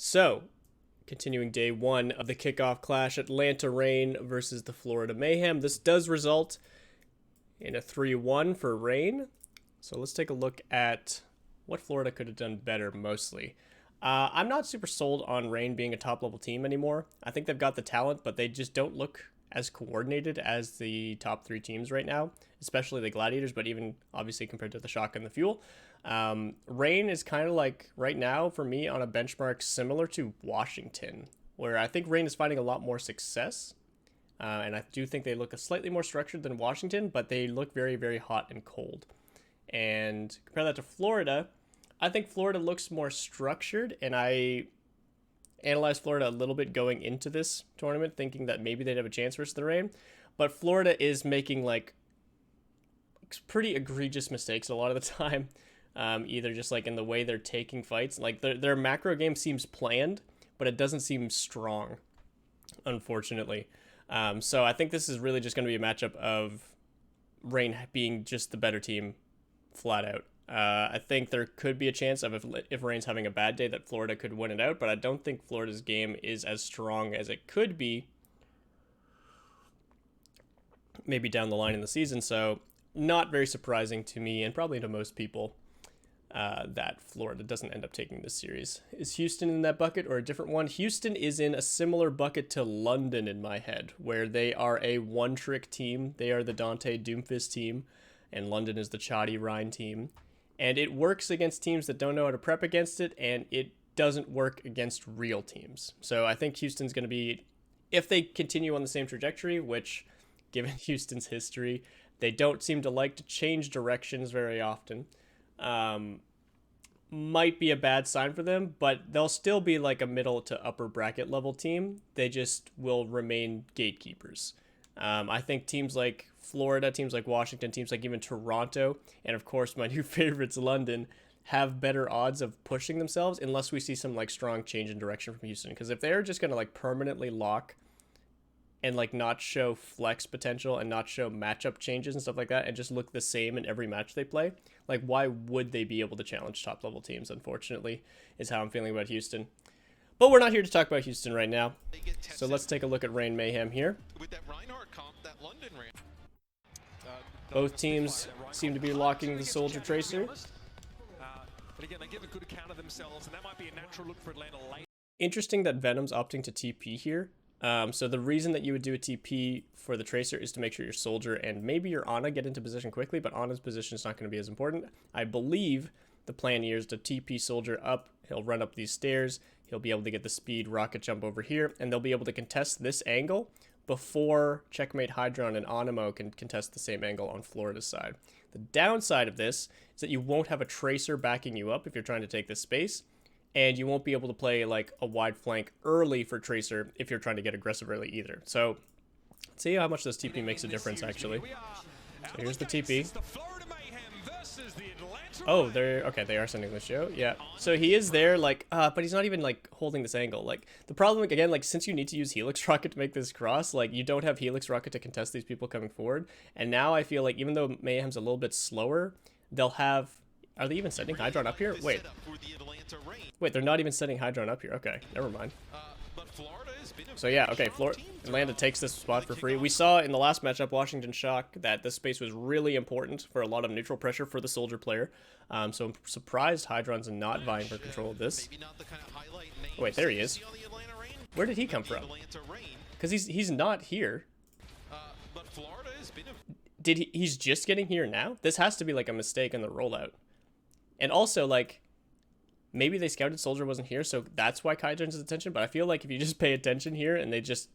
So, continuing day one of the kickoff clash, Atlanta Reign versus the Florida Mayhem. This does result in a 3-1 for Reign. So let's take a look at what Florida could have done better mostly. I'm not super sold on Reign being a top-level team anymore. I think they've got the talent, but they just don't look as coordinated as the top three teams right now, especially the Gladiators, but even obviously compared to the Shock and the Fuel. Reign is kind of like, right now, for me, on a benchmark similar to Washington, where I think Reign is finding a lot more success. And I do think they look slightly more structured than Washington, but they look very, very hot and cold. And compare that to Florida, I think Florida looks more structured, and I analyzed Florida a little bit going into this tournament, thinking that maybe they'd have a chance versus the Reign. But Florida is making, like, pretty egregious mistakes a lot of the time. Either just, like, in the way they're taking fights. Like, their macro game seems planned, but it doesn't seem strong, unfortunately. So I think this is really just going to be a matchup of Reign being just the better team, flat out. I think there could be a chance of if Reign's having a bad day that Florida could win it out, but I don't think Florida's game is as strong as it could be maybe down the line in the season. So not very surprising to me and probably to most people that Florida doesn't end up taking this series. Is Houston in that bucket or a different one? Houston is in a similar bucket to London in my head, where they are a one-trick team. They are the Dante Doomfist team, and London is the Chadi Rhine team. And it works against teams that don't know how to prep against it, and it doesn't work against real teams. So I think Houston's going to be, if they continue on the same trajectory, which, given Houston's history, they don't seem to like to change directions very often, might be a bad sign for them, but they'll still be like a middle to upper bracket level team. They just will remain gatekeepers. I think teams like Florida, teams like Washington, teams like even Toronto, and of course my new favorites, London, have better odds of pushing themselves unless we see some like strong change in direction from Houston. Because if they're just going to like permanently lock and like not show flex potential and not show matchup changes and stuff like that and just look the same in every match they play, like why would they be able to challenge top level teams, unfortunately, is how I'm feeling about Houston. But we're not here to talk about Houston right now. So let's take a look at Reign Mayhem here. Both teams seem to be locking the Soldier Tracer. Interesting that Venom's opting to TP here. So the reason that you would do a TP for the Tracer is to make sure your Soldier and maybe your Ana get into position quickly, but Ana's position is not going to be as important. I believe the plan here is to TP Soldier up. He'll run up these stairs. He'll be able to get the speed rocket jump over here, and they'll be able to contest this angle before Checkmate Hydron and Animo can contest the same angle on Florida's side. The downside of this is that you won't have a Tracer backing you up if you're trying to take this space, and you won't be able to play like a wide flank early for Tracer if you're trying to get aggressive early either. So let's see how much this TP makes a difference actually. So here's the TP. Oh, they are sending the show. Yeah. So he is there, like, but he's not even, like, holding this angle. Like, the problem, again, like, since you need to use Helix Rocket to make this cross, like, you don't have Helix Rocket to contest these people coming forward. And now I feel like, even though Mayhem's a little bit slower, they'll have... Are they even sending Hydron up here? Wait, they're not even sending Hydron up here. Okay, never mind. So yeah, okay, Atlanta takes this spot for free. We saw in the last matchup, Washington Shock, that this space was really important for a lot of neutral pressure for the Soldier player. So I'm surprised Hydron's not vying for control of this. Oh, wait, there he is. Where did he come from? Because he's not here. He's just getting here now? This has to be like a mistake in the rollout. And also, like, maybe they scouted Soldier wasn't here, so that's why Kai turns his attention. But I feel like if you just pay attention here and they just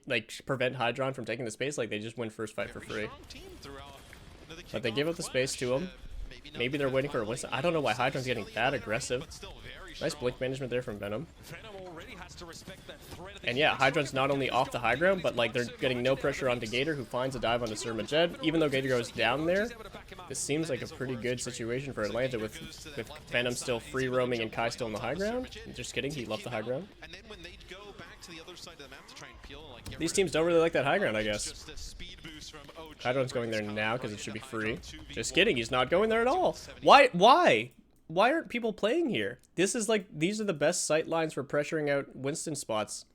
like prevent Hydron from taking the space, like they just win first fight for free. But they give up the space to him. Maybe they're waiting for a Winston. I don't know why Hydron's getting that aggressive. Nice blink management there from Venom. And yeah, Hydron's not only off the high ground, but like they're getting no pressure onto Gator, who finds a dive onto Sir Majed. Even though Gator goes down there, this seems like a pretty good situation for Atlanta with Venom still free roaming and Kai still on the high ground. Just kidding, he left the high ground. These teams don't really like that high ground, I guess. Hydron's going there now because it should be free. Just kidding, he's not going there at all. Why? why aren't people playing here? This is like, these are the best sight lines for pressuring out Winston spots.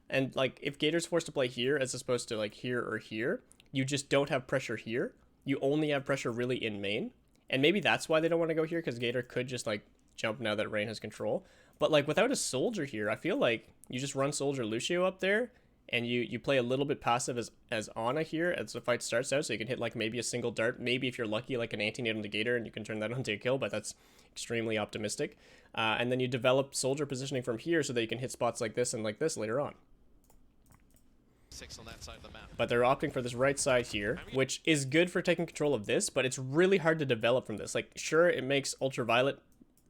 And like, if Gator's forced to play here as opposed to like here or here, you just don't have pressure here. You only have pressure really in main. And maybe that's why they don't want to go here, because Gator could just like jump now that Rain has control. But like without a soldier here, I feel like you just run soldier Lucio up there, and you play a little bit passive as Ana here as the fight starts out, so you can hit like maybe a single dart, maybe if you're lucky like an anti-nade on the Gator, and you can turn that into a kill, but that's extremely optimistic. And then you develop soldier positioning from here so that you can hit spots like this and like this later on. On that side of the map. But they're opting for this right side here, which is good for taking control of this, but it's really hard to develop from this. Like, sure, it makes Ultraviolet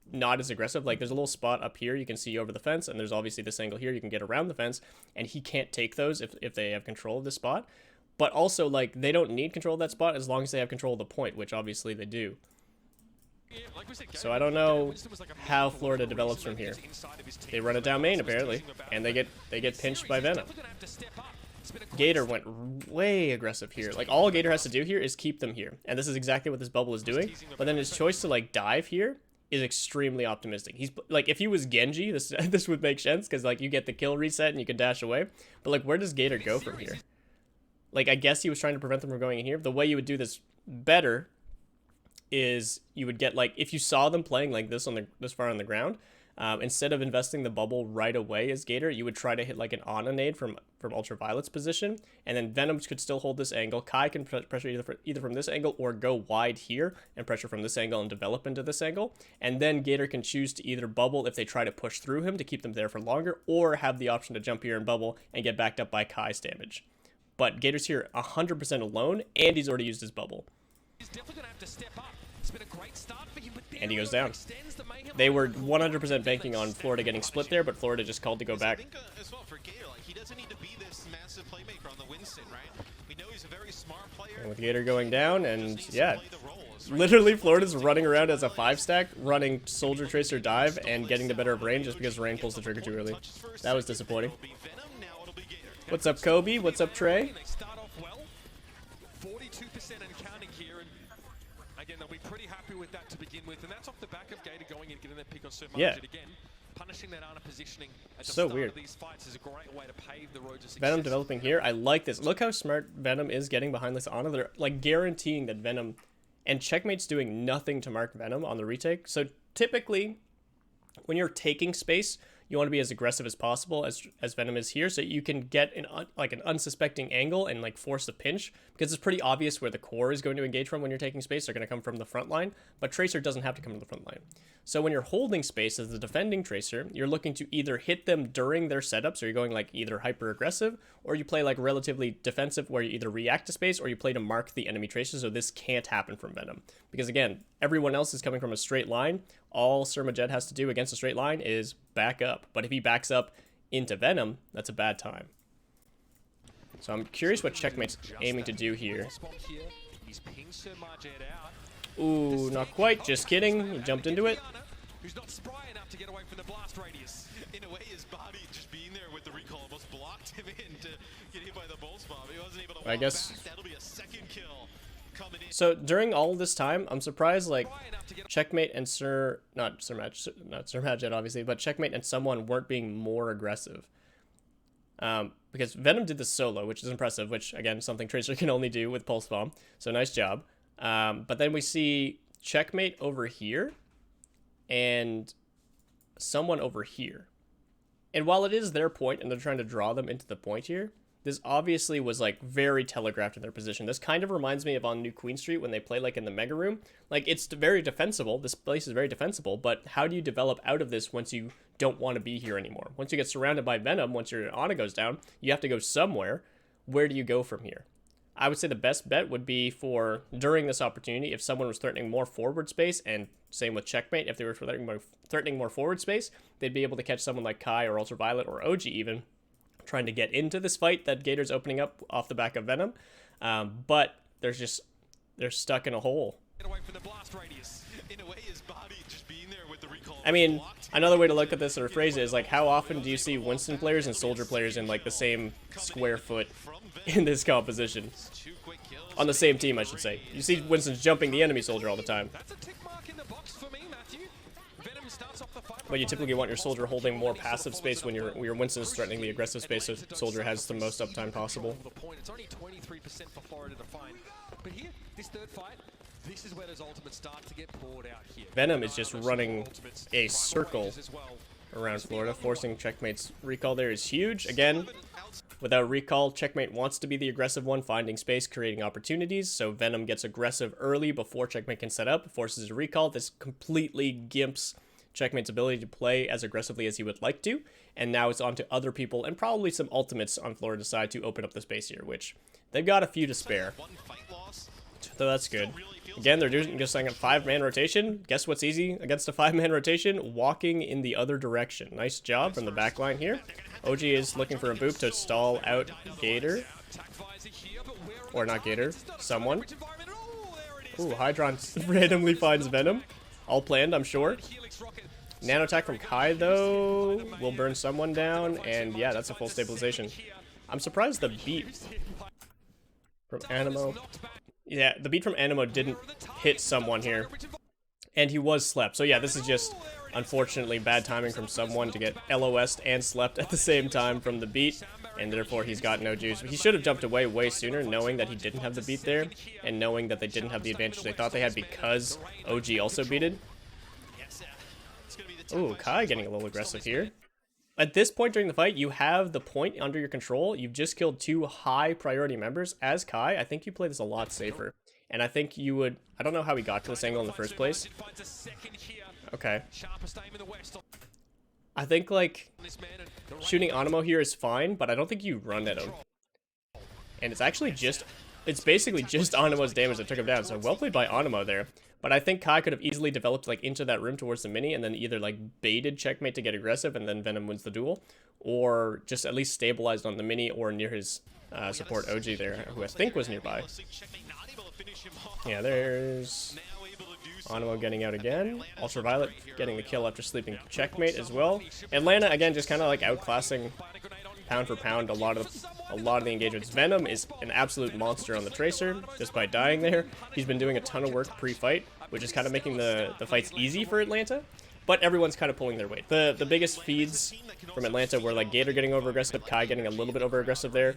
not as aggressive. Like, there's a little spot up here you can see over the fence, and there's obviously this angle here you can get around the fence, and he can't take those if they have control of this spot. But also, like, they don't need control of that spot as long as they have control of the point, which obviously they do. So I don't know how Florida develops from here. They run it down main apparently, and they get pinched by Venom. Gator went way aggressive here. Like, all Gator has to do here is keep them here, and this is exactly what this bubble is doing. But then his choice to like dive here is extremely optimistic. He's like, if he was Genji, this would make sense, because like you get the kill reset and you can dash away. But like, where does Gator go from here? Like, I guess he was trying to prevent them from going in here. The way you would do this better is you would get like, if you saw them playing like this on this far on the ground, instead of investing the bubble right away as Gator, you would try to hit like an Ana nade from Ultraviolet's position, and then Venom could still hold this angle. Kai can pressure either from this angle or go wide here and pressure from this angle and develop into this angle, and then Gator can choose to either bubble if they try to push through him to keep them there for longer, or have the option to jump here and bubble and get backed up by Kai's damage. But Gator's here 100% alone, and he's already used his bubble. He's definitely gonna have to step up. It's been a great start for him, and he goes down. They were 100% banking on Florida getting split there, but Florida just called to go back. As well for Gator, like, he doesn't need to be this massive playmaker on the Winston, right? We know he's a very smart player. And with Gator going down, and yeah, literally Florida's running around as a 5-stack, running Soldier Tracer dive and getting the better of Rain just because Rain pulls the trigger too early. That was disappointing. What's up, Kobe? What's up, Trey? 42% and counting here, and again they'll be pretty happy with that to begin with, and that's off the back of Gator going and getting that pick on Sir Margit again. Punishing that Ana positioning at the start of these fights is a great way to pave the road to success. Venom developing here. I like this. Look how smart Venom is getting behind this Ana. They're like guaranteeing that Venom, and Checkmate's doing nothing to mark Venom on the retake. So typically, when you're taking space, you want to be as aggressive as possible as Venom is here, so you can get an unsuspecting angle and like force a pinch, because it's pretty obvious where the core is going to engage from when you're taking space. They're going to come from the front line, but Tracer doesn't have to come from the front line. So when you're holding space as the defending Tracer, you're looking to either hit them during their setup, so you're going like either hyper aggressive, or you play like relatively defensive where you either react to space or you play to mark the enemy Tracer, so this can't happen from Venom. Because again, everyone else is coming from a straight line. All Sir Majed has to do against a straight line is back up. But if he backs up into Venom, that's a bad time. So I'm curious what Checkmate's aiming to do here. Ooh, not quite. Just kidding. He jumped into it. Who's not spry enough to get away from the blast radius. In a way, his body just being there with the recall almost blocked him in to get hit by the Bolts Bomb. He wasn't able to walk I guess back. That'll be a second kill coming in. So during all this time, I'm surprised like Checkmate and not Sir Majed obviously, but Checkmate and someone weren't being more aggressive. Because Venom did this solo, which is impressive, which again, something Tracer can only do with Pulse Bomb. So nice job. But then we see Checkmate over here and someone over here. And while it is their point and they're trying to draw them into the point here, this obviously was like very telegraphed in their position. This kind of reminds me of on New Queen Street when they play like in the Mega Room. Like, it's very defensible. This place is very defensible, but how do you develop out of this once you don't want to be here anymore? Once you get surrounded by Venom, once your Ana goes down, you have to go somewhere. Where do you go from here? I would say the best bet would be for, during this opportunity, if someone was threatening more forward space, and same with Checkmate, if they were threatening more forward space, they'd be able to catch someone like Kai or Ultraviolet or OG even, trying to get into this fight that Gator's opening up off the back of Venom. But they're stuck in a hole. I mean, another way to look at this or phrase it is like, how often do you see Winston players and Soldier players in like the same square foot in this composition? On the same team, I should say. You see Winston's jumping the enemy soldier all the time. That's a tick mark in the box for me, Matthew. but you typically want your soldier holding more passive space when your Winston is threatening the aggressive space, so soldier has the most uptime possible. It's only 23% for Florida to find. But here, this third fight, this is where those ultimates start to get poured out here. Venom is just running a circle around Florida, forcing Checkmate's recall there is huge. Again, without recall, Checkmate wants to be the aggressive one, finding space, creating opportunities, so Venom gets aggressive early before Checkmate can set up, forces a recall. This completely gimps Checkmate's ability to play as aggressively as he would like to, and now it's on to other people and probably some ultimates on Florida's side to open up the space here, which they've got a few to spare. So that's good. Again, they're doing just like a 5-man rotation. Guess what's easy against a 5-man rotation? Walking in the other direction. Nice job from the back line here. OG is looking for a boop to stall out Gator. Or not Gator, someone. Ooh, Hydron randomly finds Venom. All planned, I'm sure. Nano attack from Kai, though, will burn someone down. And yeah, that's a full stabilization. I'm surprised the beat from Animo. Yeah, the beat from Animo didn't hit someone here. And he was slept. So yeah, this is just, unfortunately, bad timing from someone to get LOS'd and slept at the same time from the beat. And therefore, he's got no juice. He should have jumped away way sooner, knowing that he didn't have the beat there. And knowing that they didn't have the advantage they thought they had because OG also beated. Ooh, Kai getting a little aggressive here. At this point during the fight, you have the point under your control. You've just killed 2 high priority members. As Kai, I think you play this a lot safer. And I think you would... I don't know how he got to this angle in the first place. Okay. I think, like, shooting Animo here is fine, but I don't think you run at him. And it's actually just... It's basically just Animo's damage that took him down, so well played by Animo there. But I think Kai could have easily developed like into that room towards the mini and then either like baited Checkmate to get aggressive and then Venom wins the duel, or just at least stabilized on the mini or near his support OG there, who I think was nearby. Yeah, there's Animo getting out again. Ultraviolet getting the kill after sleeping Checkmate as well. Atlanta again just kind of like outclassing pound for pound a lot of the engagements. Venom is an absolute monster on the Tracer just by dying there. He's been doing a ton of work pre-fight, which is kind of making the fights easy for Atlanta, but everyone's kind of pulling their weight. The biggest feeds from Atlanta were like Gator getting over aggressive, Kai getting a little bit over aggressive there,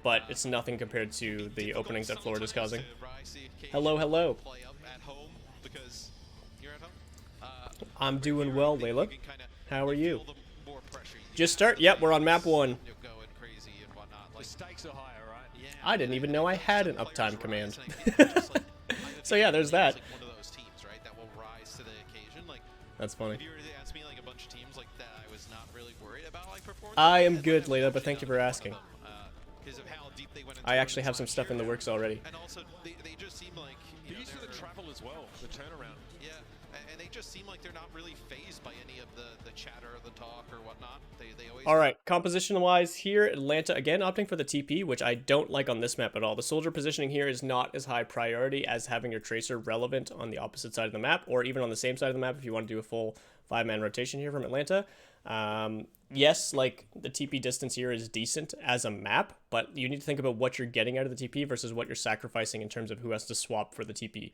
but it's nothing compared to the openings that Florida's causing. Hello, hello. I'm doing well, Layla. How are you? Just start? Yep, we're on map 1. I didn't even know I had an uptime command. So yeah, there's that. That's funny. I am good, Layla, but thank you for asking. I actually have some stuff in the works already. These are the travel as well, the turnaround. Yeah, and they just seem like they're not really phased by any of the chatter or the talk or whatnot. They always... Alright, composition-wise here, Atlanta again opting for the TP, which I don't like on this map at all. The soldier positioning here is not as high priority as having your Tracer relevant on the opposite side of the map, or even on the same side of the map if you want to do a full 5-man rotation here from Atlanta. Yes, like, the TP distance here is decent as a map, but you need to think about what you're getting out of the TP versus what you're sacrificing in terms of who has to swap for the TP.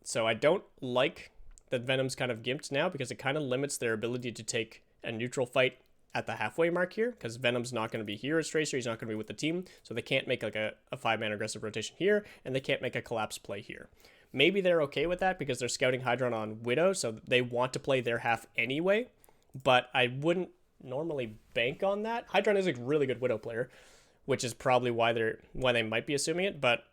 So I don't like that Venom's kind of gimped now because it kind of limits their ability to take a neutral fight at the halfway mark here, because Venom's not going to be here as Tracer, he's not going to be with the team, so they can't make like a 5-man aggressive rotation here, and they can't make a collapse play here. Maybe they're okay with that because they're scouting Hydron on Widow, so they want to play their half anyway, but I wouldn't normally bank on that. Hydron is a really good Widow player, which is probably why they might be assuming it, but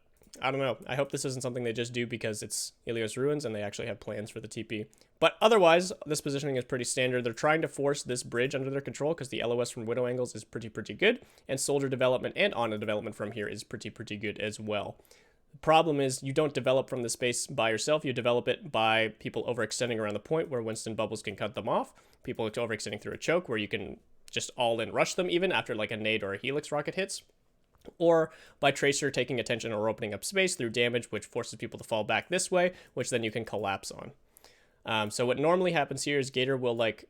I don't know. I hope this isn't something they just do because it's Ilios Ruins and they actually have plans for the TP. But otherwise, this positioning is pretty standard. They're trying to force this bridge under their control because the LOS from Widow angles is pretty good, and soldier development and Ana development from here is pretty good as well. The problem is you don't develop from the space by yourself. You develop it by people overextending around the point where Winston bubbles can cut them off. People overextending through a choke where you can just all-in rush them even after like a nade or a helix rocket hits. Or by Tracer taking attention or opening up space through damage, which forces people to fall back this way, which then you can collapse on. So what normally happens here is Gator will like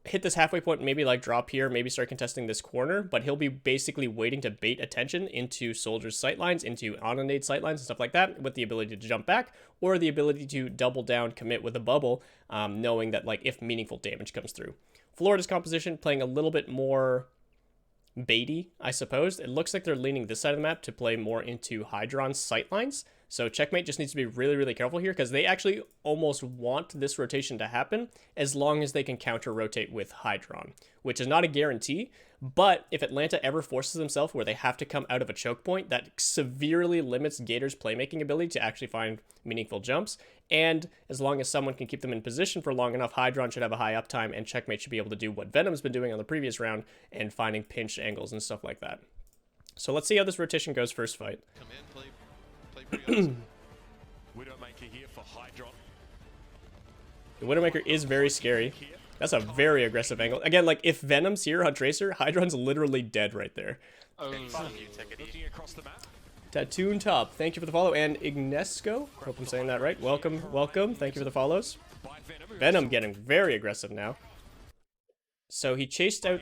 hit this halfway point, maybe like drop here, maybe start contesting this corner, but he'll be basically waiting to bait attention into soldiers' sightlines, into on-nade sightlines and stuff like that, with the ability to jump back, or the ability to double down, commit with a bubble, knowing that like if meaningful damage comes through. Florida's composition playing a little bit more baity, I suppose. It looks like they're leaning this side of the map to play more into Hydron's sightlines. So Checkmate just needs to be really, really careful here because they actually almost want this rotation to happen as long as they can counter-rotate with Hydron, which is not a guarantee. But if Atlanta ever forces themselves where they have to come out of a choke point, that severely limits Gator's playmaking ability to actually find meaningful jumps. And as long as someone can keep them in position for long enough, Hydron should have a high uptime, and Checkmate should be able to do what Venom's been doing on the previous round and finding pinch angles and stuff like that. So let's see how this rotation goes first fight. Come in, play pretty awesome. Widowmaker here for Hydron. The Widowmaker is very scary. That's a very aggressive angle. Again, like, if Venom's here on Tracer, Hydron's literally dead right there. Oh, Looking across the map. Tattoon Top, thank you for the follow. And Ignesco, hope I'm saying that right. Welcome, welcome. Thank you for the follows. Venom getting very aggressive now. So he chased out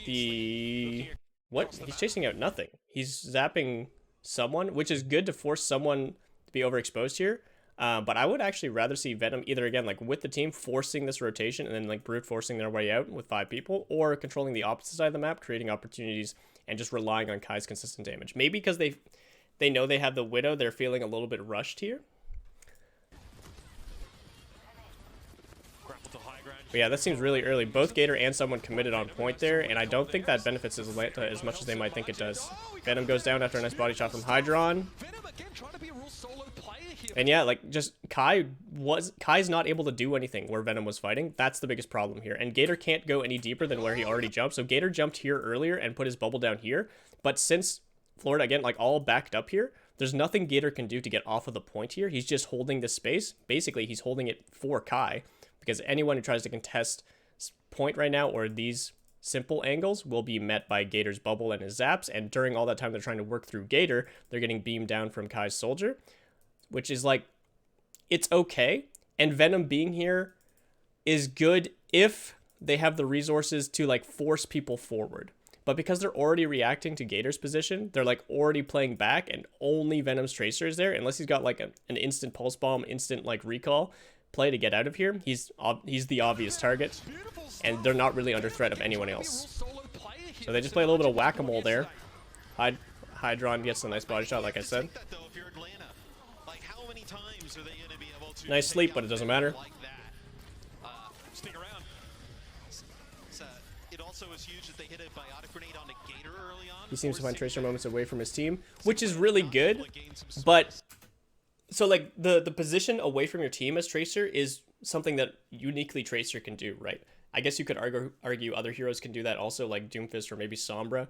the... What? He's chasing out nothing. He's zapping someone, which is good to force someone to be overexposed here. But I would actually rather see Venom either, again, like with the team forcing this rotation and then like brute forcing their way out with 5 people, or controlling the opposite side of the map, creating opportunities and just relying on Kai's consistent damage. Maybe because they know they have the Widow, they're feeling a little bit rushed here. But yeah, that seems really early. Both Gator and someone committed on point there, and I don't think that benefits Atlanta as much as they might think it does. Venom goes down after a nice body shot from Hydron. And yeah, like, just Kai's not able to do anything where Venom was fighting. That's the biggest problem here. And Gator can't go any deeper than where he already jumped. So Gator jumped here earlier and put his bubble down here. But since Florida, again, like, all backed up here, there's nothing Gator can do to get off of the point here. He's just holding this space. Basically, he's holding it for Kai. Because anyone who tries to contest point right now, or these simple angles, will be met by Gator's bubble and his zaps. And during all that time they're trying to work through Gator, they're getting beamed down from Kai's soldier. Which is like, it's okay. And Venom being here is good if they have the resources to like force people forward. But because they're already reacting to Gator's position, they're like already playing back, and only Venom's Tracer is there. Unless he's got like an instant pulse bomb, instant like recall play to get out of here. He's the obvious target, and they're not really under threat of anyone else. So they just play a little bit of whack-a-mole there. Hydron gets a nice body shot, like I said. Nice sleep, but it doesn't matter. Stick around. It also is huge that they hit a biotic grenade onto Gator early on. He seems to find Tracer moments away from his team, which is really good, but so like the position away from your team as Tracer is something that uniquely Tracer can do, right? I guess you could argue other heroes can do that also, like Doomfist or maybe Sombra,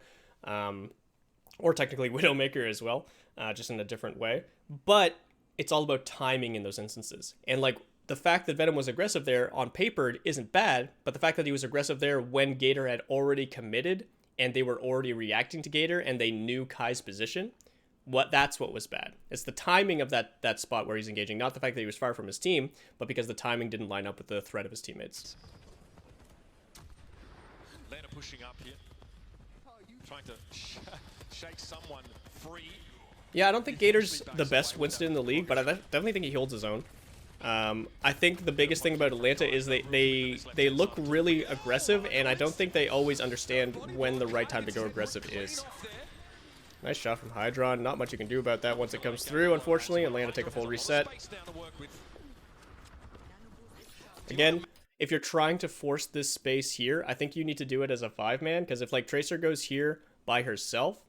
or technically Widowmaker as well, just in a different way. But it's all about timing in those instances. And like the fact that Venom was aggressive there on paper isn't bad, but the fact that he was aggressive there when Gator had already committed and they were already reacting to Gator and they knew Kai's position, that's what was bad. It's the timing of that spot where he's engaging, not the fact that he was far from his team, but because the timing didn't line up with the threat of his teammates. Atlanta pushing up here, trying to shake someone free. Yeah, I don't think Gator's the best Winston in the league, but I definitely think he holds his own. I think the biggest thing about Atlanta is they look really aggressive, and I don't think they always understand when the right time to go aggressive is. Nice shot from Hydron. Not much you can do about that once it comes through, unfortunately. Atlanta take a full reset. Again, if you're trying to force this space here, I think you need to do it as a 5-man, because if like Tracer goes here by herself,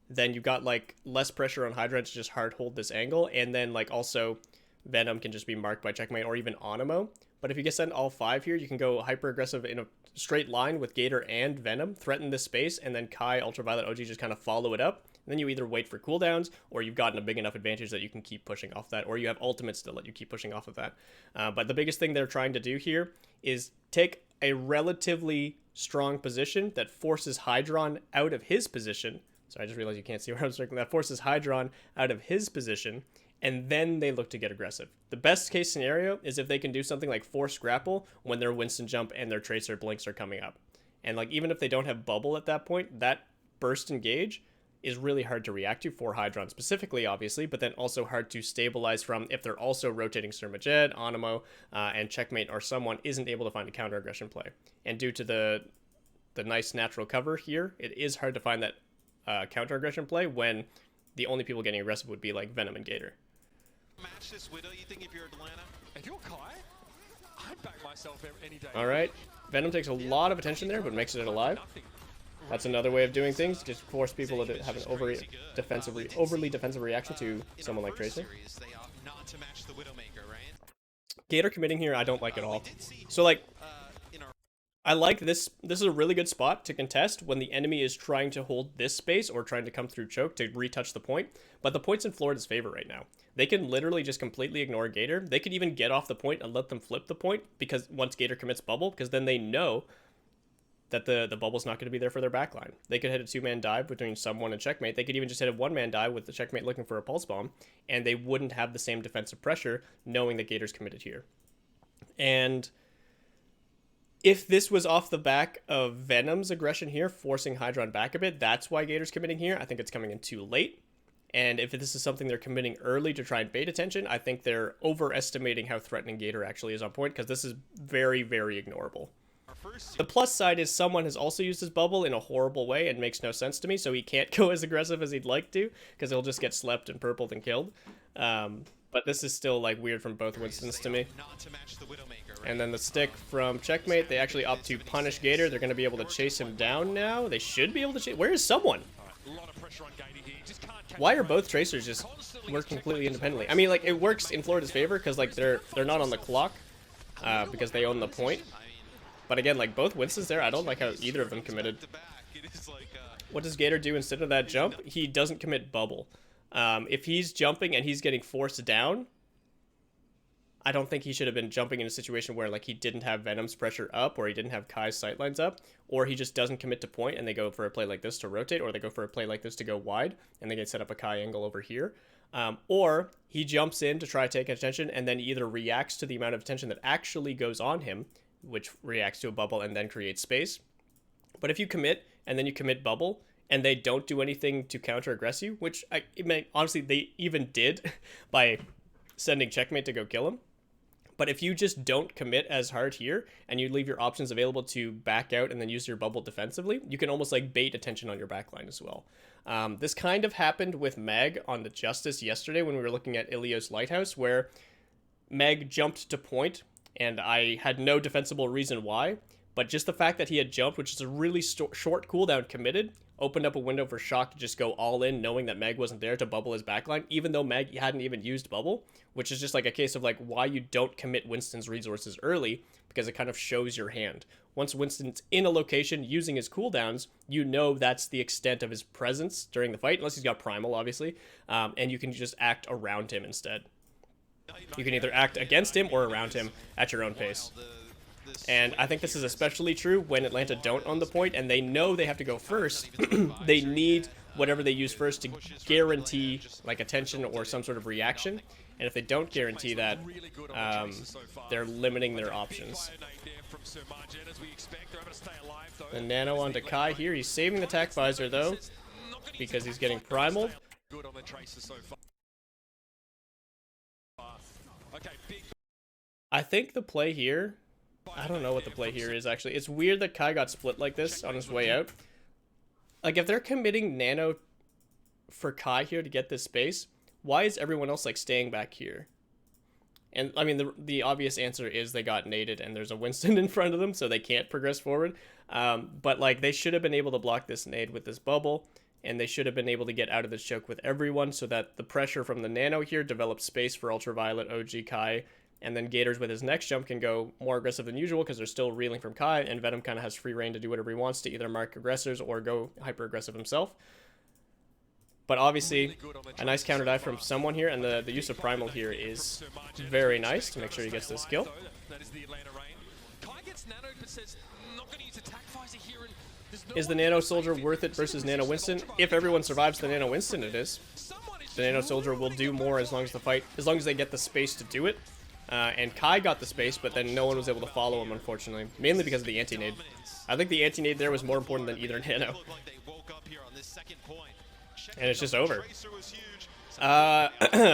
then you've got like less pressure on Hydron to just hard hold this angle, and then like also Venom can just be marked by Checkmate or even Onimo. But if you get sent all 5 here, you can go hyper aggressive in a straight line with Gator and Venom, threaten this space, and then Kai, Ultraviolet, OG just kind of follow it up. And then you either wait for cooldowns, or you've gotten a big enough advantage that you can keep pushing off that, or you have ultimates to let you keep pushing off of that. But the biggest thing they're trying to do here is take a relatively strong position that forces Hydron out of his position. So I just realized you can't see where I'm circling. That forces Hydron out of his position, and then they look to get aggressive. The best case scenario is if they can do something like force grapple when their Winston jump and their Tracer blinks are coming up. And like even if they don't have bubble at that point, that burst engage is really hard to react to for Hydron specifically, obviously, but then also hard to stabilize from if they're also rotating Surmajed, Onimo, and Checkmate or someone isn't able to find a counter aggression play. And due to the nice natural cover here, it is hard to find that counter aggression play when the only people getting aggressive would be like Venom and Gator. Match this Widow, you think if you're Atlanta? If you're Kai, I'd back myself any day. All right, Venom takes a lot of attention there, but makes it alive. That's another way of doing things. Just force people to have an overly defensive reaction to someone like Tracer. Gator committing here, I don't like at all. So like, I like this. This is a really good spot to contest when the enemy is trying to hold this space or trying to come through choke to retouch the point. But the point's in Florida's favor right now. They can literally just completely ignore Gator. They could even get off the point and let them flip the point because once Gator commits bubble, because then they know that the bubble's not going to be there for their backline. They could hit a 2-man dive between someone and Checkmate. They could even just hit a 1-man dive with the Checkmate looking for a pulse bomb, and they wouldn't have the same defensive pressure knowing that Gator's committed here. And if this was off the back of Venom's aggression here, forcing Hydron back a bit, that's why Gator's committing here. I think it's coming in too late. And if this is something they're committing early to try and bait attention, I think they're overestimating how threatening Gator actually is on point, because this is very, very ignorable. The plus side is someone has also used his bubble in a horrible way and makes no sense to me, so he can't go as aggressive as he'd like to, because he'll just get slept and purpled and killed. But this is still like weird from both Winstons to me. And then the stick from Checkmate, they actually opt to punish Gator. They're going to be able to chase him down now. They should be able to chase. Where is someone? Why are both Tracers just work completely independently? I mean, like, it works in Florida's favor because like they're not on the clock because they own the point. But again, like both Winstons there, I don't like how either of them committed. What does Gator do instead of that jump? He doesn't commit bubble. If he's jumping and he's getting forced down, I don't think he should have been jumping in a situation where like he didn't have Venom's pressure up, or he didn't have Kai's sightlines up, or he just doesn't commit to point and they go for a play like this to rotate, or they go for a play like this to go wide and they can set up a Kai angle over here. Or he jumps in to try to take attention and then either reacts to the amount of attention that actually goes on him, which reacts to a bubble and then creates space. But if you commit and then you commit bubble and they don't do anything to counter aggress you, which honestly they even did by sending Checkmate to go kill him. But if you just don't commit as hard here and you leave your options available to back out and then use your bubble defensively, you can almost like bait attention on your backline as well. This kind of happened with Meg on the Justice yesterday when we were looking at Ilios Lighthouse, where Meg jumped to point and I had no defensible reason why, but just the fact that he had jumped, which is a really short cooldown committed, opened up a window for Shock to just go all in, knowing that Meg wasn't there to bubble his backline, even though Meg hadn't even used bubble, which is just like a case of like why you don't commit Winston's resources early, because it kind of shows your hand. Once Winston's in a location using his cooldowns, you know that's the extent of his presence during the fight, unless he's got Primal, obviously, and you can just act around him instead. You can either act against him or around him at your own pace. And I think this is especially true when Atlanta don't own the point and they know they have to go first. They need whatever they use first to guarantee like attention or some sort of reaction. And if they don't guarantee that, they're limiting their options. The Nano onto Kai here. He's saving the attack visor though, because he's getting primaled. I think the play here, I don't know what the play here is actually. It's weird that Kai got split like this on his way out. Like if they're committing Nano for Kai here to get this space, why is everyone else like staying back here? And I mean the obvious answer is they got naded and there's a Winston in front of them, so they can't progress forward. But like they should have been able to block this nade with this bubble, and they should have been able to get out of this choke with everyone so that the pressure from the Nano here develops space for Ultraviolet, OG, Kai, and then Gators with his next jump can go more aggressive than usual because they're still reeling from Kai, and Venom kind of has free reign to do whatever he wants to either mark aggressors or go hyper-aggressive himself. But obviously, a nice counter dive from someone here, and the use of Primal here is very nice to make sure he gets this kill. Is the Nano Soldier worth it versus Nano Winston? If everyone survives the Nano Winston, it is. the Nano Soldier will do more as long as they get the space to do it. And Kai got the space, but then no one was able to follow him, unfortunately. Mainly because of the anti-nade. I think the anti-nade there was more important than either Nano. And it's just over.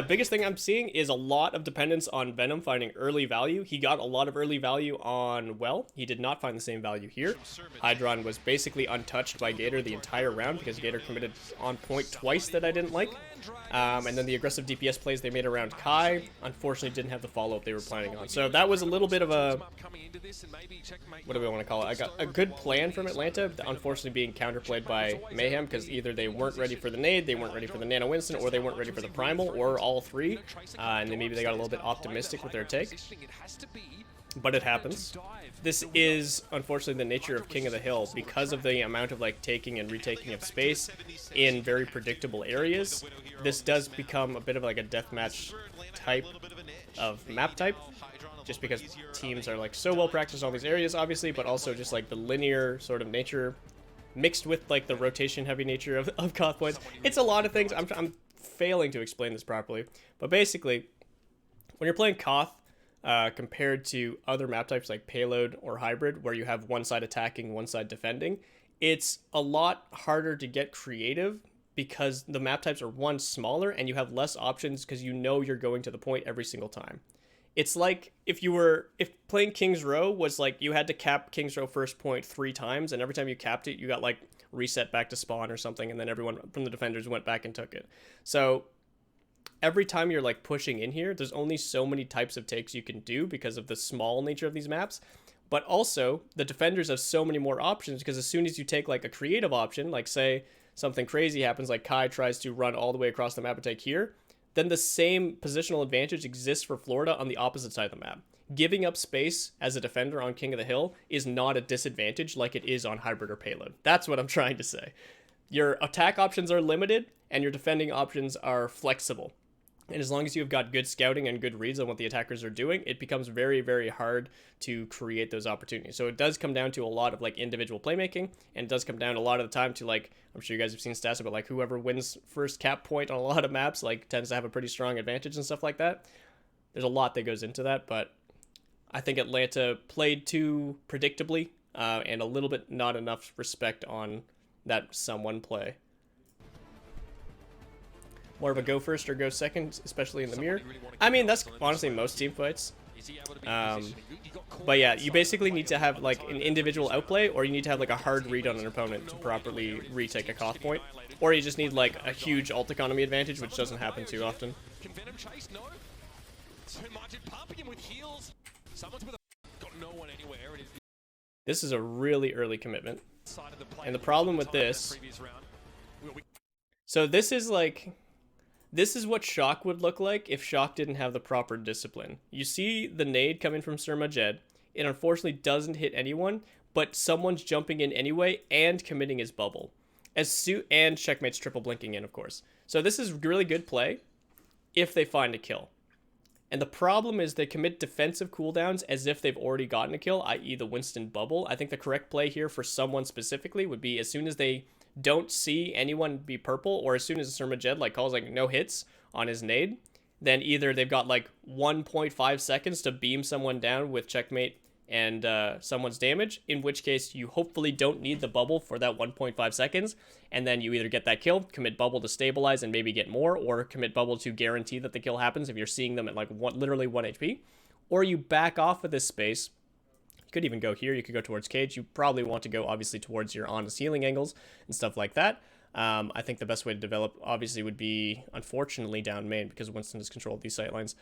Biggest thing I'm seeing is a lot of dependence on Venom finding early value. He got a lot of early value on Well. He did not find the same value here. Hydron was basically untouched by Gator the entire round because Gator committed on point twice that I didn't like. And then the aggressive DPS plays they made around Kai, unfortunately didn't have the follow-up they were planning on. So that was a little bit of a, what do we want to call it? I got a good plan from Atlanta, unfortunately being counterplayed by Mayhem because either they weren't ready for the nade, they weren't ready for the Nano Winston, or they weren't ready for the Primal, or all three. And then maybe they got a little bit optimistic with their take. But it happens. This is, unfortunately, the nature of King of the Hill. Because of the amount of, like, taking and retaking of space in very predictable areas, this does become a bit of, like, a deathmatch type of map type. Just because teams are, like, so well practiced on these areas, obviously, but also just, like, the linear sort of nature mixed with, like, the rotation-heavy nature of Koth points. It's a lot of things. I'm failing to explain this properly. But basically, when you're playing Koth, compared to other map types like Payload or Hybrid, where you have one side attacking, one side defending, it's a lot harder to get creative because the map types are, one, smaller, and you have less options because you know you're going to the point every single time. It's like if playing King's Row was like you had to cap King's Row first point 3 times, and every time you capped it, you got like reset back to spawn or something, and then everyone from the defenders went back and took it. So every time you're like pushing in here, there's only so many types of takes you can do because of the small nature of these maps. But also, the defenders have so many more options because as soon as you take like a creative option, like say something crazy happens, like Kai tries to run all the way across the map and take here, then the same positional advantage exists for Florida on the opposite side of the map. Giving up space as a defender on King of the Hill is not a disadvantage like it is on Hybrid or Payload. That's what I'm trying to say. Your attack options are limited and your defending options are flexible. And as long as you've got good scouting and good reads on what the attackers are doing, it becomes very, very hard to create those opportunities. So it does come down to a lot of like individual playmaking, and it does come down a lot of the time to like, I'm sure you guys have seen stats about like whoever wins first cap point on a lot of maps like tends to have a pretty strong advantage and stuff like that. There's a lot that goes into that, but I think Atlanta played too predictably and a little bit not enough respect on that someone play. More of a go first or go second, especially in the mirror. I mean, that's honestly most team fights. But yeah, you basically need to have like an individual outplay, or you need to have like a hard read on an opponent to properly retake a Koth point. Or you just need like a huge ult economy advantage, which doesn't happen too often. This is a really early commitment. And the problem with this... So this is like... This is what Shock would look like if Shock didn't have the proper discipline. You see the nade coming from Sir Majed. It unfortunately doesn't hit anyone, but someone's jumping in anyway and committing his bubble. And Checkmate's triple blinking in, of course. So this is really good play if they find a kill. And the problem is they commit defensive cooldowns as if they've already gotten a kill, i.e. the Winston bubble. I think the correct play here for someone specifically would be as soon as they don't see anyone be purple, or as soon as Sir Majed like calls like no hits on his nade, then either they've got like 1.5 seconds to beam someone down with checkmate and someone's damage, in which case you hopefully don't need the bubble for that 1.5 seconds, and then you either get that kill, commit bubble to stabilize and maybe get more, or commit bubble to guarantee that the kill happens if you're seeing them at like literally 1 HP, or you back off of this space. You could even go here. You could go towards Cage. You probably want to go, obviously, towards your honest healing angles and stuff like that. I think the best way to develop, obviously, would be, unfortunately, down main, because Winston has controlled these sightlines.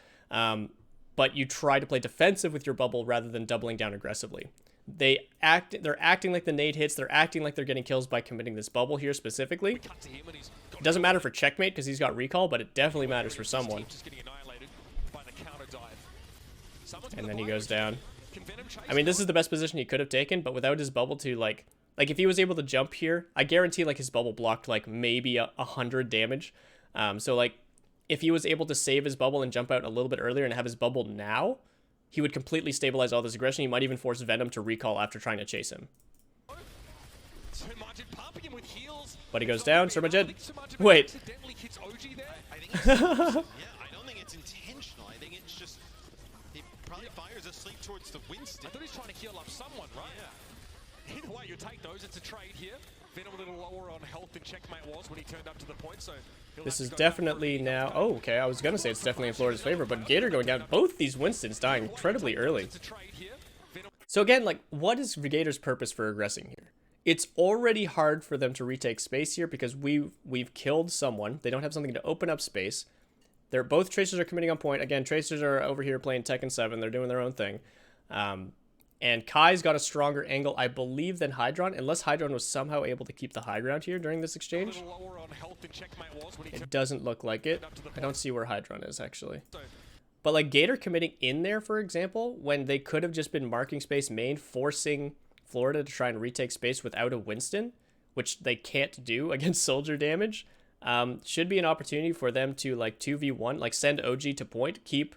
But you try to play defensive with your bubble rather than doubling down aggressively. They're acting like the nade hits. They're acting like they're getting kills by committing this bubble here specifically. It doesn't matter for Checkmate because he's got recall, but it definitely matters for someone. And then he goes down. I mean, this is the best position he could have taken, but without his bubble to, like if he was able to jump here, I guarantee, like, his bubble blocked, like, maybe 100 damage. So, like, if he was able to save his bubble and jump out a little bit earlier and have his bubble now, he would completely stabilize all this aggression. He might even force Venom to recall after trying to chase him. But he goes down. Surmajed. Wait. I think it's, yeah, I don't think it's intentional. I think it's just he probably fires asleep towards the Winston. I thought he was trying to heal up someone, right? Yeah. Either way, you take those. It's a trade here. Venom a little lower on health than Checkmate was when he turned up to the point, so this is definitely now. Oh, okay. I was gonna say it's definitely in Florida's favor, but Gator going down. Both these Winstons dying incredibly early. So again, like, what is Gator's purpose for aggressing here? It's already hard for them to retake space here because we've killed someone. They don't have something to open up space. They're both Tracers are committing on point. Again, Tracers are over here playing Tekken 7. They're doing their own thing. And Kai's got a stronger angle, I believe, than Hydron, unless Hydron was somehow able to keep the high ground here during this exchange. It doesn't look like it. I don't see where Hydron is, actually. But, like, Gator committing in there, for example, when they could have just been marking space main, forcing Florida to try and retake space without a Winston, which they can't do against soldier damage, should be an opportunity for them to, like, 2v1, like, send OG to point, keep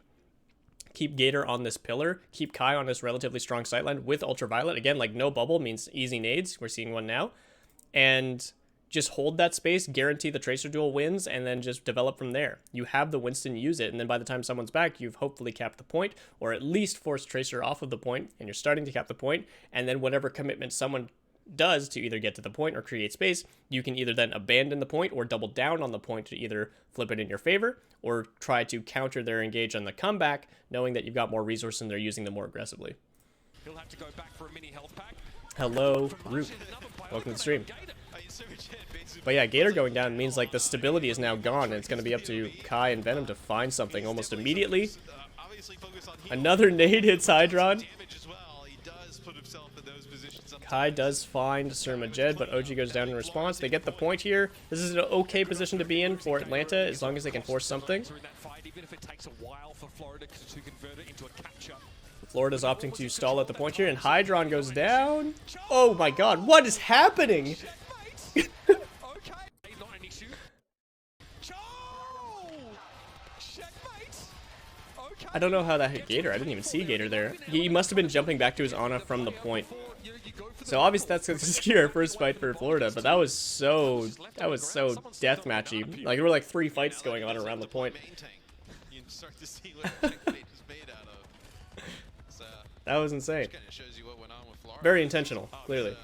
Gator on this pillar, keep Kai on this relatively strong sightline with Ultraviolet. Again, like, no bubble means easy nades. We're seeing one now. And just hold that space, guarantee the Tracer duel wins, and then just develop from there. You have the Winston, use it, and then by the time someone's back, you've hopefully capped the point, or at least forced Tracer off of the point, and you're starting to cap the point, and then whatever commitment someone does to either get to the point or create space, you can either then abandon the point or double down on the point to either flip it in your favor or try to counter their engage on the comeback, knowing that you've got more resources and they're using them more aggressively. He'll have to go back for a mini health pack. Hello, Root. Welcome to the stream. But yeah, Gator going down means like the stability is now gone, and it's going to be up to Kai and Venom to find something almost immediately. Another nade hits Hydron. Kai does find Surmajed, but OG goes down in response. They get the point here. This is an okay position to be in for Atlanta, as long as they can force something. Florida's opting to stall at the point here, and Hydron goes down. Oh my god, what is happening? I don't know how that hit Gator. I didn't even see Gator there. He must have been jumping back to his Ana from the point. So obviously that's going to secure our first fight for Florida, but that was so deathmatchy. Like, there were like 3 fights going on around the point. That was insane. Very intentional, clearly.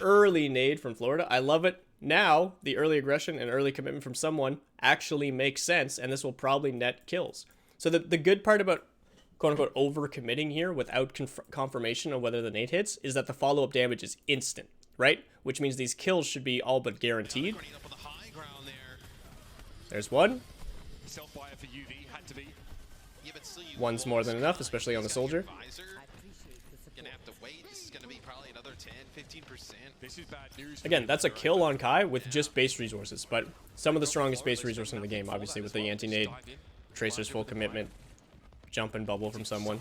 Early nade from Florida. I love it. Now, the early aggression and early commitment from someone actually makes sense, and this will probably net kills. So the good part about quote-unquote over-committing here without confirmation of whether the nade hits is that the follow-up damage is instant, right? Which means these kills should be all but guaranteed. There's one. One's more than enough, especially on the soldier. Again, that's a kill on Kai with just base resources, but some of the strongest base resources in the game, obviously, with the anti-nade, Tracer's full commitment, jump and bubble from someone.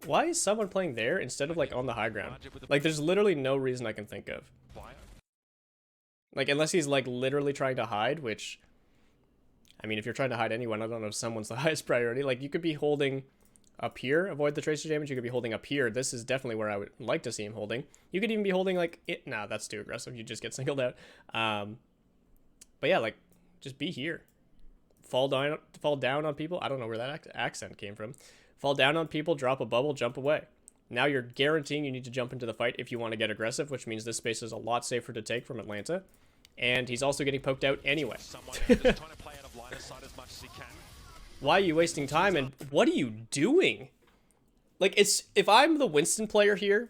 Why is someone playing there instead of, like, on the high ground? Like, there's literally no reason I can think of. Like, unless he's, like, literally trying to hide, which, I mean, if you're trying to hide anyone, I don't know if someone's the highest priority. Like, you could be holding up here, avoid the Tracer damage. You could be holding up here. This is definitely where I would like to see him holding. You could even be holding, like, it. Nah, that's too aggressive. You just get singled out. But yeah, like, just be here. Fall down on people. I don't know where that accent came from. Fall down on people, drop a bubble, jump away. Now you're guaranteeing you need to jump into the fight if you want to get aggressive, which means this space is a lot safer to take from Atlanta. And he's also getting poked out anyway. Why are you wasting time, and what are you doing? Like, it's, if I'm the Winston player here,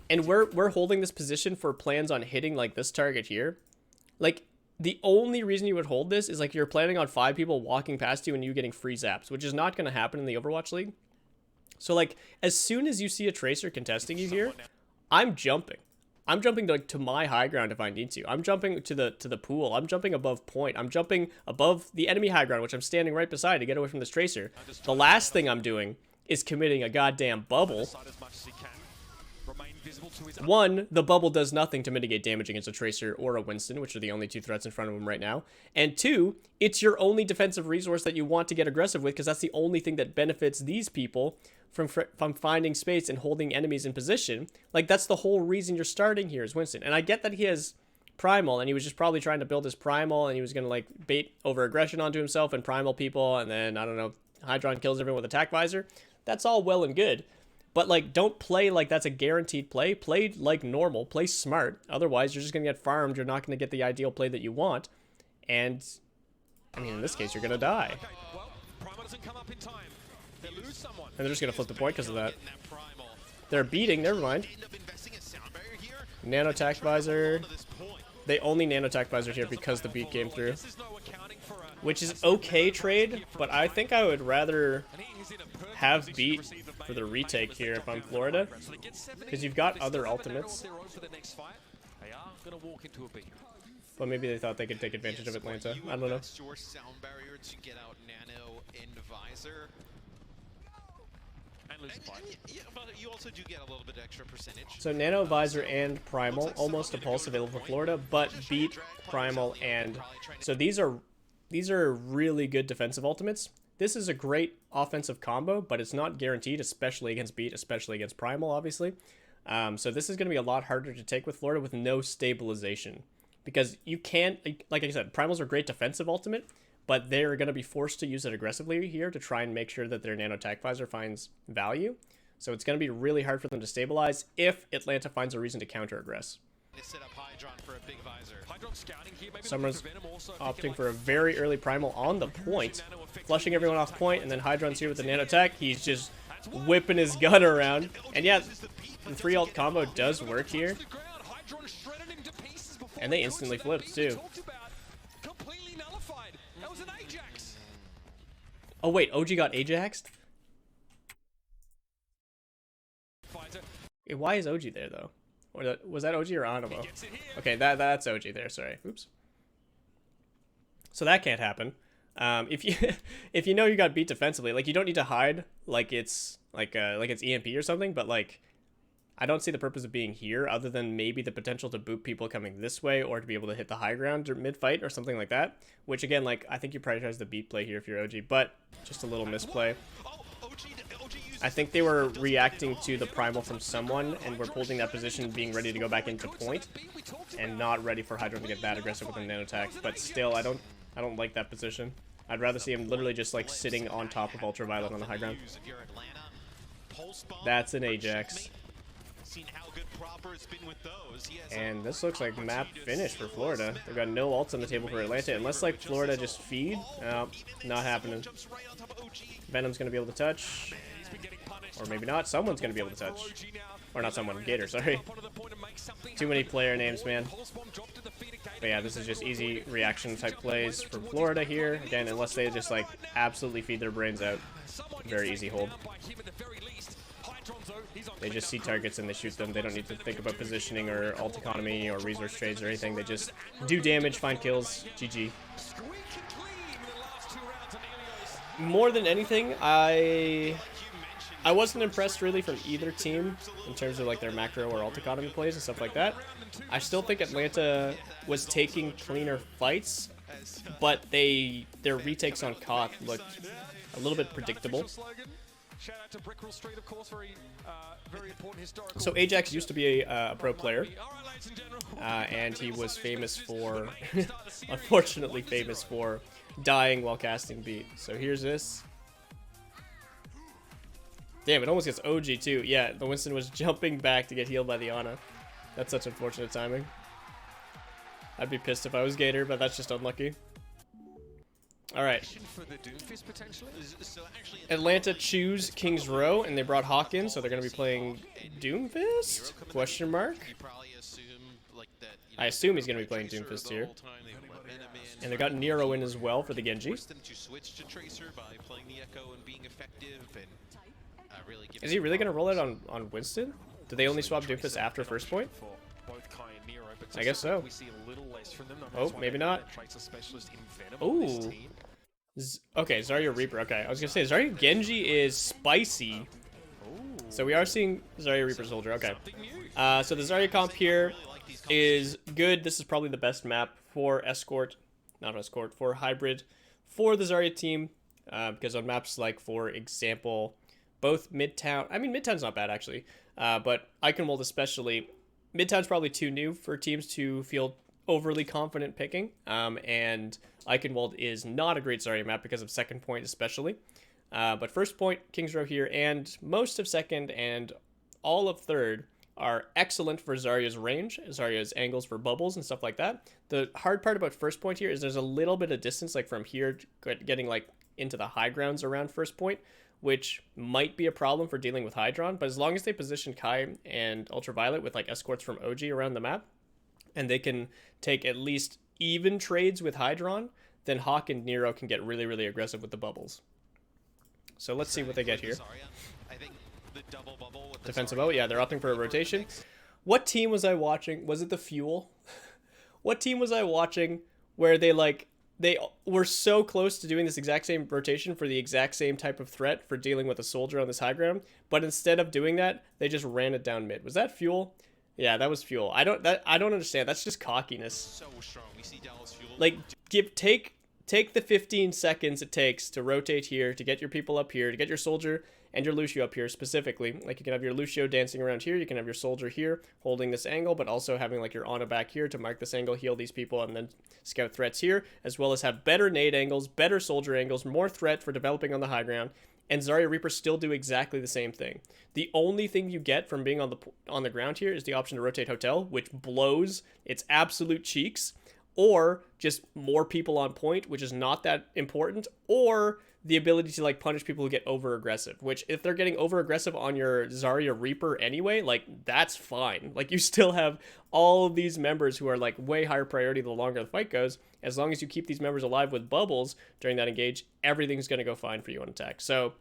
and we're holding this position for plans on hitting, like, this target here, like, the only reason you would hold this is, like, you're planning on 5 people walking past you and you getting free zaps, which is not going to happen in the Overwatch League. So, like, as soon as you see a Tracer contesting you here, I'm jumping. I'm jumping to my high ground if I need to. I'm jumping to the pool. I'm jumping above point. I'm jumping above the enemy high ground, which I'm standing right beside to get away from this Tracer. The last thing I'm doing is committing a goddamn bubble. one, the bubble does nothing to mitigate damage against a Tracer or a Winston, which are the only two threats in front of him right now. And two, it's your only defensive resource that you want to get aggressive with, because that's the only thing that benefits these people from finding space and holding enemies in position. Like, that's the whole reason you're starting here is Winston. And I get that he has Primal, and he was just probably trying to build his Primal, and he was going to, like, bait over aggression onto himself and Primal people, and then, I don't know, Hydron kills everyone with Attack Visor. That's all well and good. But, like, don't play like that's a guaranteed play. Play like normal. Play smart. Otherwise, you're just going to get farmed. You're not going to get the ideal play that you want. And, I mean, in this case, you're going to die. Okay, well, Primal doesn't come up in time. They lose someone. And they're just going to flip the point because of that. They're beating. Never mind. Nano Attack Visor. They only Nano Attack Visor here because the beat came through. Which is okay trade, but I think I would rather have beat for the retake here if I'm Florida, because you've got other ultimates. But maybe they thought they could take advantage of Atlanta. I don't know. You also do get a little bit extra percentage. So Nano Visor and Primal, almost a pulse available for Florida, but beat Primal, and so these are really good defensive ultimates. This is a great offensive combo, but it's not guaranteed, especially against beat, especially against Primal, obviously. So this is going to be a lot harder to take with Florida with no stabilization, because you can't, like I said, Primals are great defensive ultimate, but they're going to be forced to use it aggressively here to try and make sure that their Nano Attack Visor finds value. So it's going to be really hard for them to stabilize if Atlanta finds a reason to counter-aggress. Set up Hydron for a big visor. Someone's opting for a very early Primal on the point, flushing everyone off point, and then Hydron's here with the Nano Attack. He's just whipping his gun around. And yeah, the 3-ult combo does work here. And they instantly flipped too. Oh wait, OG got Ajaxed? Why is OG there though? Or was that OG or Animo? Okay, that's OG there, sorry. Oops. So that can't happen. If you know you got beat defensively, like, you don't need to hide like it's it's EMP or something, but like, I don't see the purpose of being here other than maybe the potential to boot people coming this way, or to be able to hit the high ground mid-fight or something like that. Which again, like, I think you prioritize the beat play here if you're OG, but just a little misplay. I think they were reacting to the Primal from someone and were holding that position, being ready to go back into point, and not ready for Hydron to get that aggressive with a Nano Attack. But still, I don't like that position. I'd rather see him literally just like sitting on top of Ultraviolet on the high ground. That's an Ajax. And this looks like map finish for Florida. They've got no ults on the table for Atlanta, unless like Florida just feed. No, not happening. Venom's gonna be able to touch. Or maybe not. Someone's going to be able to touch. Or not someone. Gator, sorry. Too many player names, man. But yeah, this is just easy reaction type plays from Florida here. Again, unless they just like absolutely feed their brains out. Very easy hold. They just see targets and they shoot them. They don't need to think about positioning or ult economy or resource trades or anything. They just do damage, find kills. GG. More than anything, I wasn't impressed really from either team in terms of like their macro or ult economy plays and stuff like that. I still think Atlanta was taking cleaner fights, but their retakes on Koth looked a little bit predictable. So Ajax used to be a pro player, and he was famous for, unfortunately famous for, dying while casting beat. So here's this. Damn, it almost gets OG too. Yeah, the Winston was jumping back to get healed by the Ana. That's such unfortunate timing. I'd be pissed if I was Gator, but that's just unlucky. Alright. Atlanta choose King's Row, and they brought Hawk in, so they're going to be playing Doomfist? Question mark? I assume he's going to be playing Doomfist here. And they got Nero in as well for the Genji. Is he really going to roll it on Winston? Do they only swap Doomfist after first point? I guess so. Oh, maybe not. Ooh. Okay, Zarya Reaper. Okay, I was going to say, Zarya Genji is spicy. So we are seeing Zarya Reaper Soldier. Okay. So the Zarya comp here is good. This is probably the best map for Escort, not Escort, for Hybrid for the Zarya team. Because on maps like, for example, both Midtown, I mean, Midtown's not bad actually, but Eichenwald especially, Midtown's probably too new for teams to feel overly confident picking, and Eichenwald is not a great Zarya map because of second point especially. But first point, King's Row here, and most of second and all of third are excellent for Zarya's range, Zarya's angles for bubbles and stuff like that. The hard part about first point here is there's a little bit of distance, like from here getting like into the high grounds around first point, which might be a problem for dealing with Hydron, but as long as they position Kai and Ultraviolet with like escorts from OG around the map, and they can take at least even trades with Hydron, then Hawk and Nero can get really, really aggressive with the bubbles. So let's see what they get here. Defensive bubble, yeah, they're opting for a rotation. What team was I watching? Was it the Fuel? What team was I watching where they were so close to doing this exact same rotation for the exact same type of threat for dealing with a soldier on this high ground, but instead of doing that, they just ran it down mid. Was that Fuel? Yeah, that was Fuel. I don't understand. That's just cockiness. So strong. We see Dallas Fuel. Like, take the 15 seconds it takes to rotate here, to get your people up here, to get your soldier and your Lucio up here specifically. Like, you can have your Lucio dancing around here, you can have your soldier here holding this angle, but also having like your Ana back here to mark this angle, heal these people, and then scout threats here, as well as have better nade angles, better soldier angles, more threat for developing on the high ground, and Zarya Reaper still do exactly the same thing. The only thing you get from being on the ground here is the option to rotate Hotel, which blows its absolute cheeks, or just more people on point, which is not that important, or the ability to like punish people who get over aggressive, which if they're getting over aggressive on your Zarya Reaper anyway, like that's fine. Like you still have all of these members who are like way higher priority the longer the fight goes. As long as you keep these members alive with bubbles during that engage, everything's going to go fine for you on attack. So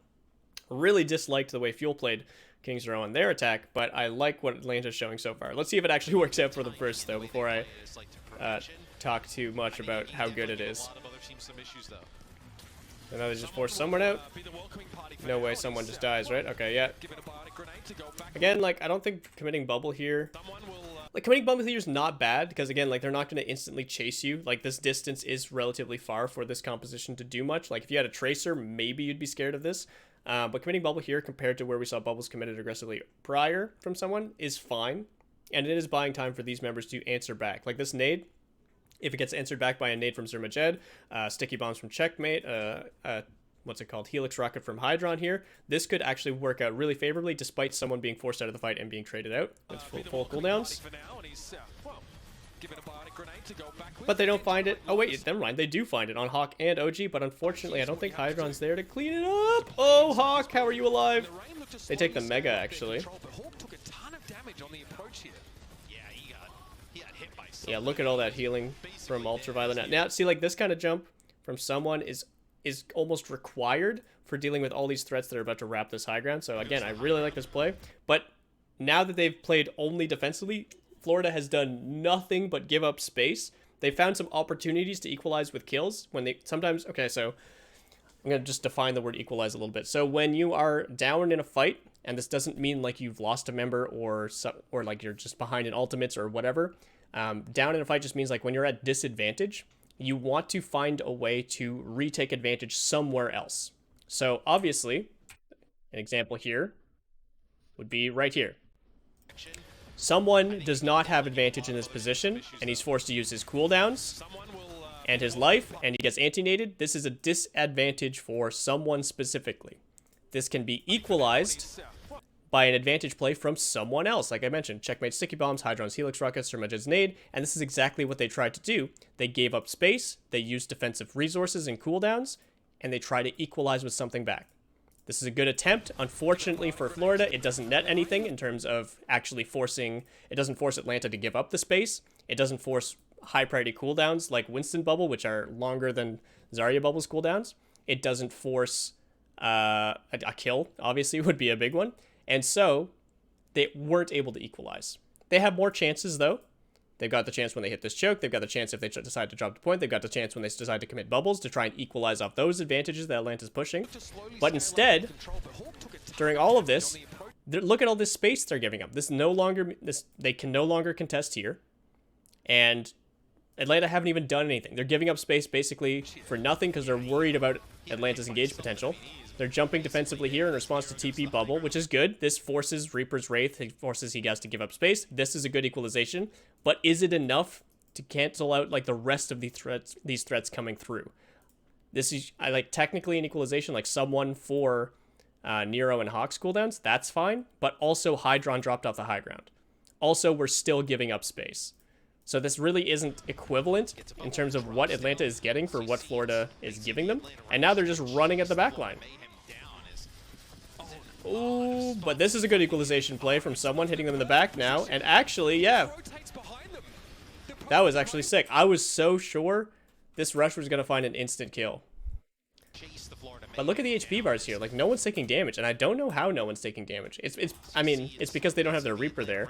really disliked the way Fuel played King's Row on their attack, but I like what Atlanta's showing so far. Let's see if it actually works out for them first though, before I talk too much about how good it is. And now they just force someone out. No way someone just dies, right? Okay, yeah. Again, like, I don't think committing bubble here... Like, committing bubble here is not bad, because again, like, they're not going to instantly chase you. Like, this distance is relatively far for this composition to do much. Like, if you had a Tracer, maybe you'd be scared of this. But committing bubble here, compared to where we saw bubbles committed aggressively prior from someone, is fine. And it is buying time for these members to answer back. Like, this nade... If it gets answered back by a nade from Zermajed, sticky bombs from Checkmate, what's it called, Helix Rocket from Hydron here, this could actually work out really favorably despite someone being forced out of the fight and being traded out with full cooldowns. But they don't find it. Oh wait, never mind, they do find it on Hawk and OG, but unfortunately I don't think Hydron's there to clean it up. Oh, Hawk, how are you alive? They take the Mega, actually. Yeah, look at all that healing from Ultraviolet. Now, see, like, this kind of jump from someone is almost required for dealing with all these threats that are about to wrap this high ground. So, again, I really like this play. But now that they've played only defensively, Florida has done nothing but give up space. They found some opportunities to equalize with kills when they sometimes... Okay, so I'm going to just define the word equalize a little bit. So when you are down in a fight, and this doesn't mean like you've lost a member or like you're just behind in ultimates or whatever... down in a fight just means like when you're at disadvantage, you want to find a way to retake advantage somewhere else. So obviously, an example here would be right here. Someone does not have advantage in this position, and he's forced to use his cooldowns and his life, and he gets anti-naded. This is a disadvantage for someone specifically. This can be equalized by an advantage play from someone else. Like I mentioned, Checkmate Sticky Bombs, Hydron's Helix Rockets, Zermajed's Nade, and this is exactly what they tried to do. They gave up space, they used defensive resources and cooldowns, and they try to equalize with something back. This is a good attempt. Unfortunately for Florida, it doesn't net anything in terms of actually forcing... It doesn't force Atlanta to give up the space. It doesn't force high priority cooldowns like Winston Bubble, which are longer than Zarya Bubble's cooldowns. It doesn't force a kill, obviously, would be a big one. And so, they weren't able to equalize. They have more chances, though. They've got the chance when they hit this choke. They've got the chance if they decide to drop the point. They've got the chance when they decide to commit bubbles to try and equalize off those advantages that Atlanta's pushing. But instead, during all of this, Look at all this space they're giving up. They can no longer contest here. And Atlanta haven't even done anything. They're giving up space basically for nothing because they're worried about Atlanta's engage potential. They're jumping defensively here in response to TP bubble, which is good. This forces Reaper's Wraith. It forces he has to give up space. This is a good equalization. But is it enough to cancel out like the rest of these threats coming through? This is technically an equalization, like someone for Nero and Hawk's cooldowns. That's fine. But also Hydron dropped off the high ground. Also, we're still giving up space. So this really isn't equivalent in terms of what Atlanta is getting for what Florida is giving them. And now they're just running at the back line. Ooh, but this is a good equalization play from someone hitting them in the back now. And actually, yeah, that was actually sick. I was so sure this rush was going to find an instant kill. But look at the HP bars here. Like, no one's taking damage, and I don't know how no one's taking damage. I mean, it's because they don't have their Reaper there.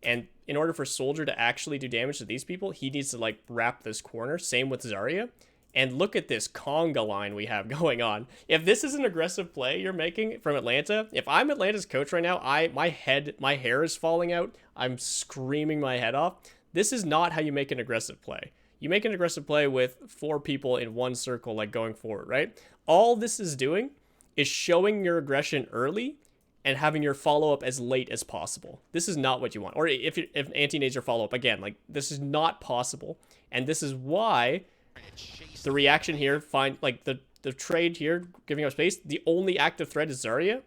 And in order for Soldier to actually do damage to these people, he needs to, like, wrap this corner. Same with Zarya. And look at this conga line we have going on. If this is an aggressive play you're making from Atlanta, if I'm Atlanta's coach right now, my hair is falling out. I'm screaming my head off. This is not how you make an aggressive play. You make an aggressive play with 4 people in one circle, like going forward, right? All this is doing is showing your aggression early and having your follow-up as late as possible. This is not what you want. Or if anti-nades your follow-up, again, like, this is not possible. And this is why the reaction here, the trade here, giving up space, the only active threat is Zarya.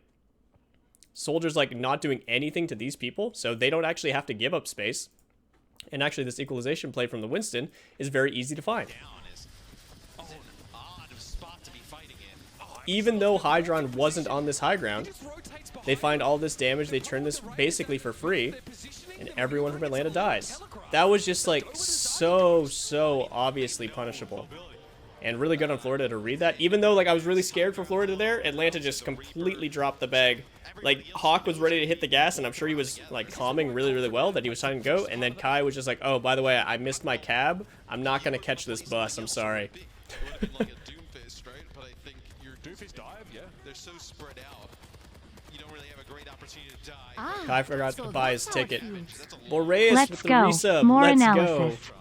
Soldier's, like, not doing anything to these people, so they don't actually have to give up space. And actually, this equalization play from the Winston is very easy to find. Even though Hydron wasn't on this high ground, they find all this damage, they turn this basically for free, and everyone from Atlanta dies. That was just like so obviously punishable. And really good on Florida to read that. Even though like I was really scared for Florida there, Atlanta just completely dropped the bag. Like Hawk was ready to hit the gas, and I'm sure he was like calming really well that he was trying to go, and then Kai was just like, oh, by the way, I missed my cab. I'm not going to catch this bus. I'm sorry. Doomfist dive, yeah. They're so spread out. You don't really have a great opportunity to die. Kai forgot to buy his ticket. Boreas Let's with the go. resub. More Let's analysis. go.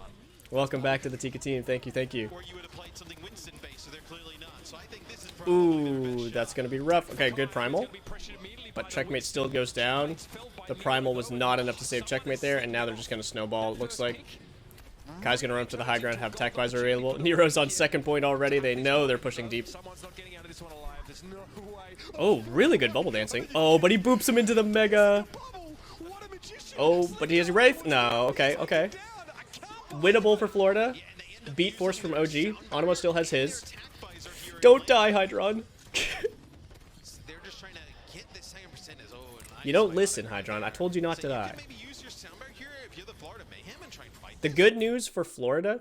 Welcome back to the Tika team. Thank you. Or you would have played something Winston based, so they're clearly not. So I think this is Ooh, that's going to be rough. Okay, good primal. But checkmate still goes down. The primal was not enough to save checkmate there, and now they're just going to snowball, it looks like. Kai's going to run up to the high ground, have attack visor available. Nero's on second point already. They know they're pushing deep. Oh, really good bubble dancing. Oh, but he boops him into the mega. Oh, but he has a Wraith? No, okay. Winnable for Florida. Beat force from OG. Onimo still has his. Don't die, Hydron. You don't listen, Hydron. I told you not to die. The good news for Florida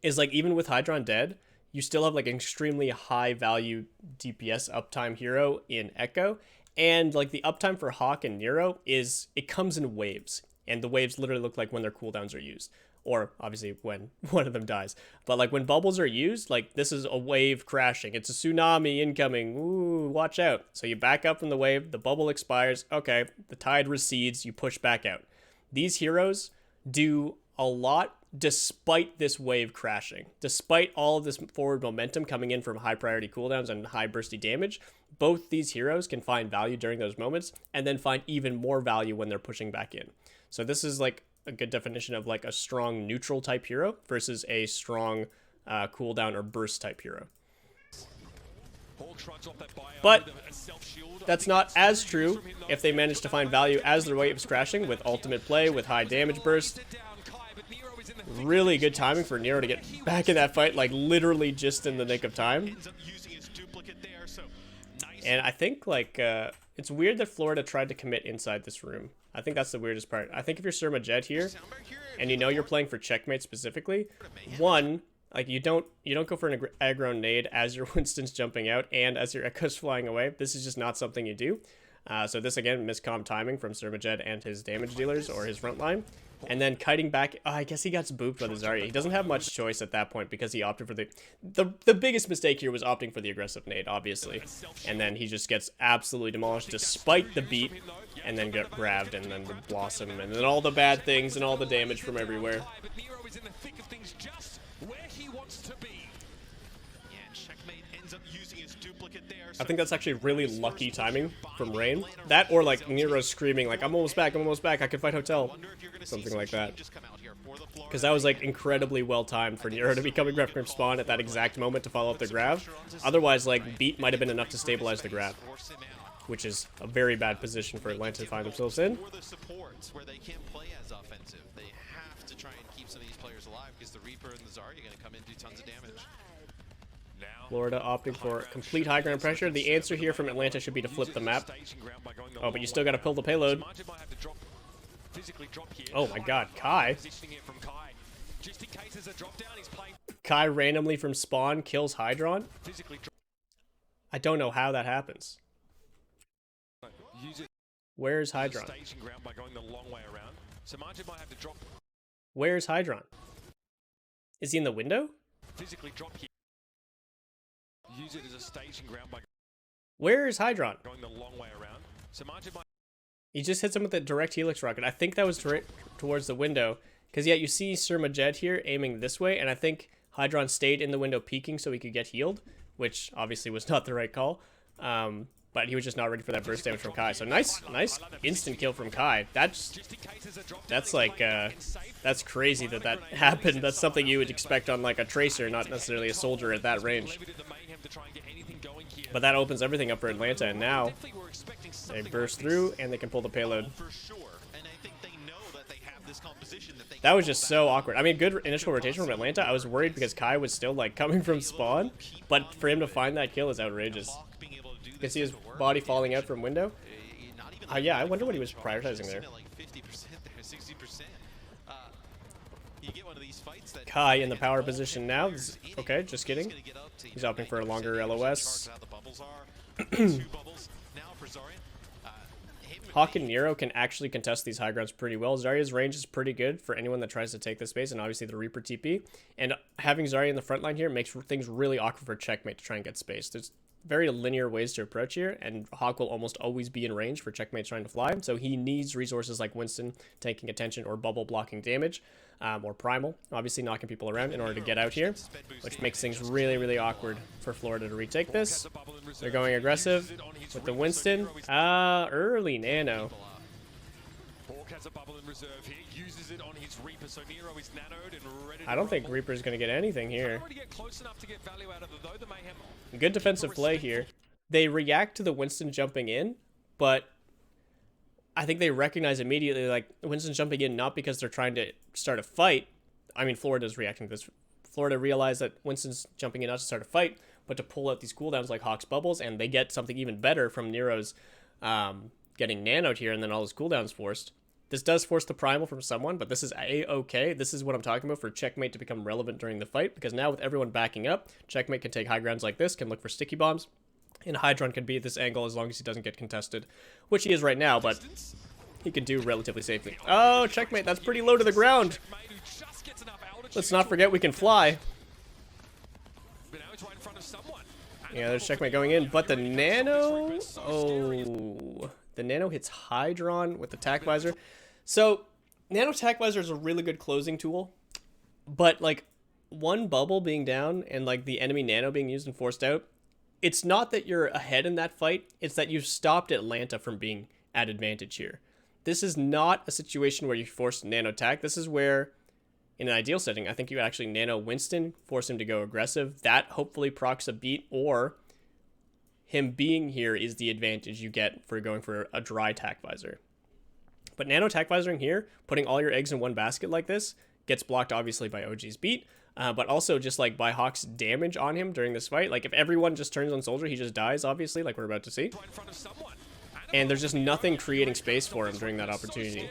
is, like, even with Hydron dead, you still have, like, an extremely high value DPS uptime hero in Echo. And, like, the uptime for Hawk and Nero it comes in waves. And the waves literally look like when their cooldowns are used. Or, obviously, when one of them dies. But, like, when bubbles are used, like, this is a wave crashing. It's a tsunami incoming. Ooh, watch out. So you back up from the wave, the bubble expires. Okay, the tide recedes, you push back out. These heroes do a lot despite this wave crashing. Despite all of this forward momentum coming in from high priority cooldowns and high bursty damage, both these heroes can find value during those moments and then find even more value when they're pushing back in. So this is like a good definition of like a strong neutral type hero versus a strong cooldown or burst type hero. But that's not as true if they manage to find value as their waves crashing with ultimate play, with high damage burst. Really good timing for Nero to get back in that fight, like literally just in the nick of time. And I think like it's weird that Florida tried to commit inside this room. I think that's the weirdest part. I think if you're Surma Jet here and you know you're playing for checkmate specifically, one, like you don't go for an aggro nade as your Winston's jumping out and as your Echo's flying away. This is just not something you do. So this, again, miscomm timing from Surmajed and his damage dealers, or his front line. And then kiting back, I guess he got booped by the Zarya. He doesn't have much choice at that point because he opted for the biggest mistake here was opting for the aggressive nade, obviously. And then he just gets absolutely demolished despite the beat, and then get grabbed, and then the Blossom, and then all the bad things and all the damage from everywhere. I think that's actually really lucky timing from Rain. That or like Nero screaming like, I'm almost back, I can fight Hotel. Something like that. Because that was like incredibly well timed for Nero to be coming back from spawn at that exact moment to follow up the grab. Otherwise, like, beat might have been enough to stabilize the grab, which is a very bad position for Atlanta to find themselves in. Florida opting for complete high ground pressure. The answer here from Atlanta should be to flip the map. Oh, but you still got to pull the payload. Oh my god, Kai. Kai randomly from spawn kills Hydron? I don't know how that happens. Where's Hydron? Where's Hydron? Is he in the window? Use it as a staging ground by Where is Hydron? going the long way around. So he just hits him with a direct helix rocket. I think that was towards the window. Because yeah, you see Surmajed here aiming this way, and I think Hydron stayed in the window peeking so he could get healed, which obviously was not the right call. But he was just not ready for that burst damage from Kai. So nice instant kill from Kai. That's like, that's crazy that happened. That's something you would expect on like a Tracer, not necessarily a soldier at that range. But that opens everything up for Atlanta, and now they burst through and they can pull the payload. That was just so awkward. I mean, good initial rotation from Atlanta. I was worried because Kai was still like coming from spawn, but for him to find that kill is outrageous. You can see his body falling out from window. Yeah, I wonder what he was prioritizing there. Kai in the power position now. Okay, just kidding. He's opting for a longer LOS. Hawk and Nero can actually contest these high grounds pretty well. Zarya's range is pretty good for anyone that tries to take this space, and obviously the Reaper TP. And having Zarya in the front line here makes things really awkward for Checkmate to try and get space. There's very linear ways to approach here, and Hawk will almost always be in range for Checkmate trying to fly, so he needs resources like Winston taking attention or bubble blocking damage, or Primal, obviously knocking people around in order to get out here, which makes things really awkward for Florida to retake this. They're going aggressive with the Winston. Early nano. I don't think Reaper's going to get anything here. Good defensive play here. They react to the Winston jumping in, but I think they recognize immediately, like, Winston jumping in not because they're trying to start a fight. I mean, Florida's reacting to this. Florida realized that Winston's jumping in not to start a fight, but to pull out these cooldowns like Hawk's bubbles, and they get something even better from Nero's getting nanoed here and then all his cooldowns forced. This does force the primal from someone, but this is a-okay. This is what I'm talking about for Checkmate to become relevant during the fight, because now with everyone backing up, Checkmate can take high grounds like this, can look for sticky bombs, and Hydron can be at this angle as long as he doesn't get contested, which he is right now, but he can do relatively safely. Oh, Checkmate, that's pretty low to the ground. Let's not forget we can fly. Yeah, there's Checkmate going in, but the nano... Oh, the nano hits Hydron with the tac visor. So, nano tac visor is a really good closing tool, but like one bubble being down and like the enemy nano being used and forced out, it's not that you're ahead in that fight, it's that you've stopped Atlanta from being at advantage here. This is not a situation where you force nano tac. This is where, in an ideal setting, I think you actually nano Winston, force him to go aggressive. That hopefully procs a beat, or him being here is the advantage you get for going for a dry tac visor. But nano tac visoring here, putting all your eggs in one basket like this, gets blocked obviously by OG's beat, but also just like by Hawk's damage on him during this fight. Like if everyone just turns on Soldier, he just dies, obviously, like we're about to see. And there's just nothing creating space for him during that opportunity.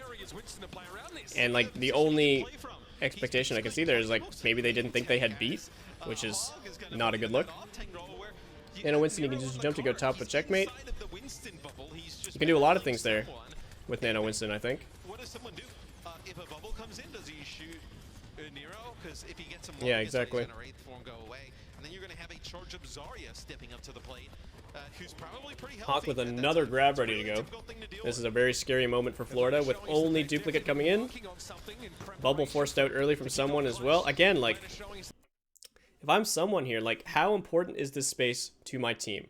And like the only expectation I can see there is like maybe they didn't think they had beat, which is not a good look. Nano Winston, you can just jump to go top with checkmate. You can do a lot of things there with Nano Winston, I think. What does someone do? If a bubble comes in, does he shoot Nero? Because if he gets some yeah, exactly. go away, and then you're going to have a charge of Zarya stepping up to the plate, who's probably pretty healthy. Hawk with another grab ready to go. This is a very scary moment for Florida with only duplicate coming in. Bubble forced out early from someone as well. Again, like, if I'm someone here, like, how important is this space to my team?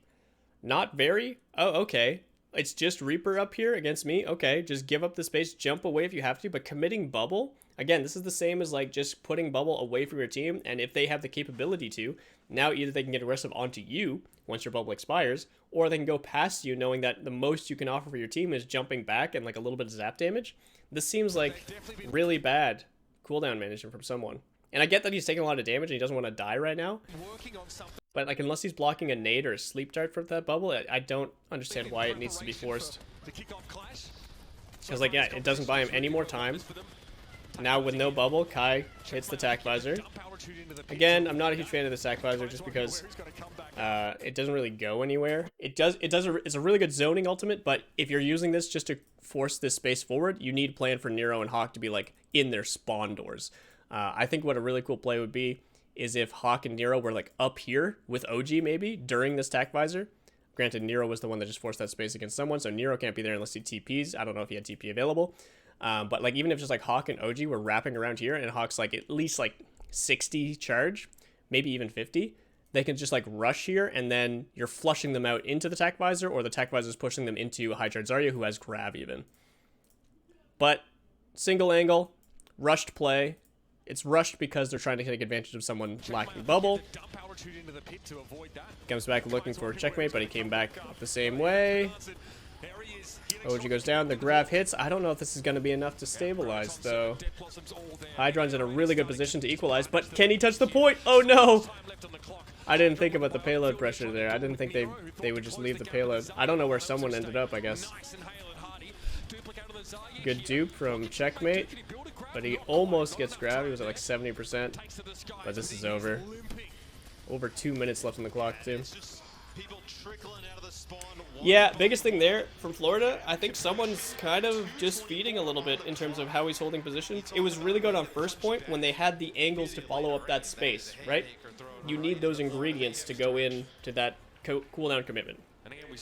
Not very? Oh, okay. It's just Reaper up here against me. Okay, just give up the space, jump away if you have to, but committing bubble, again, this is the same as like just putting bubble away from your team, and if they have the capability to, now either they can get aggressive onto you once your bubble expires, or they can go past you knowing that the most you can offer for your team is jumping back and like a little bit of zap damage. This seems like really bad cooldown management from someone. And I get that he's taking a lot of damage and he doesn't want to die right now. But like, unless he's blocking a nade or a sleep dart for that bubble, I don't understand why it needs to be forced. Because like, yeah, it doesn't buy him any more time. Now with no bubble, Kai hits the tack visor. Again, I'm not a huge fan of the tack visor just because it doesn't really go anywhere. It's a really good zoning ultimate, but if you're using this just to force this space forward, you need plan for Nero and Hawk to be like in their spawn doors. I think what a really cool play would be is if Hawk and Nero were like up here with OG maybe during this tack visor. Granted, Nero was the one that just forced that space against someone, so Nero can't be there unless he TPs. I don't know if he had TP available. But like, even if just like Hawk and OG were wrapping around here and Hawk's like at least like 60 charge, maybe even 50, they can just like rush here and then you're flushing them out into the tack visor, or the tack visor is pushing them into a high charge Zarya who has grab even. But single angle, rushed play. It's rushed because they're trying to take advantage of someone lacking bubble. Comes back looking for a checkmate, but he came back the same way. OG goes down, the grab hits. I don't know if this is going to be enough to stabilize, though. Hydron's in a really good position to equalize, but can he touch the point? Oh, no! I didn't think about the payload pressure there. I didn't think they would just leave the payload. I don't know where someone ended up, I guess. Good dupe from checkmate, but he almost gets grabbed. He was at like 70%, but this is over. Over 2 minutes left on the clock, too. Yeah, biggest thing there from Florida, I think someone's kind of just feeding a little bit in terms of how he's holding positions. It was really good on first point when they had the angles to follow up that space, right? You need those ingredients to go in to that cooldown commitment.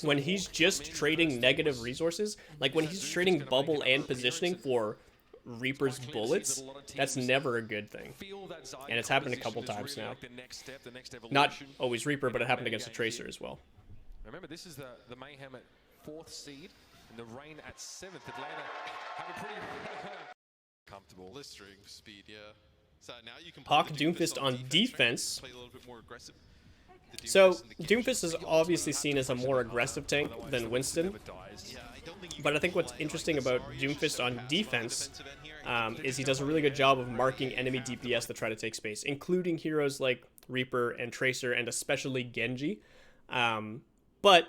When he's just trading negative resources, like when he's trading bubble and positioning for Reaper's bullets, that's never a good thing. And it's happened a couple times now. Not always Reaper, but it happened against a Tracer as well. Remember, this is the Mayhem at 4th seed, and the Rain at 7th. Atlanta have a pretty comfortable blistering speed, yeah. So now you can Hawk Doomfist on defense. Play a little bit more aggressive. So Doomfist is obviously seen as a more aggressive tank than Winston. But I think what's interesting about Doomfist on defense is he does a really good job of marking enemy DPS that try to take space, including heroes like Reaper and Tracer and especially Genji. But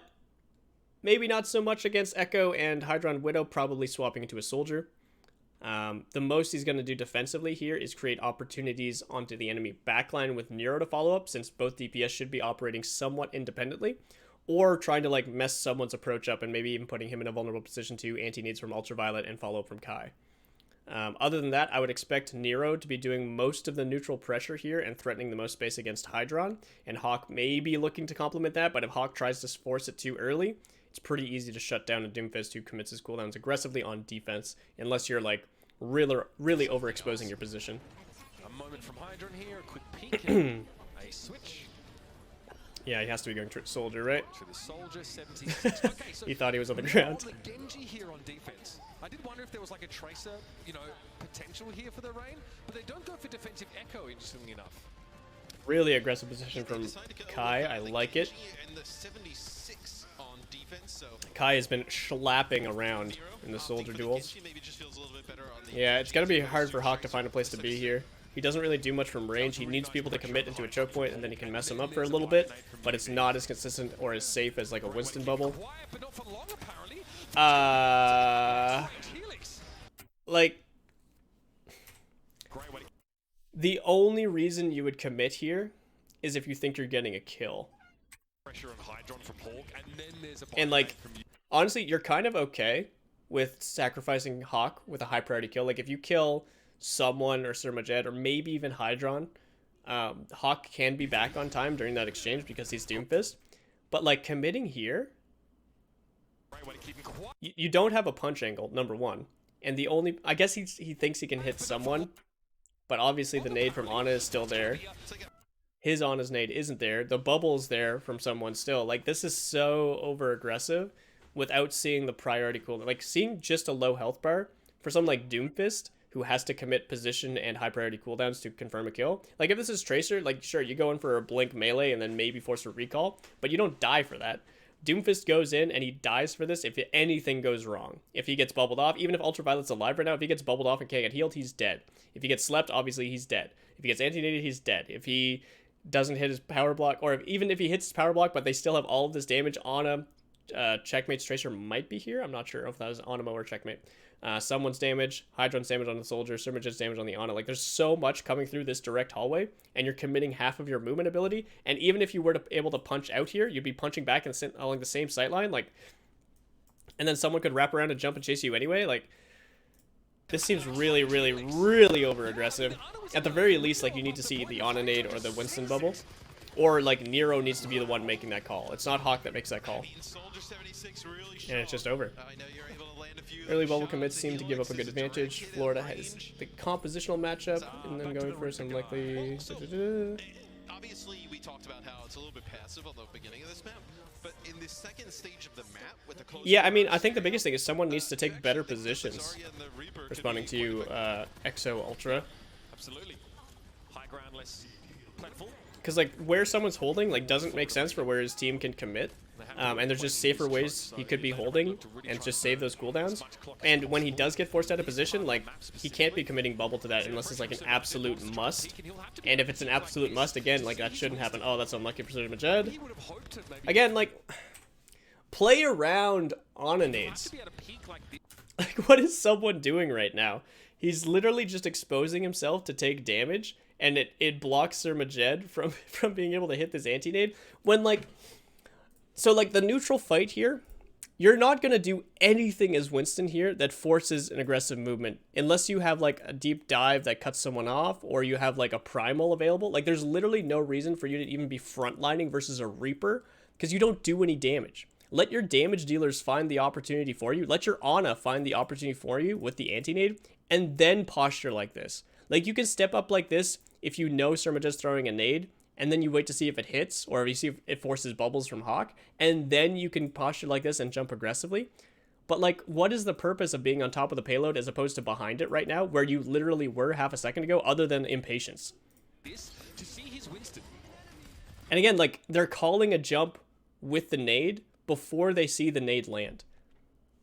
maybe not so much against Echo and Hydron Widow, probably swapping into a soldier. The most he's going to do defensively here is create opportunities onto the enemy backline with Nero to follow up, since both DPS should be operating somewhat independently, or trying to like mess someone's approach up and maybe even putting him in a vulnerable position to anti-nades from Ultraviolet and follow up from Kai. Other than that, I would expect Nero to be doing most of the neutral pressure here and threatening the most space against Hydron, and Hawk may be looking to complement that, but if Hawk tries to force it too early, it's pretty easy to shut down a Doomfist who commits his cooldowns aggressively on defense, unless you're like really overexposing your position. A moment from Hydron here, a quick peek, and a switch. Yeah, he has to be going to soldier, right? To the soldier, 76. Okay, so he thought he was on the ground. The Genji here on defense. I did wonder if there was like a Tracer, potential here for the Rain, but they don't go for defensive Echo, interestingly enough. Really aggressive position from Kai. I like it. Kai has been schlapping around in the soldier duels. Yeah, it's going to be hard for Hawk to find a place to be here. He doesn't really do much from range. He needs people to commit into a choke point, and then he can mess him up for a little bit, but it's not as consistent or as safe as like a Winston bubble. Like, the only reason you would commit here is if you think you're getting a kill. And like, honestly, you're kind of okay with sacrificing Hawk with a high priority kill. Like if you kill someone or Surmajed or maybe even Hydron, Hawk can be back on time during that exchange because he's Doomfist. But like committing here, you don't have a punch angle, number one. And the only, I guess he thinks he can hit someone, but obviously the nade from Ana is still there. His Ana's nade isn't there. The bubble's there from someone still. Like this is so over aggressive without seeing the priority cooldown. Like seeing just a low health bar for someone like Doomfist, who has to commit position and high priority cooldowns to confirm a kill. Like if this is Tracer, like sure, you go in for a blink melee and then maybe force a recall, but you don't die for that. Doomfist goes in and he dies for this if anything goes wrong. If he gets bubbled off, even if Ultraviolet's alive right now, if he gets bubbled off and can't get healed, he's dead. If he gets slept, obviously he's dead. If he gets anti-naded, he's dead. If he doesn't hit his power block, or even if he hits his power block, but they still have all of this damage on a Checkmate's Tracer might be here. I'm not sure if that was Animo or Checkmate. Someone's damage, Hydron's damage on the soldier, Surmage's damage on the Ana. Like there's so much coming through this direct hallway, and you're committing half of your movement ability. And even if you were able to punch out here, you'd be punching back along the same sight line. Like, and then someone could wrap around and jump and chase you anyway. Like, this seems really, really, really over aggressive. At the very least, like you need to see the Ana nade or the Winston bubble. Or, like, Nero needs to be the one making that call. It's not Hawk that makes that call. And it's just over. Early bubble commits seem to give up a good advantage. Florida has the compositional matchup, and then going for some likely... Obviously, we talked about how it's a little bit passive on the beginning of this map, but in this second stage of the map, with the close... Yeah, I mean, I think the biggest thing is someone needs to take better positions. Responding to Exo Ultra. Absolutely. High ground, less plentiful. Because like where someone's holding like doesn't make sense for where his team can commit, and there's just safer ways he could be holding and just save those cooldowns. And when he does get forced out of position, like he can't be committing bubble to that unless it's like an absolute must. And if it's an absolute must, again, like that shouldn't happen. Oh, that's unlucky for Surmajed. Again, like play around on a nades. Like what is someone doing right now? He's literally just exposing himself to take damage. And it blocks Surmajed from being able to hit this anti-nade. When, like... So, like, the neutral fight here, you're not going to do anything as Winston here that forces an aggressive movement. Unless you have, like, a deep dive that cuts someone off, or you have, like, a primal available. Like, there's literally no reason for you to even be frontlining versus a Reaper, because you don't do any damage. Let your damage dealers find the opportunity for you. Let your Ana find the opportunity for you with the anti-nade, and then posture like this. Like, you can step up like this if you know Surmajed's throwing a nade, and then you wait to see if it hits, or if you see if it forces bubbles from Hawk, and then you can posture like this and jump aggressively. But, like, what is the purpose of being on top of the payload as opposed to behind it right now, where you literally were half a second ago, other than Impatience? And again, like, they're calling a jump with the nade before they see the nade land.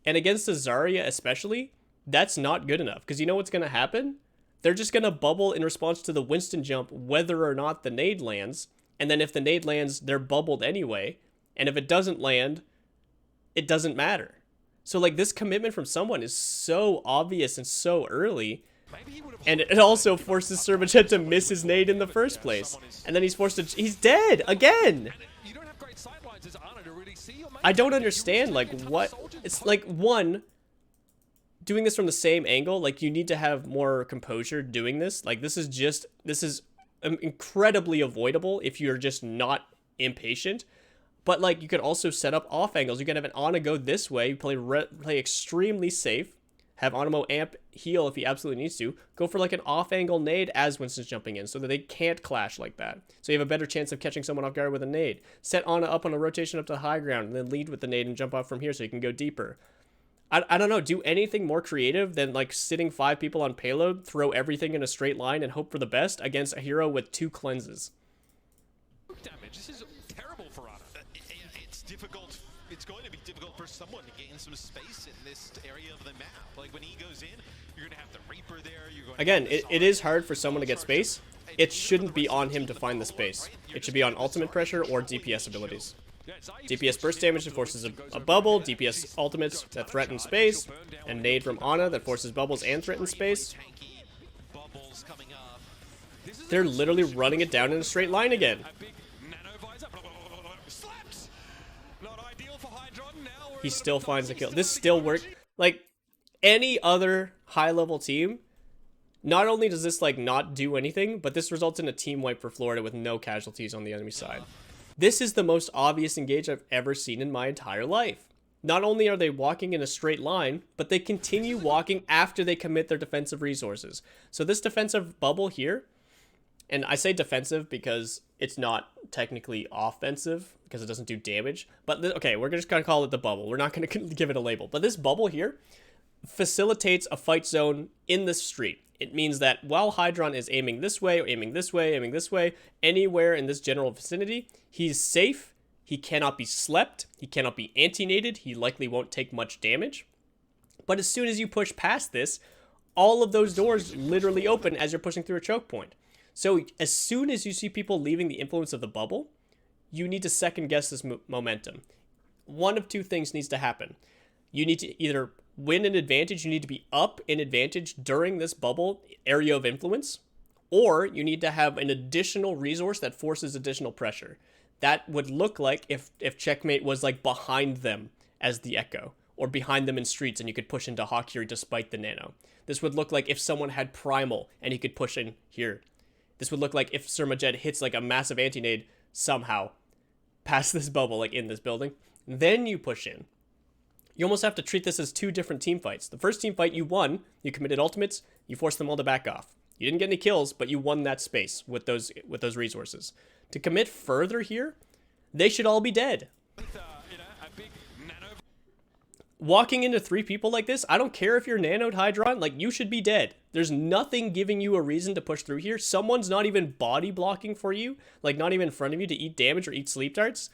And against the Zarya especially, that's not good enough, because you know what's going to happen? They're just going to bubble in response to the Winston jump whether or not the nade lands. And then if the nade lands, they're bubbled anyway. And if it doesn't land, it doesn't matter. So, like, this commitment from someone is so obvious and so early. And it also forces Surmajed to miss his nade in the first place. And then he's forced to... He's dead! Again! I don't understand, like, what... It's like, one... Doing this from the same angle, like, you need to have more composure doing this. Like, this is incredibly avoidable if you're just not impatient. But, like, you could also set up off angles. You could have an Ana go this way, play extremely safe, have Animo amp heal if he absolutely needs to, go for, like, an off angle nade as Winston's jumping in so that they can't clash like that. So you have a better chance of catching someone off guard with a nade. Set Ana up on a rotation up to high ground, and then lead with the nade and jump off from here so you can go deeper. I don't know, do anything more creative than, like, sitting 5 people on payload, throw everything in a straight line, and hope for the best against a hero with 2 cleanses. Damage. This is terrible for Ana. It's difficult. It's going to be difficult for someone to gain some space in this area of the map. Like, when he goes in, you're going to have the Reaper there. You're going Again, it is hard for someone to get space. It shouldn't be on him to find the space. It should be on ultimate pressure or DPS abilities. DPS burst damage that forces a bubble, DPS ultimates that threaten space, and nade from Ana that forces bubbles and threatens space. They're literally running it down in a straight line again. he still finds the kill. This still works. Like, any other high-level team, not only does this, like, not do anything, but this results in a team wipe for Florida with no casualties on the enemy side. This is the most obvious engage I've ever seen in my entire life. Not only are they walking in a straight line, but they continue walking after they commit their defensive resources. So this defensive bubble here, and I say defensive because it's not technically offensive, because it doesn't do damage. But, okay, we're just going to call it the bubble. We're not going to give it a label. But this bubble here facilitates a fight zone in the street. It means that while Hydron is aiming this way, or aiming this way, aiming this way, anywhere in this general vicinity, he's safe. He cannot be slept. He cannot be anti-nated. He likely won't take much damage. But as soon as you push past this, all of those doors literally open as you're pushing through a choke point. So as soon as you see people leaving the influence of the bubble, you need to second guess this momentum. One of two things needs to happen. You need to either win an advantage, you need to be up in advantage during this bubble area of influence, or you need to have an additional resource that forces additional pressure. That would look like if Checkmate was like behind them as the Echo, or behind them in streets and you could push into Hawkiri despite the nano. This would look like if someone had Primal and he could push in here. This would look like if Surmajed hits like a massive anti-nade somehow past this bubble, like in this building. Then you push in. You almost have to treat this as two different team fights. The first team fight you won, you committed ultimates, you forced them all to back off. You didn't get any kills, but you won that space with those resources. To commit further here, they should all be dead. Walking into three people like this, I don't care if you're nanoed Hydron, like you should be dead. There's nothing giving you a reason to push through here. Someone's not even body blocking for you, like not even in front of you to eat damage or eat sleep darts.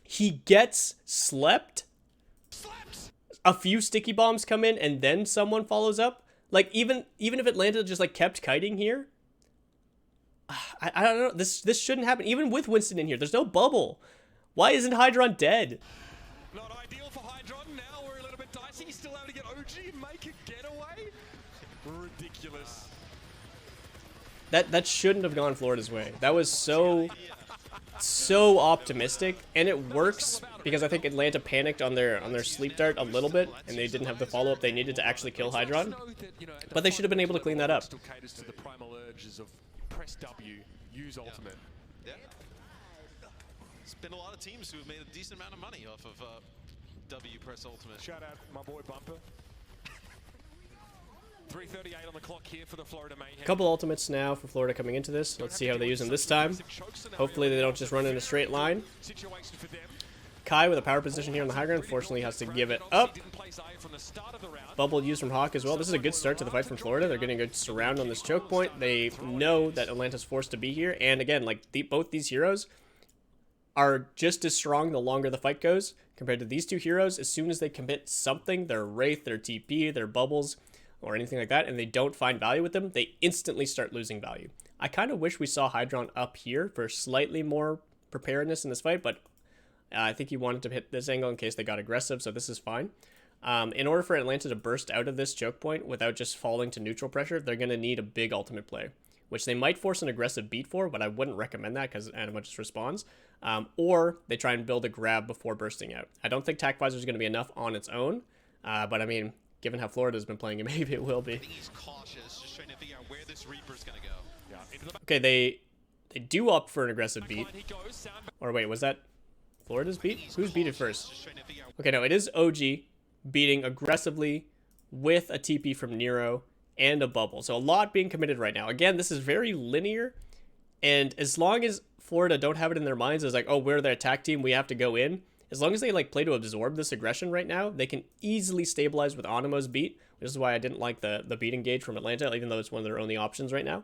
He gets slept. A few sticky bombs come in and then someone follows up. Like even if Atlanta just like kept kiting here, I don't know. This shouldn't happen. Even with Winston in here, there's no bubble. Why isn't Hydron dead? Not ideal for Hydron. Now we're a little bit dicey. He's still able to get OG and make a getaway. Ridiculous. That shouldn't have gone Florida's way. That was so optimistic, and it works because I think Atlanta panicked on their sleep dart a little bit, and they didn't have the follow up they needed to actually kill Hydron. But they should have been able to clean that up. Still caters to the primal urges of press W, use ultimate. Yeah. It's been a lot of teams who have made a decent amount of money off of W press ultimate. Shout out my boy Bumper. 3:38 on the clock here for the Florida Mayhem. Couple ultimates now for Florida coming into this. Let's see how they use them this time. Hopefully they don't just run in a straight line. Kai with a power position here on the high ground, unfortunately has to give it up. Bubble used from Hawk as well. This is a good start to the fight from Florida. They're getting a good surround on this choke point. They know that Atlanta's forced to be here. And again, like both these heroes are just as strong the longer the fight goes compared to these two heroes. As soon as they commit something, their Wraith, their TP, their bubbles, or anything like that, and they don't find value with them, they instantly start losing value. I kind of wish we saw Hydron up here for slightly more preparedness in this fight, but I think he wanted to hit this angle in case they got aggressive, so this is fine. In order for Atlanta to burst out of this choke point without just falling to neutral pressure, they're going to need a big ultimate play, which they might force an aggressive beat for, but I wouldn't recommend that because Anima just responds. Or they try and build a grab before bursting out. I don't think Tac Visor is going to be enough on its own, but I mean, given how Florida's been playing it, maybe it will be. I think he's cautious, just trying to figure out where this Reaper's gonna go. Okay, they do opt for an aggressive beat. Or wait, was that Florida's beat? Who's beat it first? Okay, no, it is OG beating aggressively with a TP from Nero and a bubble. So a lot being committed right now. Again, this is very linear, and as long as Florida don't have it in their minds as like, oh, we're the attack team, we have to go in. As long as they like play to absorb this aggression right now, they can easily stabilize with Animo's beat, which is why I didn't like the beat engage from Atlanta, even though it's one of their only options right now.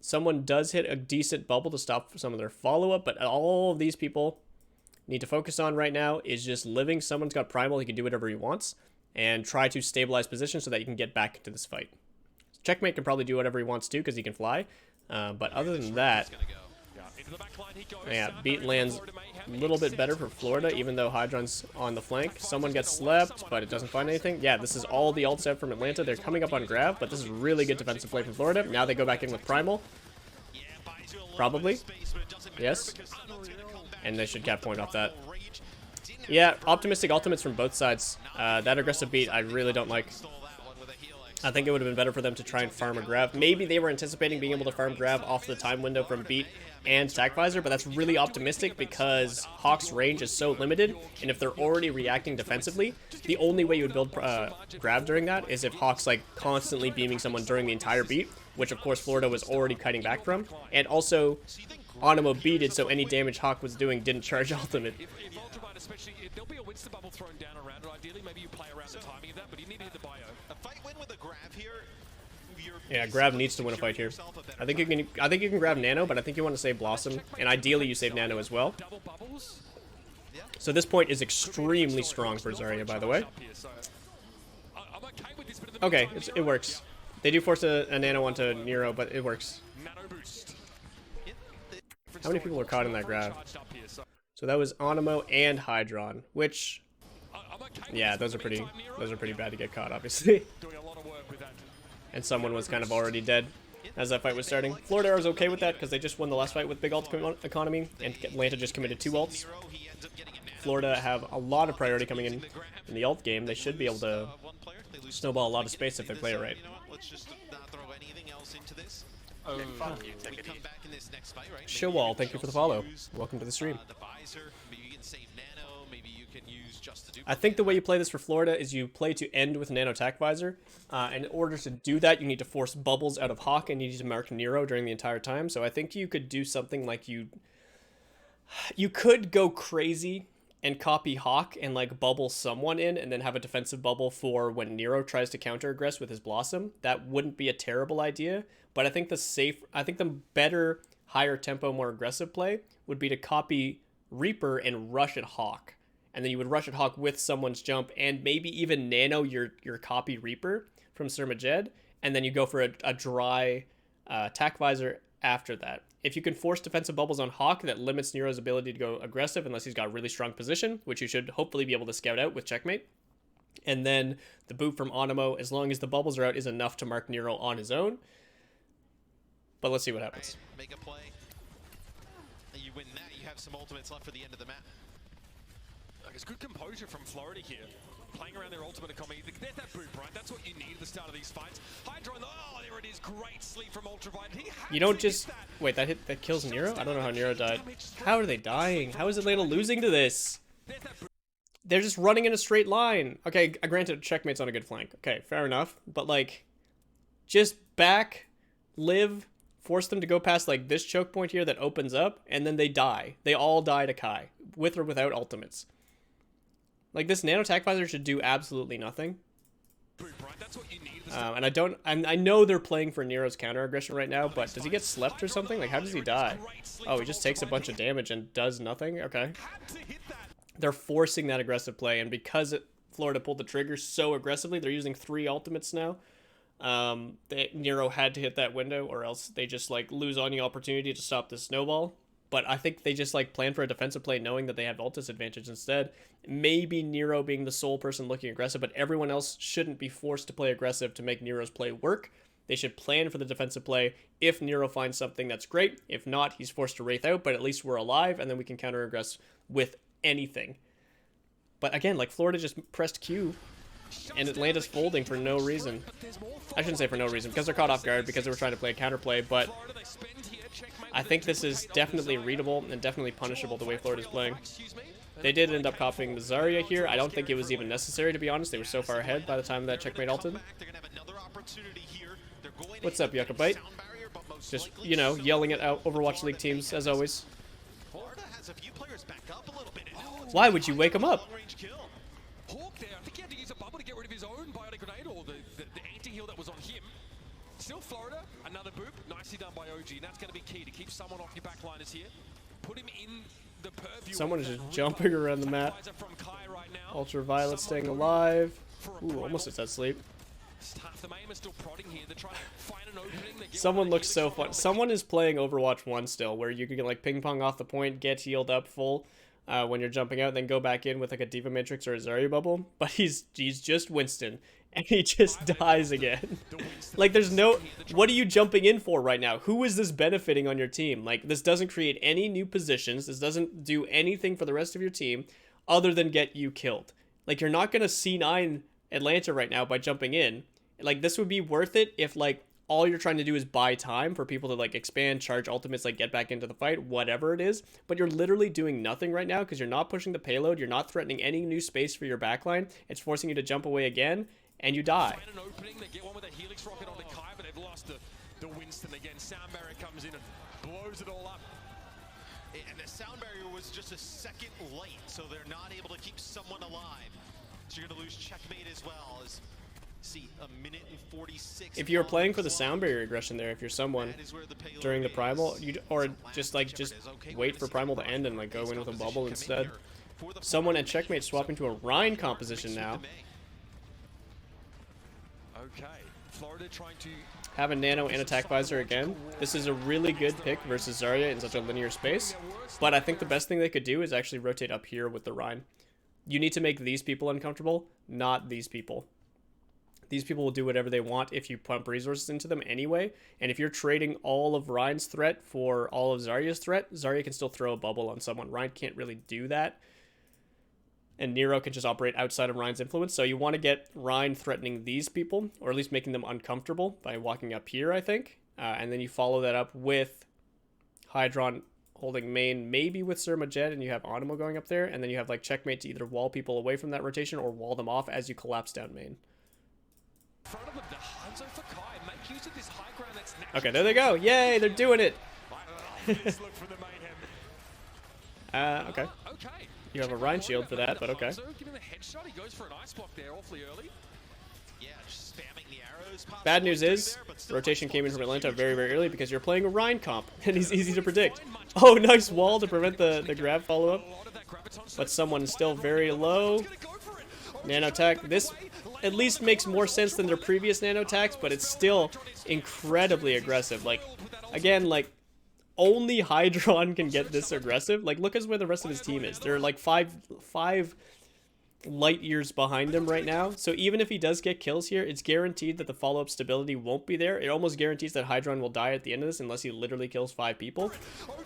Someone does hit a decent bubble to stop some of their follow-up, but all of these people need to focus on right now is just living. Someone's got Primal, he can do whatever he wants, and try to stabilize position so that you can get back into this fight. Checkmate can probably do whatever he wants to because he can fly, but other than that, yeah, beat lands a little bit better for Florida, even though Hydron's on the flank. Someone gets slept, but it doesn't find anything. Yeah, this is all the ult set from Atlanta. They're coming up on grab, but this is really good defensive play from Florida. Now they go back in with Primal. Probably. Yes. And they should cap point off that. Yeah, optimistic ultimates from both sides. That aggressive beat I really don't like. I think it would have been better for them to try and farm a grab. Maybe they were anticipating being able to farm grab off the time window from beat and Tac Visor, but that's really optimistic because Hawk's range is so limited, and if they're already reacting defensively, the only way you would build grab during that is if Hawk's like constantly beaming someone during the entire beat, which of course Florida was already kiting back from, and also Onimo beated, so any damage Hawk was doing didn't charge ultimate. If Ultimate, especially, if there'll be a Winston bubble thrown down around it, ideally maybe you play around the timing of that, but you need to hit the bio. A fight win with a grab here. Yeah, grab needs to win a fight here. I think you can grab Nano, but I think you want to save Blossom, and ideally you save Nano as well. So this point is extremely strong for Zarya, by the way. Okay, it works. They do force a Nano onto Nero, but it works. How many people are caught in that grab? So that was Onimo and Hydron, which, yeah, those are pretty bad to get caught, obviously. And someone was kind of already dead as that fight was starting. Florida is okay with that because they just won the last fight with big ult economy, and Atlanta just committed 2 ults. Florida have a lot of priority coming in the ult game. They should be able to snowball a lot of space if they play it right. Showwall, thank you for the follow. Welcome to the stream. I think the way you play this for Florida is you play to end with Nano Tac Visor. In order to do that, you need to force bubbles out of Hawk, and you need to mark Nero during the entire time. So I think you could do something like you could go crazy and copy Hawk and like bubble someone in, and then have a defensive bubble for when Nero tries to counter aggress with his Blossom. That wouldn't be a terrible idea, but I think the better, higher tempo, more aggressive play would be to copy Reaper and rush at Hawk. And then you would rush at Hawk with someone's jump, and maybe even nano your copy Reaper from Sir Majed, and then you go for a dry Tac Visor after that. If you can force defensive bubbles on Hawk, that limits Nero's ability to go aggressive unless he's got really strong position, which you should hopefully be able to scout out with Checkmate. And then the boot from Onimo, as long as the bubbles are out, is enough to mark Nero on his own. But let's see what happens. Make a play. You win that, you have some ultimates left for the end of the map. It's good composure from Florida here. Playing around their ultimate economy. There's that boot, right? That's what you need at the start of these fights. Hydron, oh, there it is. Great sleep from Ultraviolet. You don't just... Wait, that kills Nero? I don't know how Nero died. How are they dying? How is Atlanta losing to this? They're just running in a straight line. Okay, granted, Checkmate's on a good flank. Okay, fair enough. But, like, just back, live, force them to go past, like, this choke point here that opens up, and then they die. They all die to Kai, with or without ultimates. Like, this Nano Tac Visor should do absolutely nothing. And I know they're playing for Nero's counter aggression right now, but does he get slept or something? Like, how does he die? Oh, he just takes a bunch of damage and does nothing? Okay. They're forcing that aggressive play, and because Florida pulled the trigger so aggressively, they're using 3 ultimates now. Nero had to hit that window, or else they just, like, lose any opportunity to stop this snowball. But I think they just, like, plan for a defensive play knowing that they have ult disadvantage instead. Maybe Nero being the sole person looking aggressive, but everyone else shouldn't be forced to play aggressive to make Nero's play work. They should plan for the defensive play. If Nero finds something, that's great. If not, he's forced to Wraith out, but at least we're alive, and then we can counter-aggress with anything. But again, like, Florida just pressed Q, and Atlanta's folding for no reason. I shouldn't say for no reason, because they're caught off guard, because they were trying to play a counterplay, but I think this is definitely readable and definitely punishable the way Florida's playing. They did end up copying the Zarya here. I don't think it was even necessary, to be honest. They were so far ahead by the time that Checkmate ulted. What's up, Yuckabite? Just, you know, yelling at Overwatch League teams, as always. Why would you wake him up? Hawk there, I think he had to use a bubble to get rid of his own biotic grenade, or the anti-heal that was on him. Still Florida, another boop, nicely done by OG, and that's going to be key to keep someone off your backliners here. Put him in the purview. Someone is just jumping around the map. Ultraviolet staying alive. Ooh, almost at that sleep. Someone looks so fun. Someone is playing Overwatch 1 still, where you can like ping pong off the point, get healed up full when you're jumping out, then go back in with like a Diva Matrix or a Zarya bubble. But he's just Winston, and he just dies again. Like, there's no... What are you jumping in for right now? Who is this benefiting on your team? Like, this doesn't create any new positions. This doesn't do anything for the rest of your team. other than get you killed. Like, you're not going to C9 Atlanta right now by jumping in. Like, this would be worth it if, like, all you're trying to do is buy time for people to, like, expand, charge ultimates, like, get back into the fight, whatever it is. But you're literally doing nothing right now because you're not pushing the payload. You're not threatening any new space for your backline. It's forcing you to jump away again, and you die. Find an opening, they get one with a Helix rocket on the Kai, but they've lost the Winston again. Sound barrier comes in and blows it all up. And the sound barrier was just a second late, so they're not able to keep someone alive. So you're going to lose checkmate as well. As see, 1:46. If you're playing for the sound barrier aggression there, if you're someone during the primal, or just wait for primal to end and like go in with a bubble instead. Someone at checkmate swapping to a Rhine composition now. Okay, Florida trying to have a nano and attack visor again. This is a really good pick versus Zarya in such a linear space, but I think the best thing they could do is actually rotate up here with the Rhine. You need to make these people uncomfortable, not these people. These people will do whatever they want if you pump resources into them anyway, and if you're trading all of Rhine's threat for all of Zarya's threat, Zarya can still throw a bubble on someone. Rhine can't really do that, and Nero can just operate outside of Rhine's influence, so you want to get Rhine threatening these people, or at least making them uncomfortable by walking up here, I think, and then you follow that up with Hydron holding main, maybe with Surma Jet, and you have Animo going up there, and then you have like checkmate to either wall people away from that rotation or wall them off as you collapse down main. Okay, there they go. Yay, they're doing it. Okay. You have a Rhine shield for that, but okay. Bad news is, rotation came in from Atlanta very, very early because you're playing a Rhine comp, and he's easy to predict. Oh, nice wall to prevent the grab follow-up, but someone is still very low. Nanotech, this at least makes more sense than their previous nanotechs, but it's still incredibly aggressive. Like, again, like, only Hydron can get this aggressive. Like, look at where the rest of his team is. They're like five light years behind him right now. So even if he does get kills here, it's guaranteed that the follow-up stability won't be there. It almost guarantees that Hydron will die at the end of this unless he literally kills 5 people.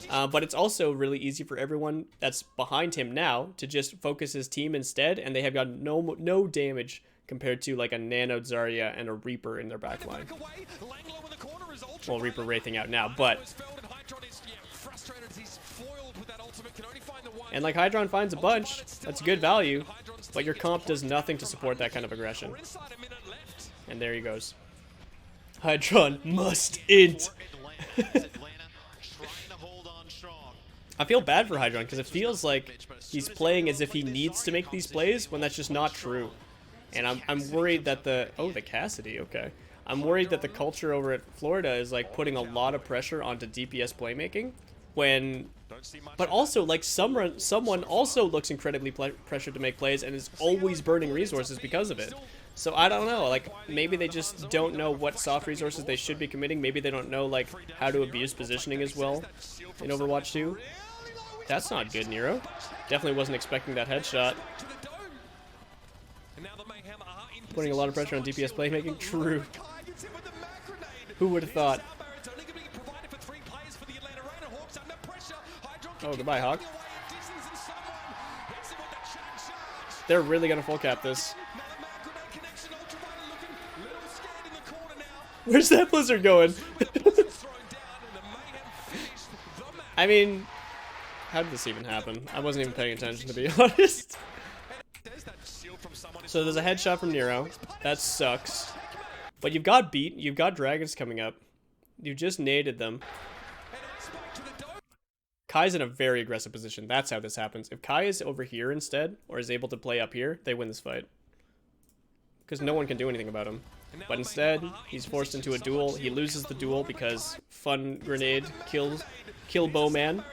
But it's also really easy for everyone that's behind him now to just focus his team instead, and they have got no damage compared to like a Nano Zarya and a Reaper in their backline. Well, Reaper wraithing out now, but... And like Hydron finds a bunch, that's good value, but your comp does nothing to support that kind of aggression. And there he goes. Hydron must int. I feel bad for Hydron because it feels like he's playing as if he needs to make these plays when that's just not true. And I'm worried that the Cassidy, okay. I'm worried that the culture over at Florida is like putting a lot of pressure onto DPS playmaking when, but also like someone also looks incredibly pressured to make plays and is always burning resources because of it. So I don't know, like maybe they just don't know what soft resources they should be committing. Maybe they don't know like how to abuse positioning as well in Overwatch 2. That's not good, Nero. Definitely wasn't expecting that headshot. Putting a lot of pressure on DPS playmaking. True. Who would have thought? Oh, goodbye, Hawk. They're really gonna full cap this. Where's that Blizzard going? I mean, how did this even happen? I wasn't even paying attention, to be honest. So there's a headshot from Nero. That sucks. But you've got beat. You've got dragons coming up. You just naded them. Kai's in a very aggressive position. That's how this happens. If Kai is over here instead, or is able to play up here, they win this fight. Because no one can do anything about him. But instead, he's forced into a duel. He loses the duel because Fun Grenade kill Bowman.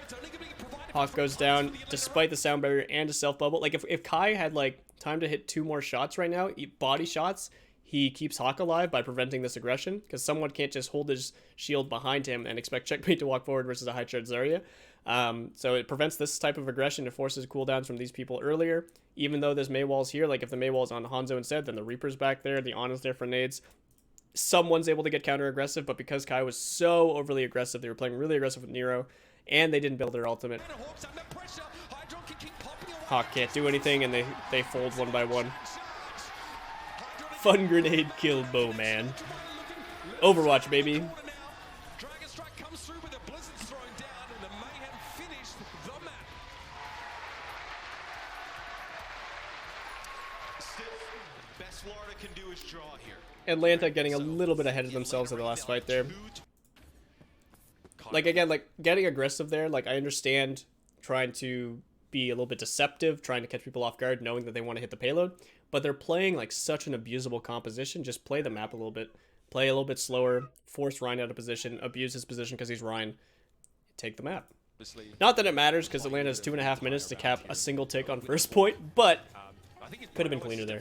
Hawk goes down despite the sound barrier and a self bubble. Like if Kai had like time to hit 2 more shots right now, body shots, he keeps Hawk alive by preventing this aggression because someone can't just hold his shield behind him and expect checkmate to walk forward versus a high charge Zarya. So it prevents this type of aggression. It forces cooldowns from these people earlier. Even though there's Maywall's here, like if the Maywall's on Hanzo instead, then the Reaper's back there, the Ana's there for nades. Someone's able to get counter-aggressive, but because Kai was so overly aggressive, they were playing really aggressive with Nero, and they didn't build their ultimate. Hawk can't do anything, and they fold one by one. Fun grenade killed Bowman. Overwatch, baby. Dragon Strike comes through with the blizzards thrown down, and the Mayhem finished the map. Still, best Florida can do is draw here. Atlanta getting a little bit ahead of themselves in the last fight there. Like, again, like, getting aggressive there, like, I understand trying to be a little bit deceptive, trying to catch people off guard, knowing that they want to hit the payload, but they're playing, like, such an abusable composition. Just play the map a little bit. Play a little bit slower, force Ryan out of position, abuse his position because he's Ryan, take the map. Not that it matters, because Atlanta has 2.5 minutes to cap a single tick on first point, but could have been cleaner there.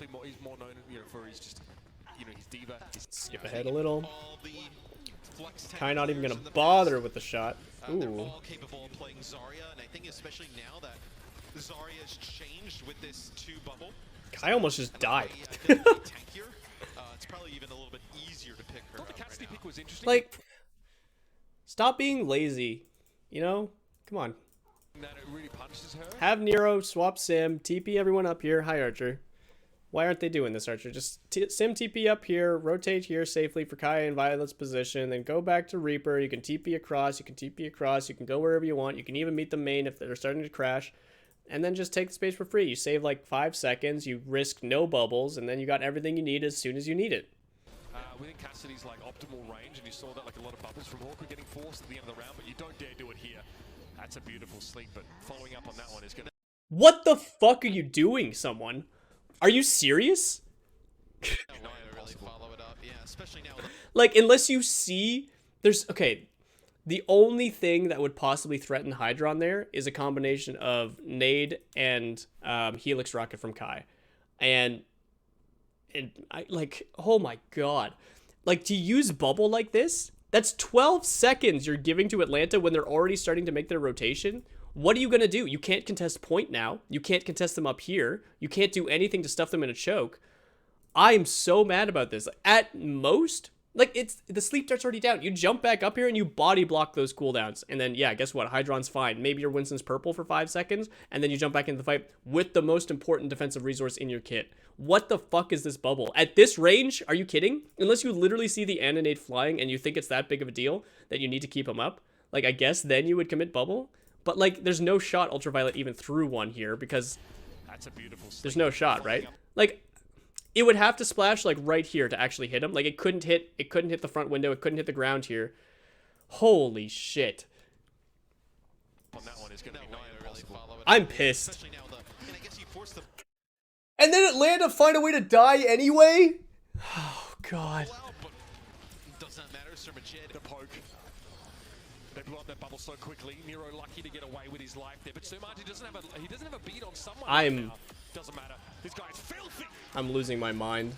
Skip ahead a little. Kai not even going to bother with the shot. They're Ooh. all capable of playing Zarya, and I think especially now that Zarya has changed with this 2 bubble. Kai almost just died. Tankier, it's probably even a little bit easier to pick her out right now. Pick was interesting. Like, stop being lazy, you know? Come on. That it really punches her. Have Nero swap Sim, TP everyone up here. Hi, Archer. Why aren't they doing this, Archer? Just Sim TP up here, rotate here safely for Kai and Violet's position, then go back to Reaper. You can TP across, you can go wherever you want. You can even meet the main if they're starting to crash. And then just take the space for free. You save like 5 seconds, you risk no bubbles, and then you got everything you need as soon as you need it. Within Cassidy's like optimal range, and you saw that like a lot of bubbles from Hawk were getting forced at the end of the round, but you don't dare do it here. That's a beautiful sleep, but following up on that one is gonna... What the fuck are you doing, someone? Are you serious? No way to really follow it up. Yeah, especially now. Like, unless you see... Okay, the only thing that would possibly threaten Hydron there is a combination of Nade and Helix Rocket from Kai. And I, like, oh my god. Like, to use Bubble like this, that's 12 seconds you're giving to Atlanta when they're already starting to make their rotation. What are you going to do? You can't contest point now. You can't contest them up here. You can't do anything to stuff them in a choke. I am so mad about this. At most, like, it's the sleep dart's already down. You jump back up here and you body block those cooldowns. And then, yeah, guess what? Hydron's fine. Maybe your Winston's purple for 5 seconds, and then you jump back into the fight with the most important defensive resource in your kit. What the fuck is this bubble? At this range, are you kidding? Unless you literally see the Anonade flying and you think it's that big of a deal that you need to keep him up. Like, I guess then you would commit bubble. But, like, there's no shot Ultraviolet even threw one here because That's a beautiful there's no shot, right? Like, it would have to splash, like, right here to actually hit him. Like, it couldn't hit the front window. It couldn't hit the ground here. Holy shit. On that one is gonna be really I'm pissed. And then Atlanta find a way to die anyway? Oh, God. Doesn't matter, Sir Majid. The poke. They blew up that bubble so quickly. Nero lucky to get away with his life there, but Sumaji doesn't have a beat on someone. Right now. Doesn't matter. This guy's filthy. I'm losing my mind.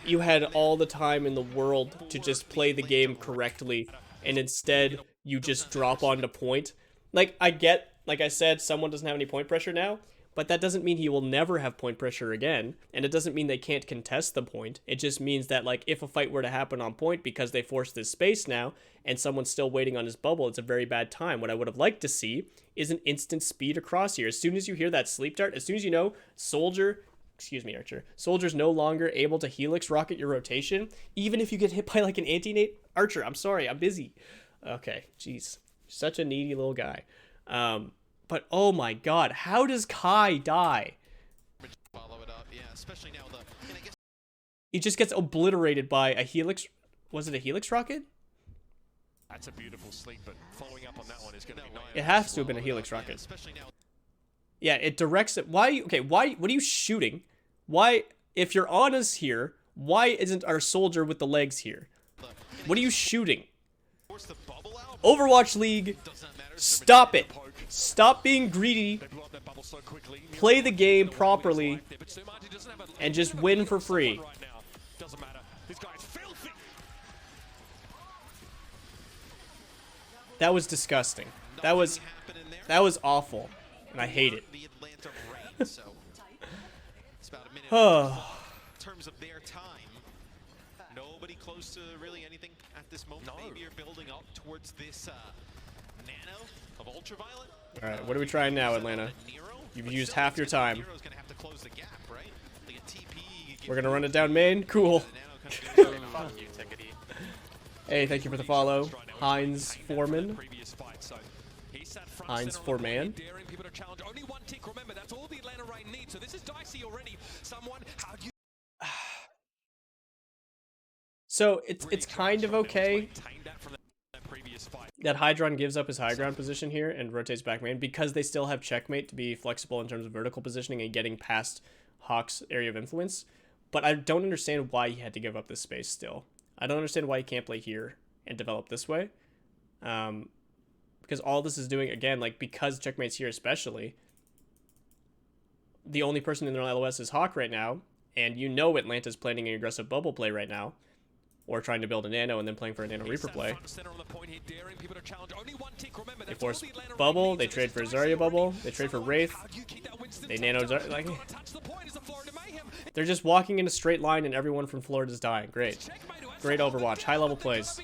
You had all the time in the world to just play the game correctly, and instead you just drop onto point. Like, I get, like I said, someone doesn't have any point pressure now, but that doesn't mean he will never have point pressure again, and it doesn't mean they can't contest the point. It just means that, like, if a fight were to happen on point because they forced this space now, and someone's still waiting on his bubble, it's a very bad time. What I would have liked to see is an instant speed across here. As soon as you hear that sleep dart, as soon as you know Archer, Soldier's no longer able to Helix rocket your rotation, even if you get hit by, like, an anti-nate. Archer, I'm sorry, I'm busy. Okay, jeez. Such a needy little guy. But oh my god, how does Kai die? Follow it up, yeah, especially now He just gets obliterated by a Helix. Was it a Helix rocket? That's a beautiful sleep, but following up on that one is going to be nice. It has to have been a Helix rocket. Yeah, it directs it. Why? Okay, why? What are you shooting? Why? If you're on us here, why isn't our soldier with the legs here? What are you shooting? Overwatch League, stop it. Stop being greedy. Play the game properly and just win for free. That was disgusting. That was awful, and I hate it. Oh. In terms of their time, nobody close to really anything at this moment. Maybe you're building up towards this Nano of ultraviolet. All right, what are we trying now, Atlanta? You've used half your time. Nero's gonna have to close the gap, right? Like a TP. We're gonna run it down main. Cool. Fuck you, Tickety. Hey, thank you for the follow, Heinz Foreman. Heinz Foreman. Daring people to challenge. Only one tick. Remember, that's all the Atlanta Reign needs. So this is dicey already. Someone, how do you? So it's kind of okay that Hydron gives up his high ground position here and rotates back main because they still have checkmate to be flexible in terms of vertical positioning and getting past Hawk's area of influence. But I don't understand why he had to give up this space still. I don't understand why he can't play here and develop this way. Because all this is doing, again, like, because checkmate's here especially, the only person in their LOS is Hawk right now, and you know Atlanta's planning an aggressive bubble play right now, or trying to build a Nano and then playing for a Nano Reaper play. They force bubble, they trade for Zarya bubble, they trade for Wraith, they Nano Zarya, like, they're just walking in a straight line and everyone from Florida's dying. Great. Great Overwatch, high level plays.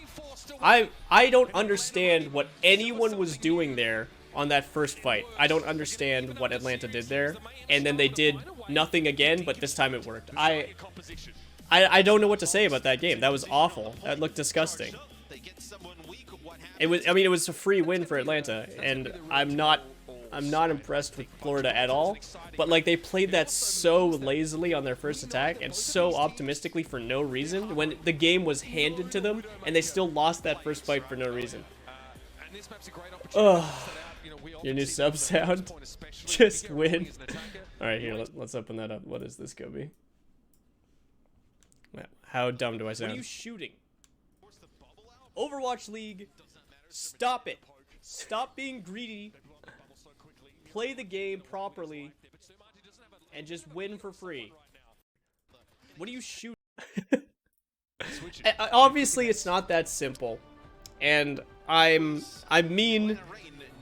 I don't understand what anyone was doing there on that first fight. I don't understand what Atlanta did there, and then they did nothing again, but this time it worked. I don't know what to say about that game. That was awful. That looked disgusting. It was, I mean, it was a free win for Atlanta, and I'm not impressed with Florida at all. But like, they played that so lazily on their first attack and so optimistically for no reason when the game was handed to them, and they still lost that first fight for no reason. Ugh. Your new sub sound. Just win. Alright, here, let's open that up. What is this, Gobi? How dumb do I sound? What are you shooting? Overwatch League, stop it. Stop being greedy. Play the game properly and just win for free. What are you shooting? Obviously, it's not that simple. And I'm mean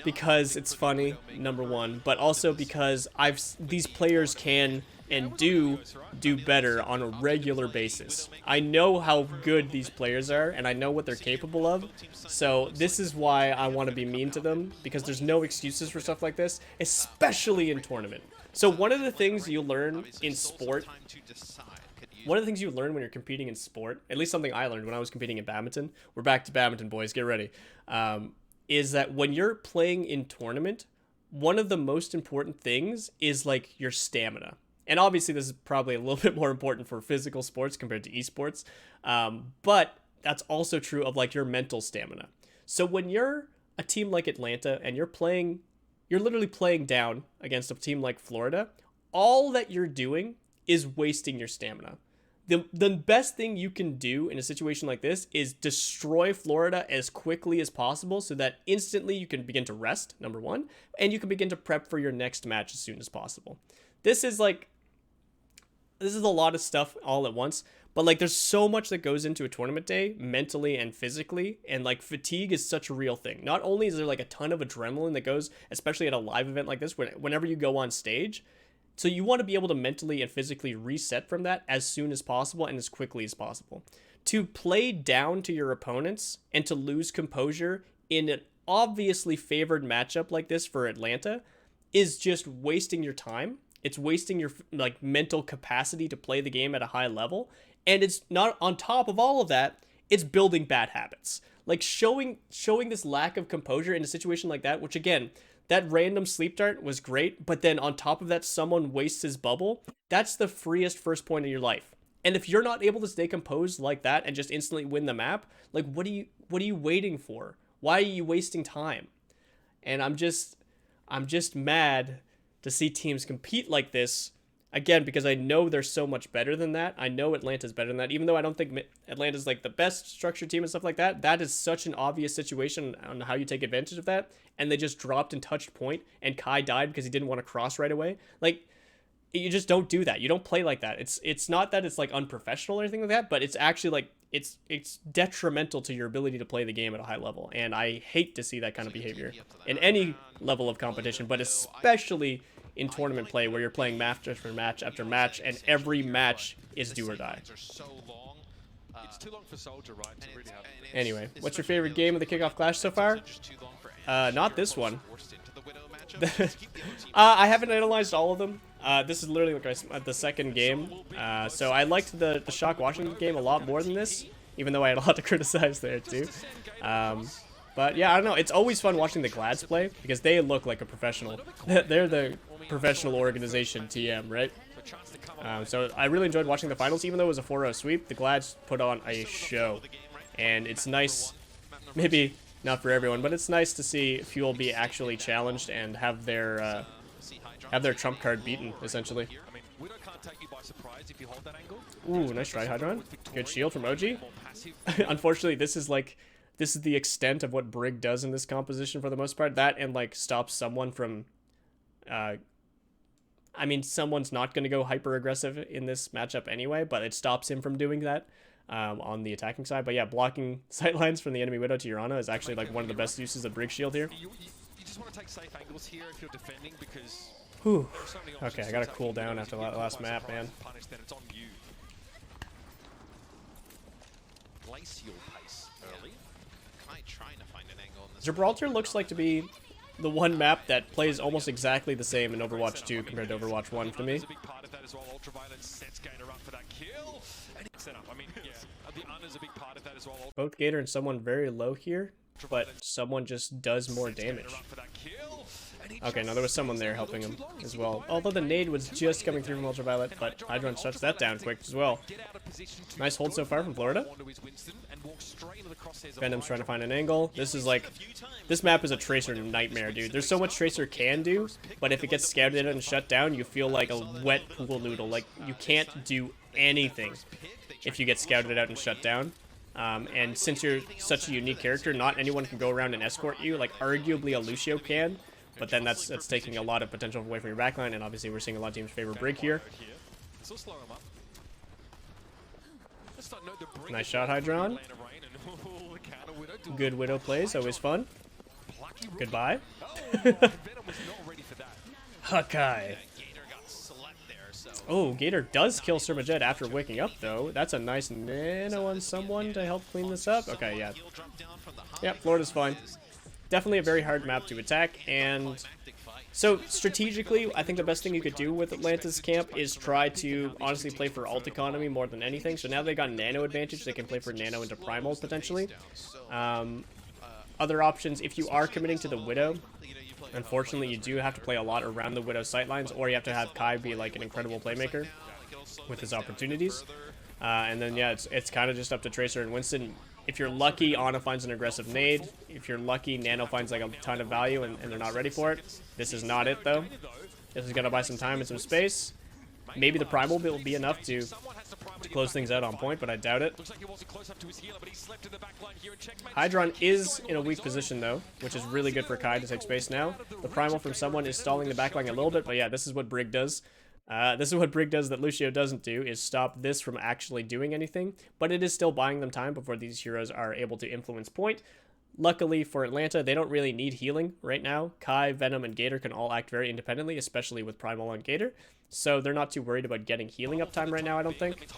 because it's funny, number one, but also because these players can and do better on a regular basis. I know how good these players are, and I know what they're capable of, so this is why I want to be mean to them, because there's no excuses for stuff like this, especially in tournament. So one of the things you learn in sport, one of the things you learn when you're competing in sport, at least something I learned when I was competing in badminton, we're back to badminton, boys, get ready, is that when you're playing in tournament, one of the most important things is like your stamina. And obviously this is probably a little bit more important for physical sports compared to esports, but that's also true of like your mental stamina. So when you're a team like Atlanta and you're literally playing down against a team like Florida, all that you're doing is wasting your stamina. The best thing you can do in a situation like this is destroy Florida as quickly as possible so that instantly you can begin to rest, number one, and you can begin to prep for your next match as soon as possible. This is a lot of stuff all at once, but like there's so much that goes into a tournament day mentally and physically, and like fatigue is such a real thing. Not only is there like a ton of adrenaline that goes, especially at a live event like this, whenever you go on stage, so you want to be able to mentally and physically reset from that as soon as possible and as quickly as possible. To play down to your opponents and to lose composure in an obviously favored matchup like this for Atlanta is just wasting your time. It's wasting your like mental capacity to play the game at a high level, and it's not, on top of all of that, it's building bad habits. Like showing this lack of composure in a situation like that, which again, that random sleep dart was great, but then on top of that, someone wastes his bubble. That's the freest first point of your life. And if you're not able to stay composed like that and just instantly win the map, like what are you waiting for? Why are you wasting time? And I'm just mad to see teams compete like this, again, because I know they're so much better than that. I know Atlanta's better than that, even though I don't think Atlanta's like the best structured team and stuff like that. That is such an obvious situation on how you take advantage of that, and they just dropped and touched point, and Kai died because he didn't want to cross right away. Like, you just don't do that. You don't play like that. It's not that it's like unprofessional or anything like that, but it's actually like it's detrimental to your ability to play the game at a high level, and I hate to see that kind of behavior in any level of competition, but especially in tournament play where you're playing match after match after match, and every match is do or die. It's too long for Soldier, right? To really have. Anyway, what's your favorite game of the kickoff clash so far? Not this one. I haven't analyzed all of them. This is literally like the second game. So I liked the Shock Washington game a lot more than this, even though I had a lot to criticize there too. But yeah, I don't know. It's always fun watching the Glads play because they look like a professional. They're the professional organization TM, right? So I really enjoyed watching the finals, even though it was a 4-0 sweep. The Glads put on a show, and it's nice. Maybe not for everyone, but it's nice to see Fuel be actually challenged and have their trump card beaten, essentially. Ooh, nice try, Hydron. Good shield from OG. Unfortunately, this is the extent of what Brig does in this composition for the most part. That and like stops someone from I mean, someone's not going to go hyper aggressive in this matchup anyway, but it stops him from doing that on the attacking side. But yeah, blocking sightlines from the enemy Widow to Urana is actually like one of the best uses of Brig shield here. You just want to take safe angles here if you're defending because. Whew. Okay, I got to cool down after that last map, man. Then it's on you. Glacial pace early. Trying to find an angle in this. Gibraltar looks like to be the one map that plays almost exactly the same in Overwatch 2 compared to Overwatch 1 for me. Both Gator and someone very low here, but someone just does more damage. Okay, now there was someone there helping him as well. Although the nade was just coming through from Ultraviolet, but Hydron shuts that down quick as well. Nice hold so far from Florida. Venom's trying to find an angle. This map is a Tracer nightmare, dude. There's so much Tracer can do, but if it gets scouted and shut down, you feel like a wet pool noodle. Like, you can't do anything if you get scouted out and shut down. And since you're such a unique character, not anyone can go around and escort you. Like, arguably a Lucio can. But then that's taking a lot of potential away from your backline, and obviously we're seeing a lot of teams favor Brig here. Nice shot, Hydron. Good Widow plays, always fun. Goodbye. Hakai. Oh, Gator does kill Surmajet after waking up, though. That's a nice nano on someone to help clean this up. Okay, yeah. Yeah, Florida's fine. Definitely a very hard map to attack, and so strategically, I think the best thing you could do with Atlanta's camp is try to honestly play for ult economy more than anything. So now they got nano advantage, they can play for nano into primal potentially. Other options, if you are committing to the Widow, unfortunately you do have to play a lot around the Widow sightlines, or you have to have Kai be like an incredible playmaker with his opportunities. And then yeah, it's kind of just up to Tracer and Winston. If you're lucky, Ana finds an aggressive nade. If you're lucky, Nano finds like a ton of value and they're not ready for it. This is not it though. This is gonna buy some time and some space. Maybe the Primal will be enough to close things out on point, but I doubt it. Hydron is in a weak position though, which is really good for Kai to take space now. The Primal from someone is stalling the backline a little bit, but yeah, this is what Brig does. This is what Brig does that Lucio doesn't do, is stop this from actually doing anything, but it is still buying them time before these heroes are able to influence point. Luckily for Atlanta, they don't really need healing right now. Kai, Venom, and Gator can all act very independently, especially with Primal on Gator, so they're not too worried about getting healing uptime right now, I don't think.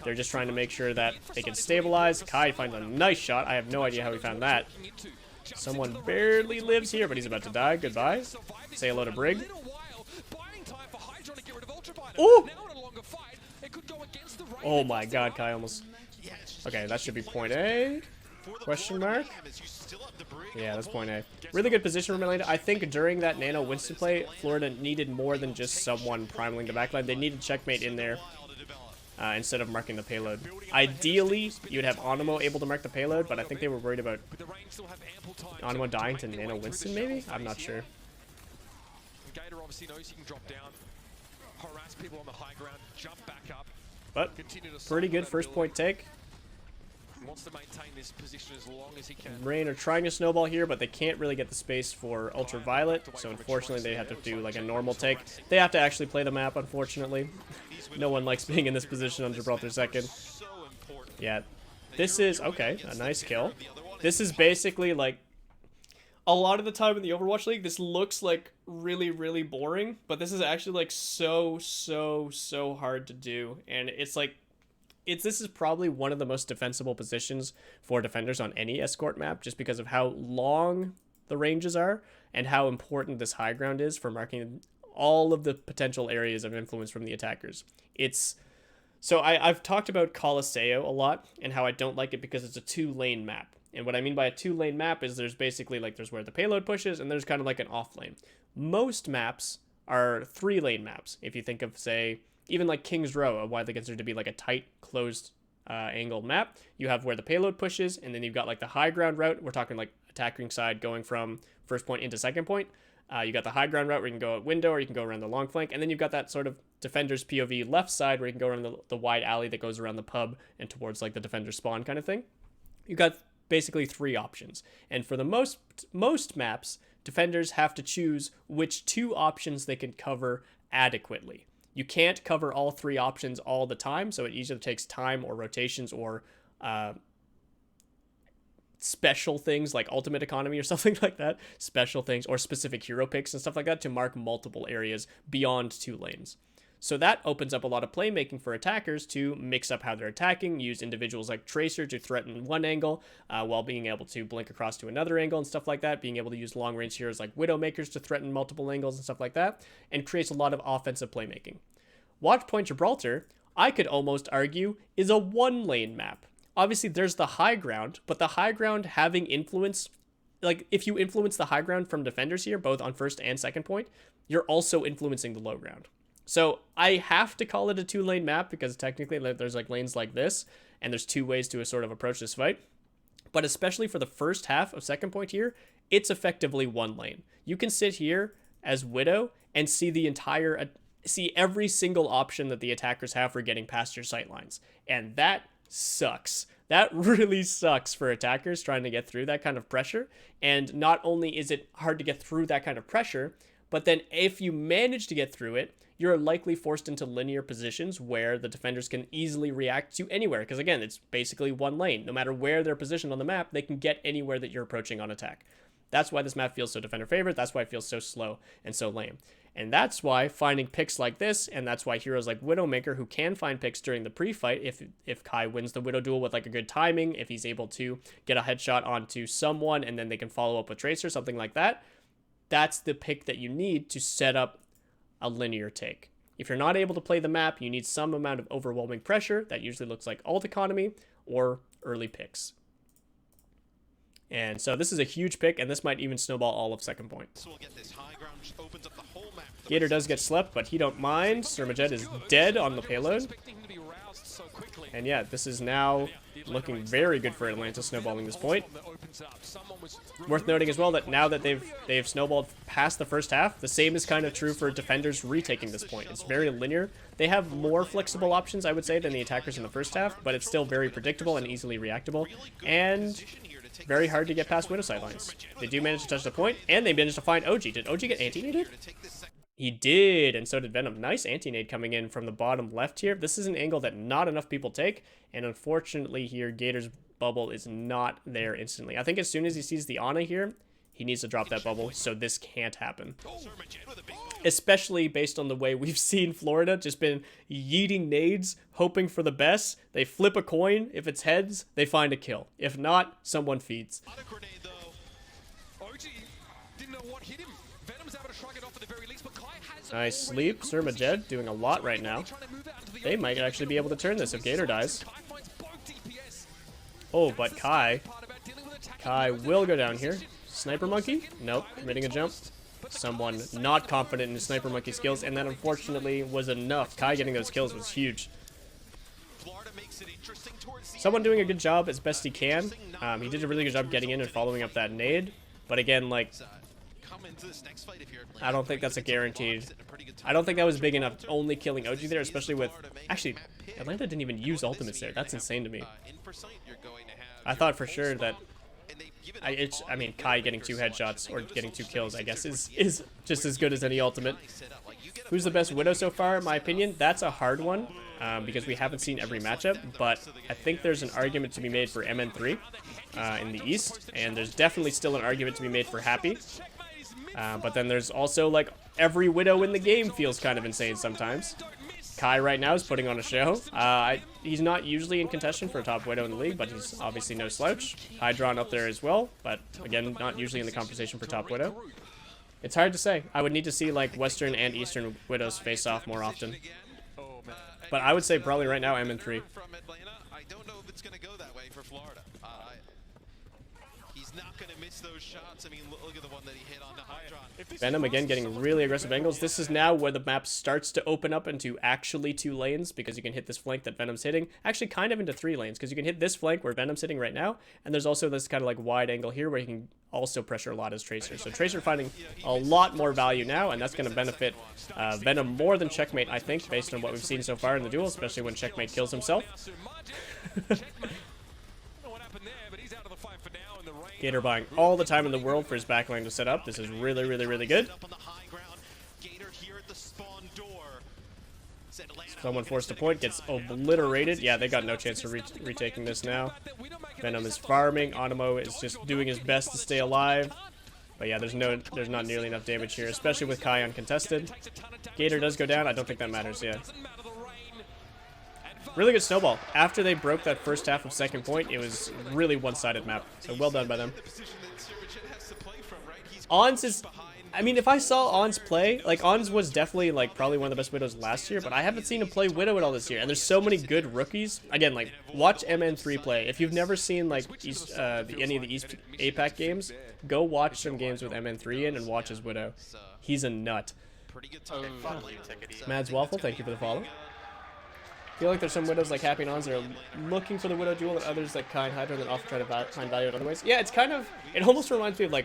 They're just trying to make sure that they can stabilize. Kai finds a nice shot. I have no idea how he found that. Someone barely lives here, but he's about to die. Goodbye. Say hello to Brig. Ooh! Oh my god, Kai almost... Okay, that should be point A? Question mark? Yeah, that's point A. Really good position from Atlanta. I think during that Nano Winston play, Florida needed more than just someone primaling the backline. They needed checkmate in there instead of marking the payload. Ideally, you'd have Onimo able to mark the payload, but I think they were worried about Onimo dying to Nano Winston, maybe? I'm not sure. Gator obviously knows he can drop down, harass people on the high ground, jump back up. But pretty good first point take. Wants to maintain this position as long as he can. Rain are trying to snowball here, but they can't really get the space for Ultraviolet, so unfortunately they have to do like a normal take. They have to actually play the map, unfortunately. No one likes being in this position on Gibraltar 2nd. Yeah, this is, okay, a nice kill. This is basically like, a lot of the time in the Overwatch League, this looks like really, really boring, but this is actually like so hard to do, and it's like, this is probably one of the most defensible positions for defenders on any escort map, just because of how long the ranges are and how important this high ground is for marking all of the potential areas of influence from the attackers. So I've talked about Colosseo a lot and how I don't like it because it's a 2-lane map. And what I mean by a 2-lane map is there's basically like there's where the payload pushes and there's kind of like an off lane. Most maps are 3-lane maps. If you think of, say, even like King's Row, a widely considered to be like a tight, closed angle map, you have where the payload pushes, and then you've got like the high ground route. We're talking like attacking side going from first point into second point. You got the high ground route where you can go at window or you can go around the long flank, and then you've got that sort of defender's POV left side where you can go around the wide alley that goes around the pub and towards like the defender's spawn kind of thing. You got basically 3 options, and for the most maps, defenders have to choose which 2 options they can cover adequately. You can't cover all 3 options all the time, so it either takes time or rotations or special things like ultimate economy or something like that, special things or specific hero picks and stuff like that to mark multiple areas beyond 2 lanes. So that opens up a lot of playmaking for attackers to mix up how they're attacking, use individuals like Tracer to threaten one angle while being able to blink across to another angle and stuff like that, being able to use long-range heroes like Widowmakers to threaten multiple angles and stuff like that, and creates a lot of offensive playmaking. Watchpoint Gibraltar, I could almost argue, is a 1-lane map. Obviously, there's the high ground, but the high ground having influence, like if you influence the high ground from defenders here, both on first and second point, you're also influencing the low ground. So I have to call it a 2-lane map because technically there's like lanes like this, and there's 2 ways to sort of approach this fight. But especially for the first half of second point here, it's effectively 1 lane. You can sit here as Widow and see see every single option that the attackers have for getting past your sight lines. And that sucks. That really sucks for attackers trying to get through that kind of pressure. And not only is it hard to get through that kind of pressure, but then if you manage to get through it, you're likely forced into linear positions where the defenders can easily react to anywhere. Because again, it's basically 1 lane. No matter where they're positioned on the map, they can get anywhere that you're approaching on attack. That's why this map feels so defender favorite. That's why it feels so slow and so lame. And that's why finding picks like this, and that's why heroes like Widowmaker, who can find picks during the pre-fight, if Kai wins the Widow duel with like a good timing, if he's able to get a headshot onto someone and then they can follow up with Tracer, something like that, that's the pick that you need to set up a linear take. If you're not able to play the map, you need some amount of overwhelming pressure. That usually looks like ult economy or early picks. And so this is a huge pick, and this might even snowball all of second point. So we'll get this high ground, just opens up the whole map. Gator does get slept, but he don't mind. Surmajet is dead on the payload. And yeah, this is now looking very good for Atlanta snowballing this point. Worth noting as well that now that they've snowballed past the first half, the same is kind of true for defenders retaking this point. It's very linear. They have more flexible options, I would say, than the attackers in the first half, but it's still very predictable and easily reactable, and very hard to get past Widow sidelines. They do manage to touch the point, and they managed to find OG. Did OG get anti-naded? He did, and so did Venom. Nice anti-nade coming in from the bottom left here. This is an angle that not enough people take, and unfortunately here, Gator's bubble is not there instantly. I think as soon as he sees the Ana here, he needs to drop that bubble, so this can't happen. Especially based on the way we've seen Florida just been yeeting nades, hoping for the best. They flip a coin. If it's heads, they find a kill. If not, someone feeds. Nice sleep. Surmajed doing a lot right now. They might actually be able to turn this if Gator dies. Oh, but Kai will go down here. Sniper Monkey? Nope. Committing a jump. Someone not confident in his Sniper Monkey skills, and that unfortunately was enough. Kai getting those kills was huge. Someone doing a good job as best he can. He did a really good job getting in and following up that nade. But again, like, I don't think that's a guaranteed. I don't think that was big enough only killing OG there, especially with... Actually, Atlanta didn't even use ultimates there. That's insane to me. I thought for sure that... I mean, Kai getting 2 headshots or getting 2 kills, I guess, is just as good as any ultimate. Who's the best Widow so far, in my opinion? That's a hard one, because we haven't seen every matchup, but I think there's an argument to be made for MN3 in the East, and there's definitely still an argument to be made for Happy. But then there's also, like, every Widow in the game feels kind of insane sometimes. Kai right now is putting on a show. He's not usually in contention for a top Widow in the league, but he's obviously no slouch. Hydron up there as well, but again, not usually in the conversation for top Widow. It's hard to say. I would need to see like Western and Eastern Widows face off more often. But I would say probably right now MN3. I don't know if it's going to go that way for Florida. He's not going to miss those shots. I mean, look at the one that he hit on the Hydron. Venom again getting really aggressive angles. This is now where the map starts to open up into actually 2 lanes, because you can hit this flank that Venom's hitting. Actually kind of into 3 lanes, because you can hit this flank where Venom's hitting right now, and there's also this kind of like wide angle here where you can also pressure a lot as Tracer. So Tracer finding a lot more value now, and that's going to benefit Venom more than Checkmate, I think, based on what we've seen so far in the duel, especially when Checkmate kills himself. Gator buying all the time in the world for his backline to set up. This is really, really, really good. Someone forced a point, gets obliterated. Yeah, they got no chance of retaking this now. Venom is farming. Onimo is just doing his best to stay alive. But yeah, there's not nearly enough damage here, especially with Kai uncontested. Gator does go down. I don't think that matters, yeah. Really good snowball. After they broke that first half of second point, it was really one-sided map. So well done by them. Ons is... I mean, if I saw Ons play, like, Ons was definitely, like, probably one of the best Widows last year, but I haven't seen him play Widow at all this year. And there's so many good rookies. Again, like, watch MN3 play. If you've never seen, like, any of the East APAC games, go watch some games with MN3 in and watch his Widow. He's a nut. Mads Waffle, thank you for the follow. I feel like there's some Widows like Happy and Ons that are looking for the Widow duel, and others like Kai and Hydra that often try to find value in other ways. Yeah, it's kind of, it almost reminds me of like,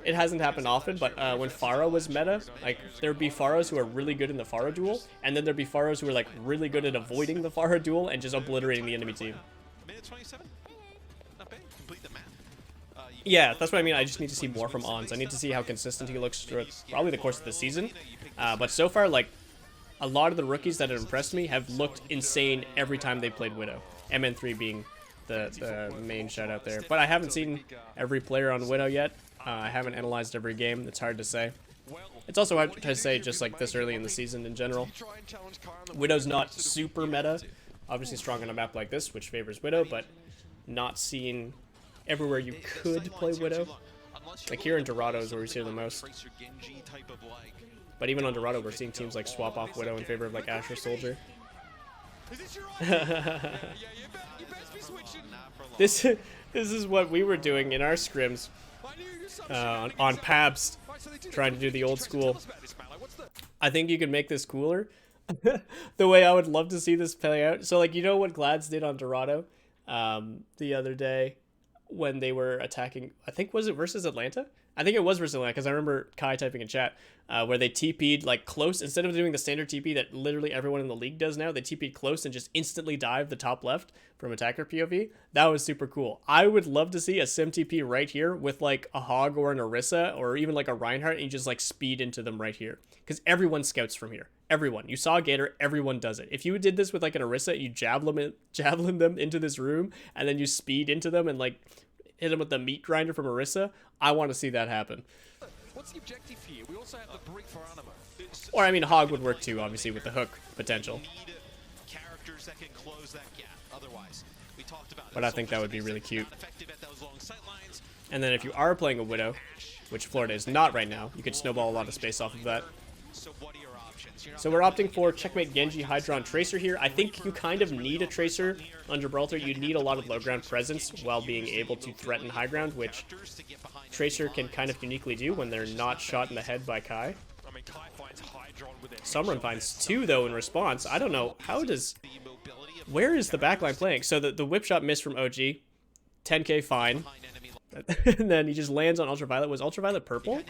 it hasn't happened often, but when Pharah was meta, like there'd be Pharahs who are really good in the Pharah duel, and then there'd be Pharahs who are like really good at avoiding the Pharah duel and just obliterating the enemy team. Yeah, that's what I mean. I just need to see more from Ons. I need to see how consistent he looks throughout probably the course of the season. But so far, like, a lot of the rookies that have impressed me have looked insane every time they played Widow. MN3 being the main shout out there. But I haven't seen every player on Widow yet. I haven't analyzed every game. It's hard to say. It's also hard to say just like this early in the season in general. Widow's not super meta. Obviously strong on a map like this, which favors Widow, but not seen everywhere you could play Widow. Like here in Dorado is where we see her the most. But even on Dorado, we're seeing teams like swap off Widow in favor of like Asher Soldier. This is what we were doing in our scrims on Pabst, trying to do the old school. I think you could make this cooler. The way I would love to see this play out. So like, you know what Glads did on Dorado the other day when they were attacking, I think, was it versus Atlanta? I think it was versus Atlanta, because I remember Kai typing in chat where they TP'd like close. Instead of doing the standard TP that literally everyone in the league does now, they TP'd close and just instantly dive the top left from attacker POV. That was super cool. I would love to see a sim TP right here with like a Hog or an Orisa or even like a Reinhardt, and you just like speed into them right here, because everyone scouts from here. Everyone. You saw Gator, everyone does it. If you did this with like an Orisa, you javelin them into this room and then you speed into them and like hit them with the meat grinder from Orisa, I want to see that happen. What's the objective here? We also have the brick for Anima. Or I mean, Hog would work too, obviously, with the hook potential. Characters that can close that gap. Otherwise, we talked about but I think that would be really cute. And then if you are playing a Widow, which Florida is not right now, you could snowball a lot of space off of that. So what are your options? So we're opting for Checkmate Genji, Hydron, Tracer here. I think you kind of need a Tracer on Gibraltar. You need a lot of low ground presence while being able to threaten high ground, which Tracer can kind of uniquely do when they're not shot in the head by Kai. Sumron finds 2 though in response. I don't know, how does... Where is the backline playing? So the whip shot missed from OG. 10k fine. And then he just lands on Ultraviolet. Was Ultraviolet purple?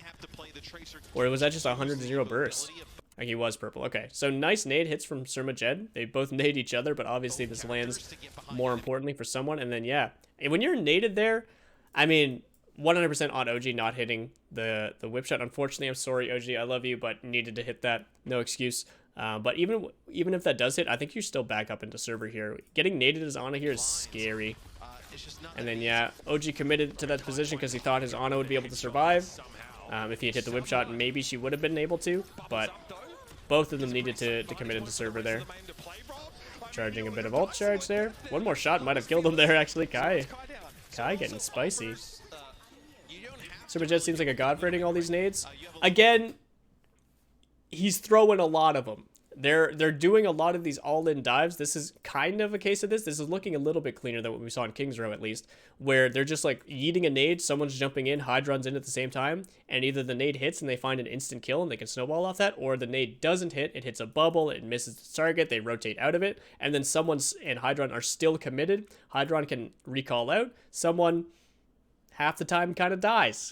Or was that just a 100-0 burst? Like he was purple. Okay, so nice nade hits from Surma Jed. They both nade each other, but obviously this lands more importantly for someone. And then, yeah, and when you're naded there, I mean, 100% on OG not hitting the whip shot. Unfortunately, I'm sorry, OG. I love you, but needed to hit that. No excuse. But even if that does hit, I think you're still back up into server here. Getting naded as Ana here is scary. And then, yeah, OG committed to that position because he thought his Ana would be able to survive. If he had hit the whip shot, maybe she would have been able to. But Both of them needed to commit into server there. Charging a bit of ult charge there. One more shot might have killed him there, actually. Kai getting spicy. Superjet seems like a god for hitting all these nades. Again, he's throwing a lot of them. They're doing a lot of these all-in dives. This is kind of a case of this. This is looking a little bit cleaner than what we saw in King's Row, at least, where they're just like yeeting a nade, someone's jumping in, Hydron's in at the same time, and either the nade hits and they find an instant kill and they can snowball off that, or the nade doesn't hit, it hits a bubble, it misses the target, they rotate out of it, and then someone's and Hydron are still committed. Hydron can recall out. Someone half the time kind of dies.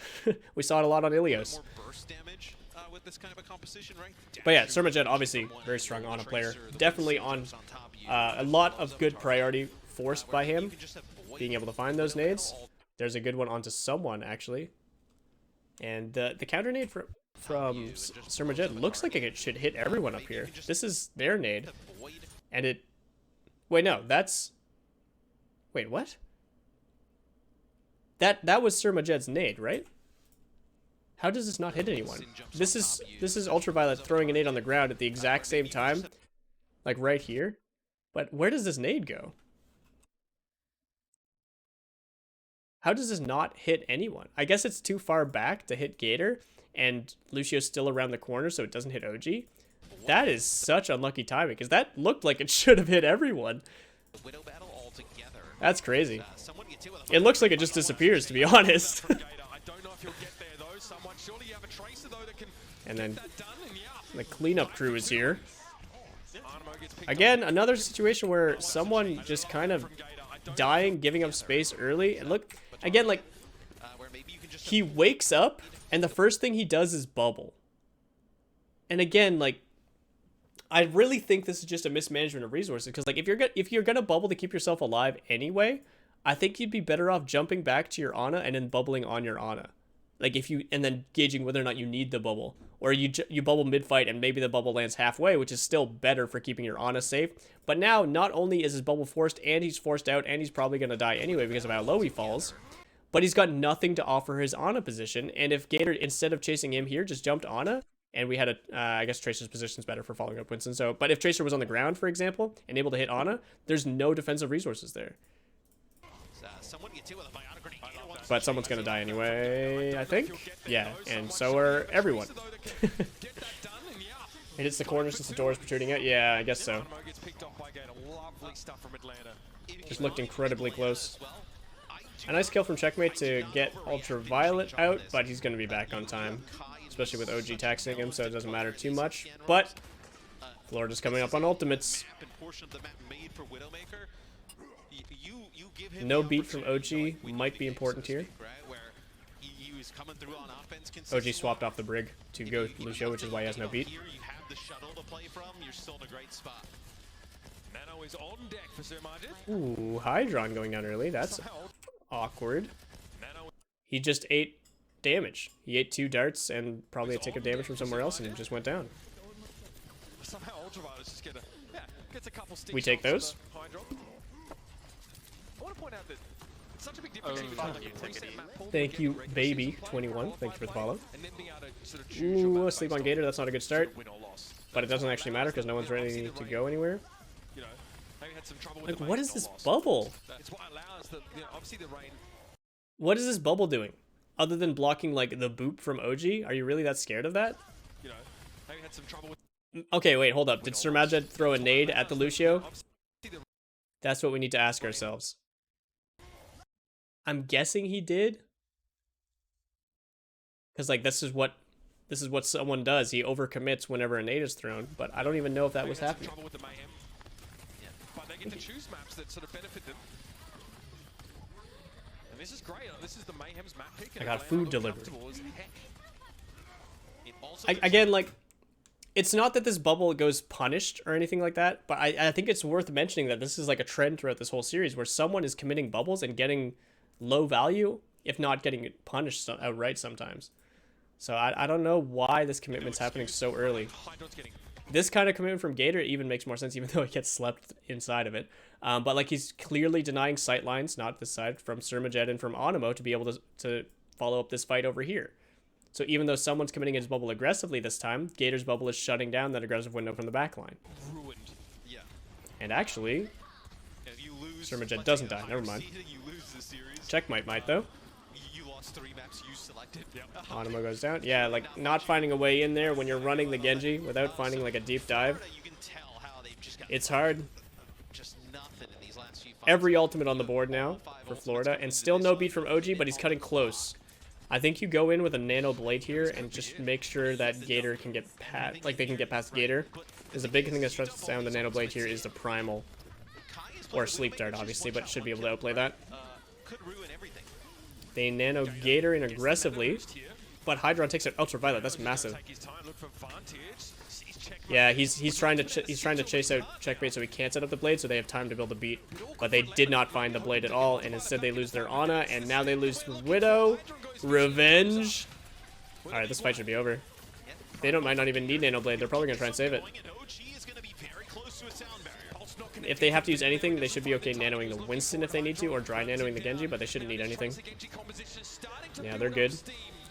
We saw it a lot on Ilios. More burst damage with this kind of a composition, right? But yeah, Surmajet obviously very strong on a player. Definitely on a lot of good priority forced by him, being able to find those nades. There's a good one onto someone, actually. And the counter nade from Surmajet looks like it should hit everyone up here. This is their nade. And it... Wait, no, that's... Wait, what? That was Surmajet's nade, right? How does this not hit anyone? This is Ultraviolet throwing a nade on the ground at the exact same time, like right here. But where does this nade go? How does this not hit anyone? I guess it's too far back to hit Gator, and Lucio's still around the corner, so it doesn't hit OG. That is such unlucky timing, because that looked like it should have hit everyone. That's crazy. It looks like it just disappears, to be honest. And then the cleanup crew is here. Again, another situation where someone just kind of dying, giving up space early. And look, again, like, he wakes up, and the first thing he does is bubble. And again, like, I really think this is just a mismanagement of resources, because like if you're gonna bubble to keep yourself alive anyway, I think you'd be better off jumping back to your Ana and then bubbling on your Ana. Like and then gauging whether or not you need the bubble, or you bubble mid-fight and maybe the bubble lands halfway, which is still better for keeping your Ana safe. But now, not only is his bubble forced, and he's forced out, and he's probably going to die anyway because of how low he falls, but he's got nothing to offer his Ana position. And if Gator, instead of chasing him here, just jumped Ana, and we had I guess Tracer's position's better for following up Winston. So, but if Tracer was on the ground, for example, and able to hit Ana, there's no defensive resources there. But someone's gonna die anyway, I think. Yeah, and so are everyone. It hits the corner since the door is protruding out. Yeah, I guess so. Just looked incredibly close. A nice kill from Checkmate to get Ultraviolet out, but he's gonna be back on time, especially with OG taxing him, so it doesn't matter too much. But Florida's coming up on ultimates. No beat from OG might be important here. OG swapped off the brig to go Lucio, which is why he has no beat. Ooh, Hydron going down early. That's awkward. He just ate damage. He ate 2 darts and probably a tick of damage from somewhere else and just went down. We take those. Thank you, baby 21. Thank you for the follow. Ooh, sleep on Gator. That's not a good start. But it doesn't actually matter because no one's ready to go anywhere. Like, what is this bubble? What is this bubble doing? Other than blocking, like, the boop from OG? Are you really that scared of that? Okay, wait, hold up. Did Surmajet throw a nade at the Lucio? That's what we need to ask ourselves. I'm guessing he did. Because, like, this is what someone does. He overcommits whenever a nade is thrown, but I don't even know if that was happening. But they get to choose maps that sort of benefit them. And this is great. This is the Mayhem's map pick. I got food delivered. Again, like, it's not that this bubble goes punished or anything like that, but I think it's worth mentioning that this is like a trend throughout this whole series where someone is committing bubbles and getting low value, if not getting punished outright sometimes. So I don't know why this commitment's happening so early. This kind of commitment from Gator even makes more sense, even though he gets slept inside of it. But like, he's clearly denying sight lines, not this side, from Surmajet and from Onimo to be able to follow up this fight over here. So even though someone's committing his bubble aggressively this time, Gator's bubble is shutting down that aggressive window from the backline. Ruined. Yeah. And actually, If you lose, Surmajet doesn't die. Never mind. you lose the series. Checkmate might though. You lost 3 maps you selected. Yep. Anima goes down. Yeah, like not finding a way in there when you're running the Genji without finding like a deep dive. You can tell how they've just got It's hard. just nothing in these last few fights. Every ultimate on the board now for Florida, and still no beat from OG, but he's cutting close. I think you go in with a nano blade here and just make sure that Gator can get past, like they can get past Gator. There's a big thing that shuts down the nano blade here is the primal, or sleep dart obviously, but should be able to outplay that. Could ruin everything. They nano Gator in aggressively, but Hydron takes out ultraviolet. That's massive. Yeah, he's trying to chase out checkmate so he can't set up the blade, so they have time to build a beat. But they did not find the blade at all, and instead they lose their Ana, and now they lose Widow. Revenge. All right, this fight should be over. They might not even need nano blade. They're probably gonna try and save it. If they have to use anything, they should be okay nanoing the Winston if they need to, or dry nanoing the Genji, but they shouldn't need anything. Yeah, they're good.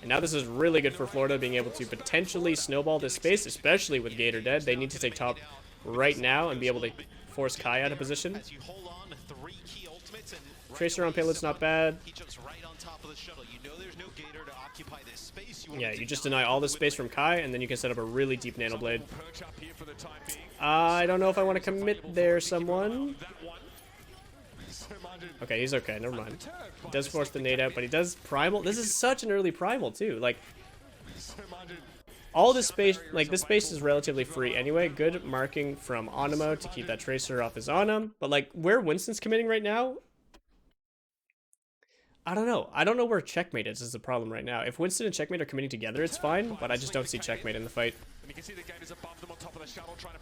And now this is really good for Florida, being able to potentially snowball this space, especially with Gator dead. They need to take top right now and be able to force Kai out of position. Tracer on payload's not bad. Yeah, you just deny all the space from Kai, and then you can set up a really deep nano blade. I don't know if I want to commit there, someone. Okay, he's okay. Never mind. He does force the nade out, but he does primal. This is such an early primal, too. Like, all this space, like, this space is relatively free anyway. Good marking from Animo to keep that Tracer off his Anum. But, like, where Winston's committing right now, I don't know. I don't know where Checkmate is the problem right now. If Winston and Checkmate are committing together, it's fine, but I just don't see Checkmate in the fight.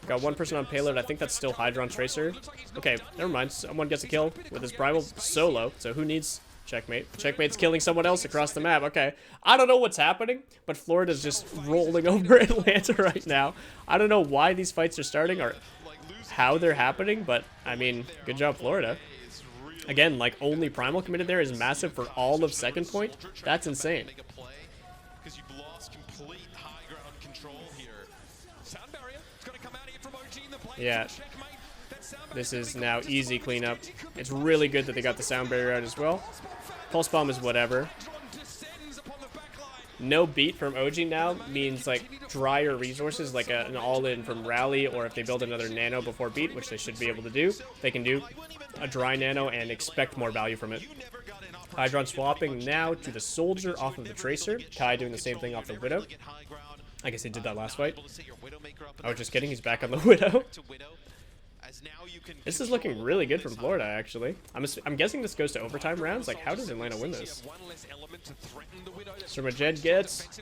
Got one person on payload. I think that's still Hydron Tracer. Okay, never mind. Someone gets a kill with his primal solo, so who needs Checkmate? Checkmate's killing someone else across the map. Okay, I don't know what's happening, but Florida's just rolling over Atlanta right now. I don't know why these fights are starting or how they're happening, but, I mean, good job, Florida. Again, like, only primal committed there is massive for all of second point. That's insane. Yeah. This is now easy cleanup. It's really good that they got the sound barrier out as well. Pulse bomb is whatever. No beat from OG now means, like, drier resources, like an all-in from Rally, or if they build another nano before beat, which they should be able to do, they can do a dry nano and expect more value from it. Hydron swapping now to the Soldier off of the Tracer. Kai doing the same thing off the Widow. I guess he did that last fight. I was just kidding, he's back on the Widow. This is looking really good from Florida, actually. I'm guessing this goes to overtime rounds. Like, how does Atlanta win this? Surmajed gets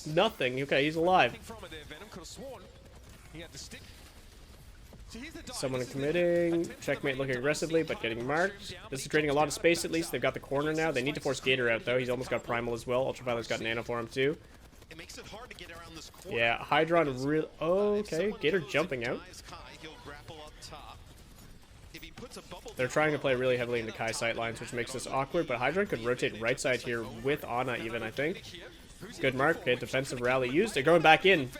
nothing. Okay, he's alive. Someone committing. Checkmate looking aggressively, but getting marked. This is creating a lot of space, at least. They've got the corner now. They need to force Gator out, though. He's almost got Primal as well. Ultraviolet's got Nano for him, too. Yeah, Hydron real. Oh, okay. Gator jumping out. They're trying to play really heavily into Kai sight lines, which makes this awkward, but Hydron could rotate right side here with Ana even, I think. Good mark. Okay, defensive rally used. They're going back in.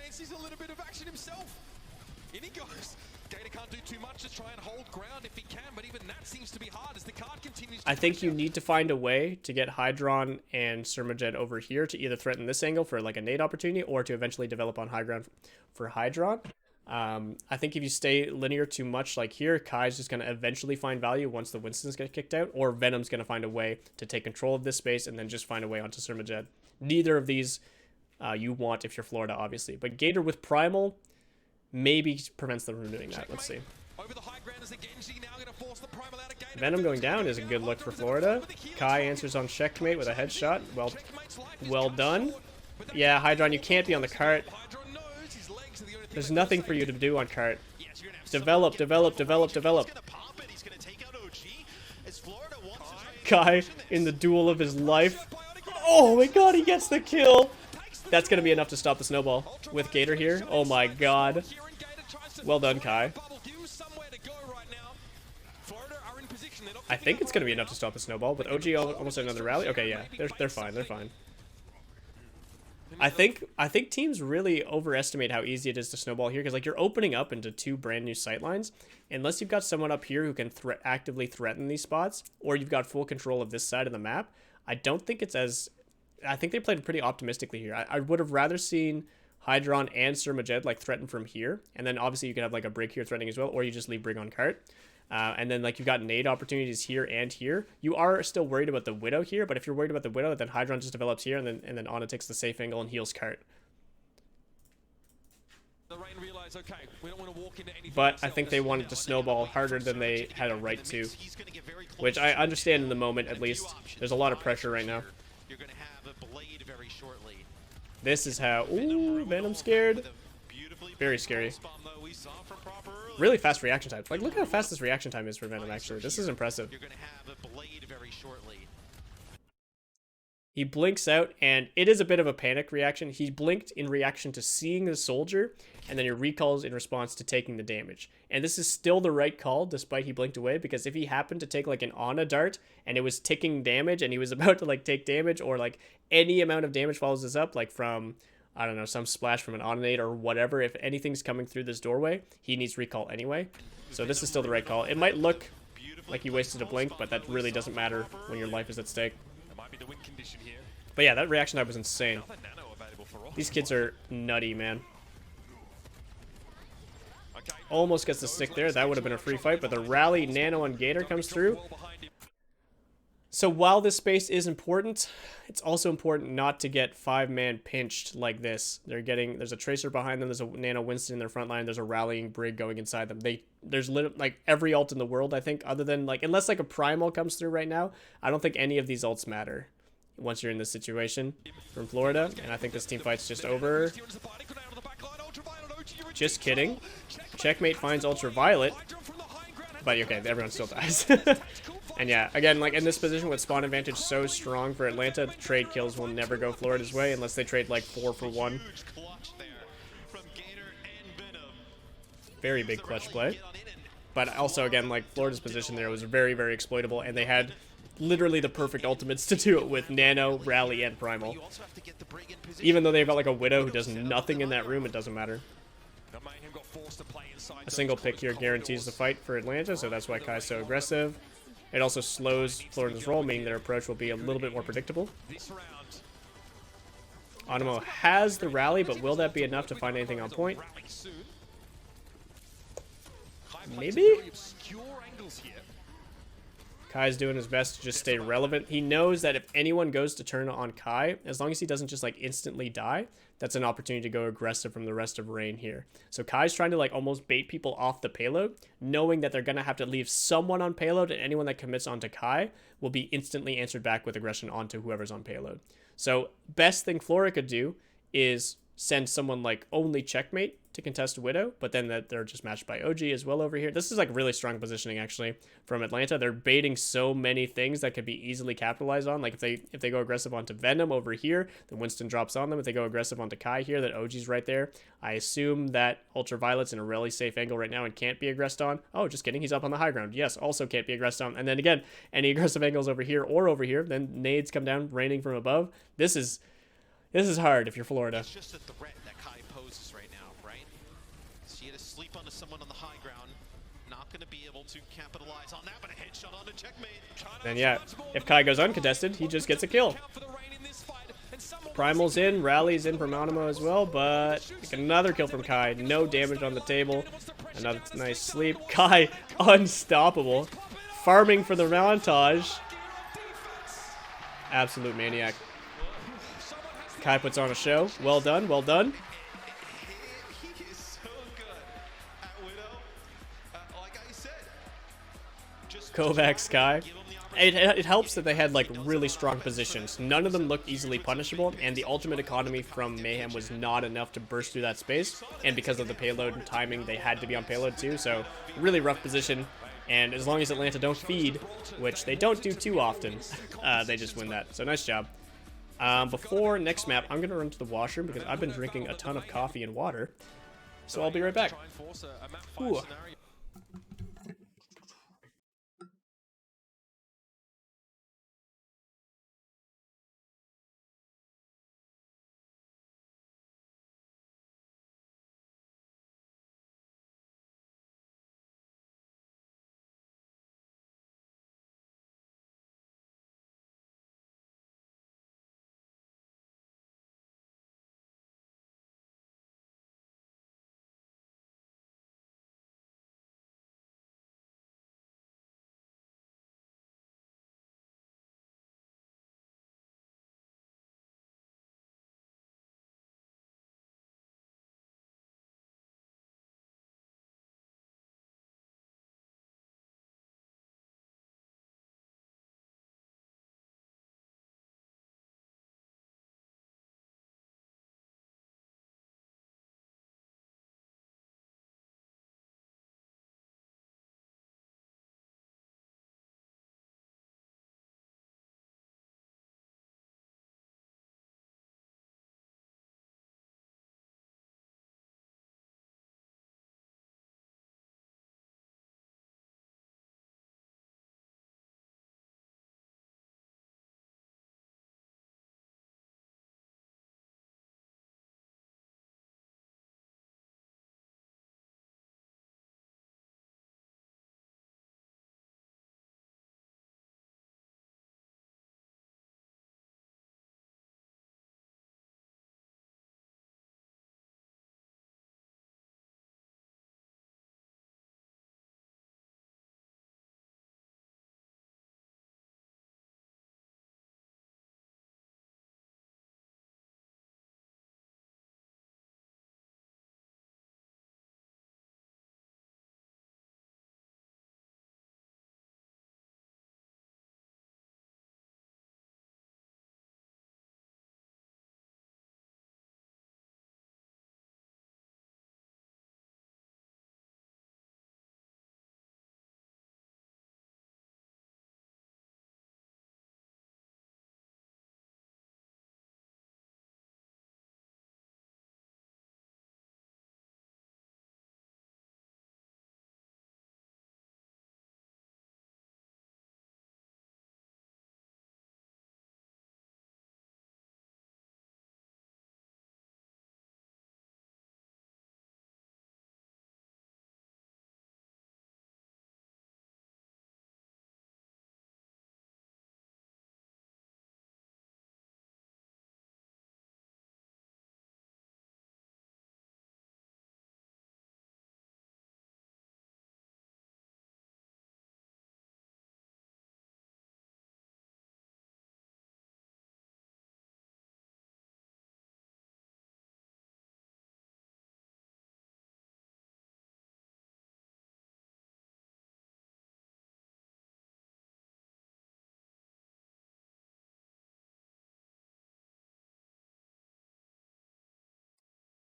I think you need to find a way to get Hydron and Surmajed over here to either threaten this angle for like a nade opportunity or to eventually develop on high ground for Hydron. I think if you stay linear too much like here, Kai's just going to eventually find value once the Winstons get kicked out, or Venom's going to find a way to take control of this space and then just find a way onto Surmajed. Neither of these you want if you're Florida, obviously. But Gator with Primal maybe prevents them from doing that. Let's see. Venom going down is a good look for Florida. Kai answers on Checkmate with a headshot. Well done. Yeah, Hydron, you can't be on the cart. There's nothing for you to do on cart. Develop, develop, develop, develop. Kai in the duel of his life. Oh my god, he gets the kill. That's going to be enough to stop the snowball. With Gator here. Oh my god. Well done, Kai. I think it's going to be enough to stop the snowball. With OG almost another rally. Okay, yeah. They're fine. They're fine. I think teams really overestimate how easy it is to snowball here, because like you're opening up into 2 brand new sightlines. Unless you've got someone up here who can actively threaten these spots, or you've got full control of this side of the map, I don't think it's as... I think they played pretty optimistically here. I would have rather seen Hydron and Sir Majed like threaten from here, and then obviously you could have like a Brig here threatening as well, or you just leave Brig on cart. And then like you've got nade opportunities here and here. You are still worried about the Widow here, but if you're worried about the Widow, then Hydron just develops here, and then Ana takes the safe angle and heals cart. But I think they wanted to snowball harder than they had a right to, which I understand in the moment at least. There's a lot of pressure right now. This is how... Ooh, Venom scared. Very scary. Really fast reaction time. Like, look how fast this reaction time is for Venom, actually. This is impressive. He blinks out, and it is a bit of a panic reaction. He blinked in reaction to seeing the soldier, and then he recalls in response to taking the damage. And this is still the right call, despite he blinked away, because if he happened to take, like, an Ana dart, and it was ticking damage, and he was about to, like, take damage, or, like, any amount of damage follows this up, like, from... I don't know, some splash from an Onanate or whatever. If anything's coming through this doorway, he needs recall anyway. So this is still the right call. It might look like he wasted a blink, but that really doesn't matter when your life is at stake. But yeah, that reaction time was insane. These kids are nutty, man. Almost gets the stick there. That would have been a free fight, but the rally Nano and Gator comes through. So while this space is important, it's also important not to get 5-man pinched like this. There's a Tracer behind them, there's a Nano Winston in their front line, there's a rallying Brig going inside them. There's literally, like, every ult in the world, I think, other than, like, unless, like, a Primal comes through right now, I don't think any of these ults matter once you're in this situation from Florida, and I think this team fight's just over. Just kidding. Checkmate finds Ultraviolet, but okay, everyone still dies. And yeah, again, like in this position with spawn advantage so strong for Atlanta, trade kills will never go Florida's way unless they trade like 4 for 1. Very big clutch play. But also, again, like Florida's position there was very, very exploitable, and they had literally the perfect ultimates to do it with Nano, Rally, and Primal. Even though they've got like a Widow who does nothing in that room, it doesn't matter. A single pick here guarantees the fight for Atlanta, so that's why Kai's so aggressive. It also slows Florida's roll, meaning their approach will be a little bit more predictable. Onimo has the rally, but will that be enough to find anything on point? Maybe? Kai's doing his best to just stay relevant. He knows that if anyone goes to turn on Kai, as long as he doesn't just like instantly die, that's an opportunity to go aggressive from the rest of Rain here. So Kai's trying to like almost bait people off the payload, knowing that they're going to have to leave someone on payload, and anyone that commits onto Kai will be instantly answered back with aggression onto whoever's on payload. So best thing Flora could do is send someone like only Checkmate to contest Widow, but then that they're just matched by OG as well over here. This is like really strong positioning actually from Atlanta. They're baiting so many things that could be easily capitalized on. Like if they go aggressive onto Venom over here, then Winston drops on them. If they go aggressive onto Kai here, then OG's right there. I assume that Ultraviolet's in a really safe angle right now and can't be aggressed on. Oh, just kidding. He's up on the high ground. Yes, also can't be aggressed on. And then again, any aggressive angles over here or over here, then nades come down raining from above. This is hard if you're Florida. It's just a threat that Kai poses right now, right? She had to sleep onto someone on the high ground. Not going to be able to capitalize on that, but a headshot onto Checkmate. Then yeah, if Kai goes uncontested, he just gets a kill. Primal's in, Rally's in from Onimo as well, but another kill from Kai. No damage on the table. Another nice sleep. Kai, unstoppable. Farming for the montage. Absolute maniac. Kai puts on a show. Well done, well done. He is so good at Widow. Like I said, Kovacs Kai. It helps that they had like really strong positions. None of them looked easily punishable, and the ultimate economy from Mayhem was not enough to burst through that space. And because of the payload and timing, they had to be on payload too. So really rough position. And as long as Atlanta don't feed, which they don't do too often, they just win that. So nice job. Before next map, I'm going to run to the washroom because I've been drinking a ton of coffee and water. So I'll be right back. Ooh.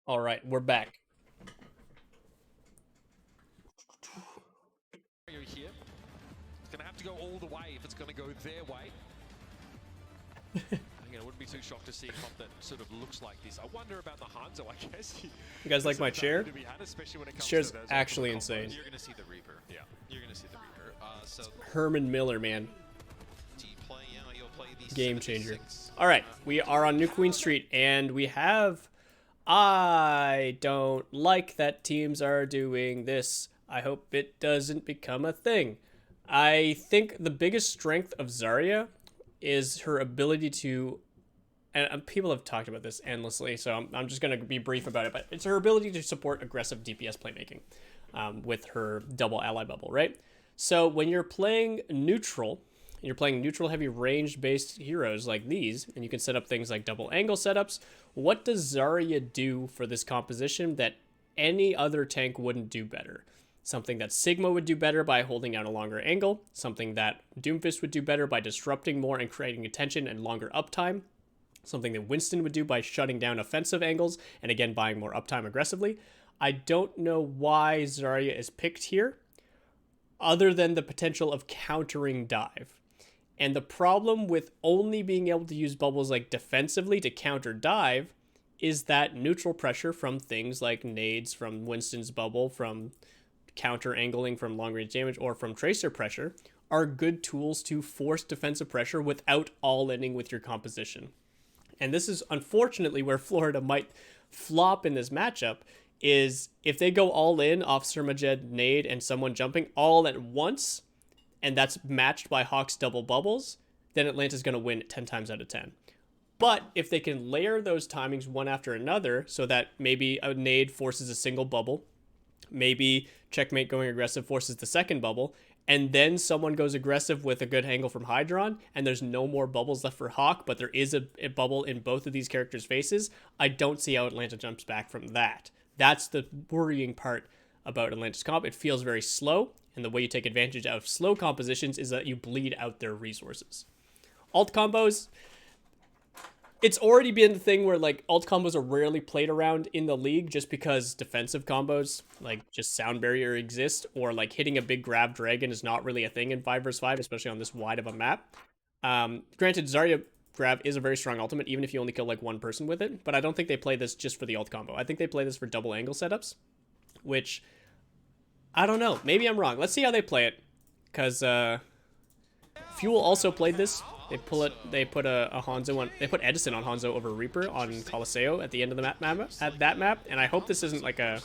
All right, we're back. Here. It's going to have to go all the way if it's going to go their way. I wouldn't be too shocked to see a comp that sort of looks like this. I wonder about the Hanzo, I guess. You guys like my chair? This chair's actually insane. You're gonna see the Reaper. Yeah, you're gonna see the Reaper. So Herman Miller, man. play, you'll play these Game changer. 76. All right, we are on New Queen Street, and we have... I don't like that teams are doing this. I hope it doesn't become a thing. I think the biggest strength of Zarya is her ability to... And people have talked about this endlessly, so I'm just going to be brief about it. But it's her ability to support aggressive DPS playmaking with her double ally bubble, right? So when you're playing neutral, you're playing neutral heavy range-based heroes like these, and you can set up things like double angle setups. What does Zarya do for this composition that any other tank wouldn't do better? Something that Sigma would do better by holding out a longer angle. Something that Doomfist would do better by disrupting more and creating attention and longer uptime. Something that Winston would do by shutting down offensive angles and again buying more uptime aggressively. I don't know why Zarya is picked here other than the potential of countering dive. And the problem with only being able to use bubbles like defensively to counter dive is that neutral pressure from things like nades from Winston's bubble, from counter angling from long range damage, or from tracer pressure are good tools to force defensive pressure without all-inning with your composition. And this is unfortunately where Florida might flop in this matchup, is if they go all in off Surmajed, nade, and someone jumping all at once, and that's matched by Hawk's double bubbles, then Atlanta's going to win 10 times out of 10. But if they can layer those timings one after another, so that maybe a nade forces a single bubble, maybe checkmate going aggressive forces the second bubble, and then someone goes aggressive with a good angle from Hydron, and there's no more bubbles left for Hawk, but there is a bubble in both of these characters' faces, I don't see how Atlanta jumps back from that. That's the worrying part about Atlanta's comp. It feels very slow, and the way you take advantage of slow compositions is that you bleed out their resources. Alt combos, it's already been the thing where like alt combos are rarely played around in the league just because defensive combos like just sound barrier exist, or like hitting a big grab dragon is not really a thing in 5 vs 5, especially on this wide of a map. Granted, Zarya grab is a very strong ultimate even if you only kill like one person with it, but I don't think they play this just for the alt combo. I think they play this for double angle setups, which I don't know, maybe I'm wrong. Let's see how they play it, because Fuel also played this. They put a Hanzo on. They put Edison on Hanzo over Reaper on Coliseo at the end of the map, and I hope this isn't like a.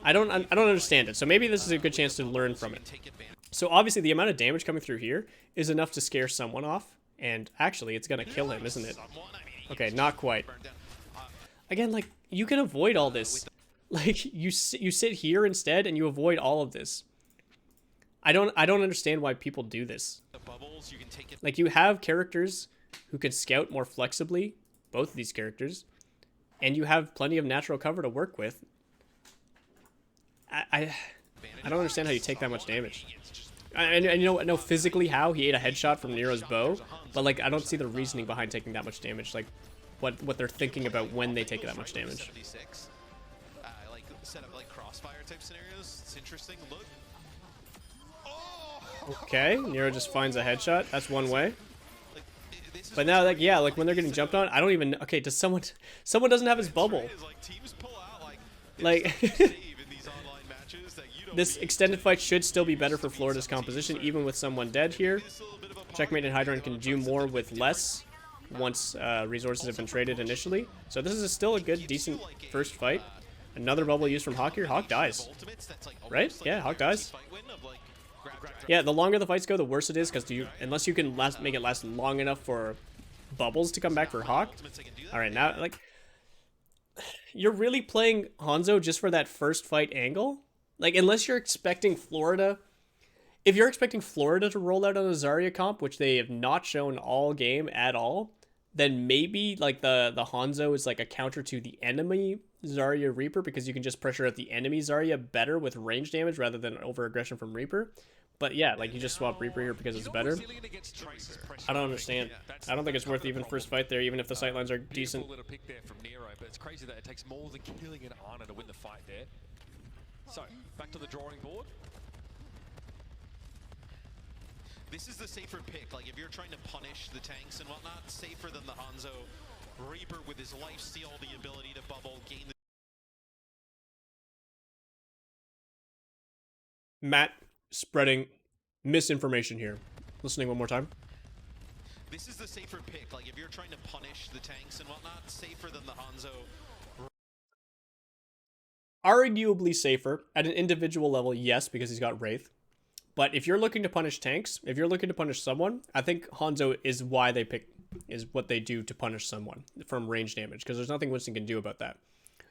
I don't understand it. So maybe this is a good chance to learn from it. So obviously the amount of damage coming through here is enough to scare someone off, and actually it's gonna kill him, isn't it? Okay, not quite. Again, like you can avoid all this. Like you sit here instead and you avoid all of this. I don't understand why people do this. Like you have characters who can scout more flexibly, both of these characters, and you have plenty of natural cover to work with. I don't understand how you take that much damage. And you know physically how he ate a headshot from Nero's bow, but like I don't see the reasoning behind taking that much damage. Like what they're thinking about when they take that much damage. Like set up like crossfire type scenarios. It's interesting. Look. Okay, Nero just finds a headshot. That's one way. But now, like, yeah, like when they're getting jumped on, I don't even. Okay, does someone doesn't have his bubble? Like, this extended fight should still be better for Florida's composition, even with someone dead here. Checkmate and Hydron can do more with less once resources have been traded initially. So this is still a good, decent first fight. Another bubble used from Hawk here. Hawk dies. Right? Yeah, Hawk dies. Yeah, the longer the fights go, the worse it is, because unless you can make it last long enough for bubbles to come back for Hawk. All right, now like you're really playing Hanzo just for that first fight angle. Like unless you're expecting Florida, if you're expecting Florida to roll out on a Zarya comp, which they have not shown all game at all, then maybe like the Hanzo is like a counter to the enemy Zarya Reaper, because you can just pressure out the enemy Zarya better with range damage rather than over aggression from Reaper. But yeah, like you just swap Reaper here because it's better. I don't understand. I don't think it's worth even first fight there, even if the sightlines are decent. Little pick there from Nero, but it's crazy that it takes more than killing an Ana to win the fight there. So, back to the drawing board. This is the safer pick. Like, if you're trying to punish the tanks and whatnot, safer than the Hanzo. Reaper with his lifesteal, the ability to bubble, gain the... Matt spreading misinformation here. Listening one more time. This is the safer pick. Like, if you're trying to punish the tanks and whatnot, safer than the Hanzo. Arguably safer. At an individual level, yes, because he's got Wraith. But if you're looking to punish tanks, if you're looking to punish someone, I think Hanzo is why they pick, is what they do to punish someone from range damage, because there's nothing Winston can do about that.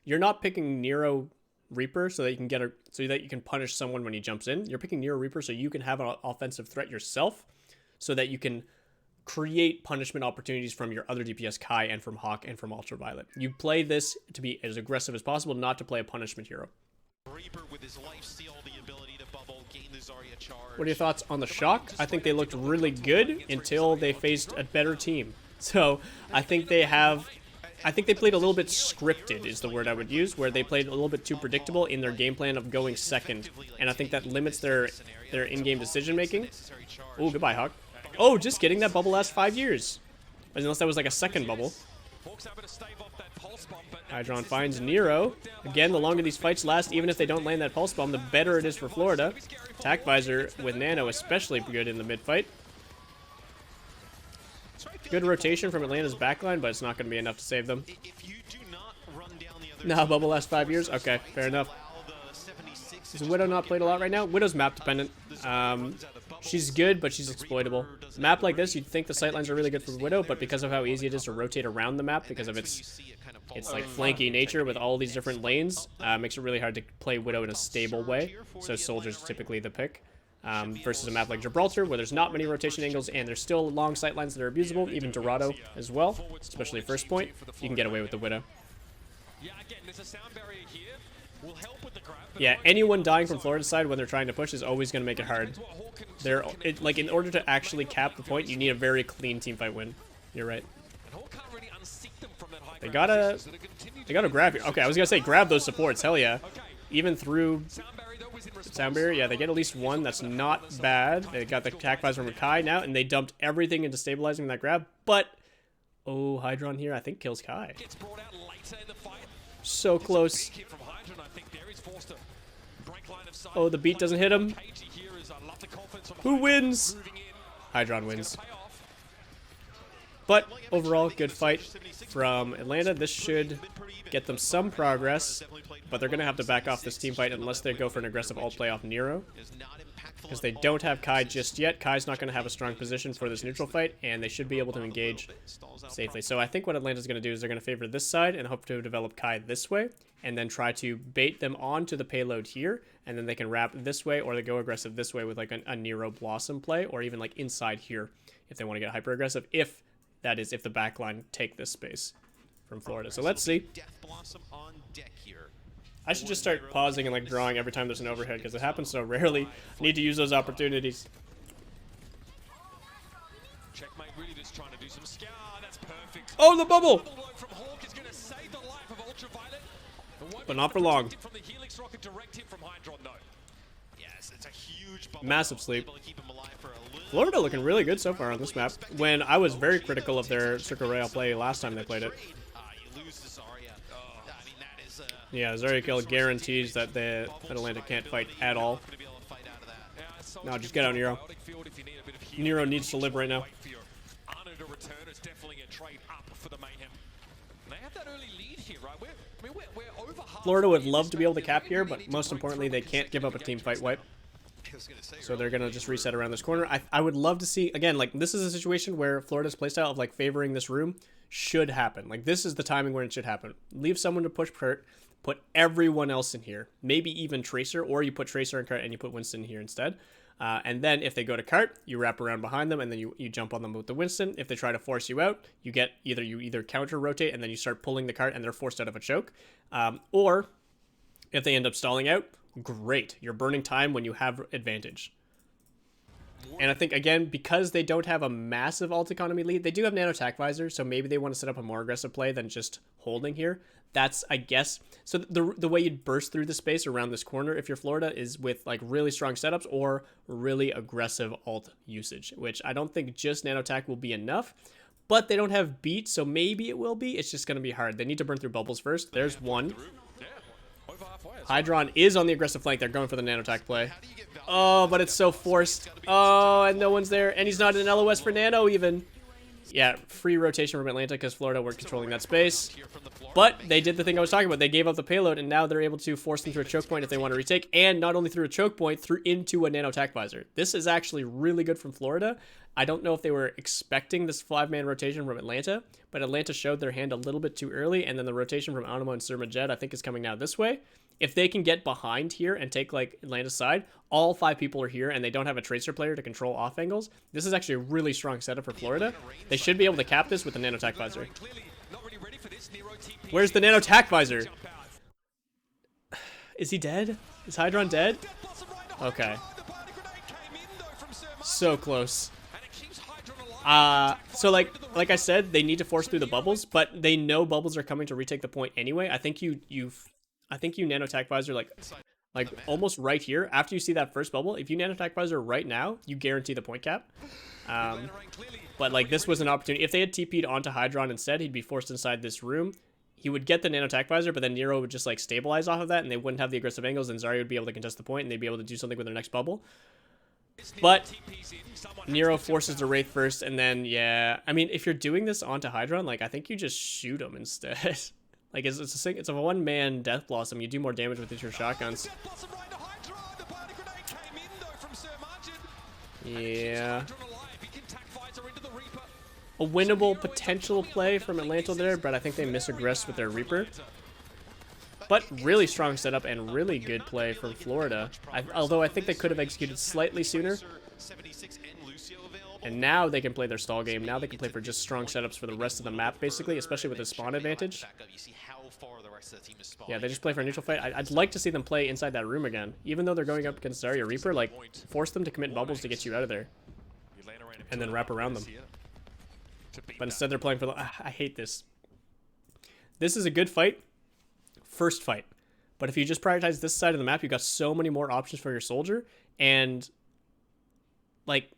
You're not picking Nero Reaper so that you can get a, so that you can punish someone when he jumps in. You're picking Nero Reaper so you can have an offensive threat yourself, so that you can create punishment opportunities from your other DPS Kai and from Hawk and from Ultraviolet. You play this to be as aggressive as possible, not to play a punishment hero. Reaper with his lifesteal, the ability to bubble, gain the Zarya charge. What are your thoughts on the Shock? I think they looked really good until they faced a better team. So I think they have, I think they played a little bit scripted is the word I would use, where they played a little bit too predictable in their game plan of going second. And I think that limits their in-game decision making. Oh, goodbye, Hawk. Oh, just kidding. That bubble lasts 5 years. Unless that was like a second bubble. Hydron finds Nero. Again, the longer these fights last, even if they don't land that pulse bomb, the better it is for Florida. Attack Visor with Nano especially good in the mid-fight. Good rotation from Atlanta's backline, but it's not going to be enough to save them. No, bubble lasts 5 years? Okay, fair enough. Is Widow not played a lot right now? Widow's map dependent. She's good, but she's exploitable. A map like this, you'd think the sightlines are really good for Widow, but because of how easy it is to rotate around the map, because of its like flanky nature with all these different lanes, makes it really hard to play Widow in a stable way. So Soldier's typically the pick. Versus a map like Gibraltar, where there's not many rotation angles and there's still long sightlines that are abusable, even Dorado as well, especially first point, you can get away with the Widow. Yeah, anyone dying from Florida's side when they're trying to push is always going to make it hard. Like, in order to actually cap the point, you need a very clean teamfight win. You're right. They gotta grab here. Okay, I was gonna say grab those supports. Hell yeah. Even through sound barrier, yeah, they get at least one. That's not bad. They got the attack visor from Kai now, and they dumped everything into stabilizing that grab. But oh, Hydron here, I think kills Kai. So close. Oh, the beat doesn't hit him. Who wins? Hydron wins. But overall, good fight from Atlanta. This should get them some progress, but they're going to have to back off this team fight unless they go for an aggressive ult play off Nero, because they don't have Kai just yet. Kai's not going to have a strong position for this neutral fight, and they should be able to engage safely. So I think what Atlanta's going to do is they're going to favor this side and hope to develop Kai this way, and then try to bait them onto the payload here, and then they can wrap this way, or they go aggressive this way with like a Nero Blossom play, or even like inside here if they want to get hyper aggressive, if that is if the backline take this space from Florida. So let's see. I should just start pausing and like drawing every time there's an overhead, because it happens so rarely. I need to use those opportunities. Oh, the bubble! But not for long. Massive sleep. Florida looking really good so far on this map, when I was very critical of their Circle Royale play last time they played it. Yeah, Zarya kill guarantees that Atlanta can't fight at all. No, just get out, Nero. Nero needs to live right now. Florida would love to be able to cap here, but most importantly, they can't give up a team fight wipe. So they're going to just reset around this corner. I would love to see, again, like, this is a situation where Florida's playstyle of, like, favoring this room should happen. Like, this is the timing when it should happen. Leave someone to push Kurt, put everyone else in here. Maybe even Tracer, or you put Tracer and Kurt and you put Winston here instead. And then if they go to Kart, you wrap around behind them, and then you jump on them with the Winston. If they try to force you out, you get either counter rotate, and then you start pulling the Kart, and they're forced out of a choke. Or if they end up stalling out, great. You're burning time when you have advantage. And I think, again, because they don't have a massive ult economy lead, they do have nano attack visor, so maybe they want to set up a more aggressive play than just holding here. That's, I guess, so the way you'd burst through the space around this corner if you're Florida is with like really strong setups or really aggressive ult usage, which I don't think just nano attack will be enough, but they don't have beat, so maybe it will be. It's just going to be hard. They need to burn through bubbles first. There's one. Hydron is on the aggressive flank. They're going for the nano attack play. Oh, but it's so forced. Oh, and no one's there. And he's not in LOS for nano even. Yeah, free rotation from Atlanta because Florida weren't controlling that space. But they did the thing I was talking about. They gave up the payload, and now they're able to force them through a choke point if they want to retake. And not only through a choke point, through into a nano attack visor. This is actually really good from Florida. I don't know if they were expecting this 5-man rotation from Atlanta, but Atlanta showed their hand a little bit too early, and then the rotation from Animo and Surma Jet I think is coming now this way. If they can get behind here and take like Atlanta's side, all 5 people are here and they don't have a tracer player to control off angles. This is actually a really strong setup for Florida. They should be able to cap this with the nano attack visor. Where's the nano attack visor? Is he dead? Is Hydron dead? Okay. So close. So like I said, they need to force through the bubbles, but they know bubbles are coming to retake the point anyway. I think you nano attack visor like almost right here after you see that first bubble. If you nano attack visor right now, you guarantee the point cap. But like this was an opportunity. If they had TP'd onto Hydron instead, he'd be forced inside this room. He would get the nano attack visor, but then Nero would just like stabilize off of that, and they wouldn't have the aggressive angles, and Zarya would be able to contest the point, and they'd be able to do something with their next bubble. But Nero forces the Wraith first, and then, yeah. I mean, if you're doing this onto Hydron, like, I think you just shoot him instead. Like, it's a one-man Death Blossom. You do more damage with your shotguns. Yeah. A winnable potential play from Atlanta there, but I think they misaggressed with their Reaper. But really strong setup and really good play from Florida. Although I think they could have executed slightly sooner. And now they can play their stall game. Now they can play for just strong setups for the rest of the map, basically, especially with the spawn advantage. Yeah, they just play for a neutral fight. I'd like to see them play inside that room again. Even though they're going up against Zarya Reaper, like, force them to commit bubbles to get you out of there. And then wrap around them. But instead they're playing for the... I hate this. This is a good fight. First fight. But if you just prioritize this side of the map, you've got so many more options for your soldier. And, like...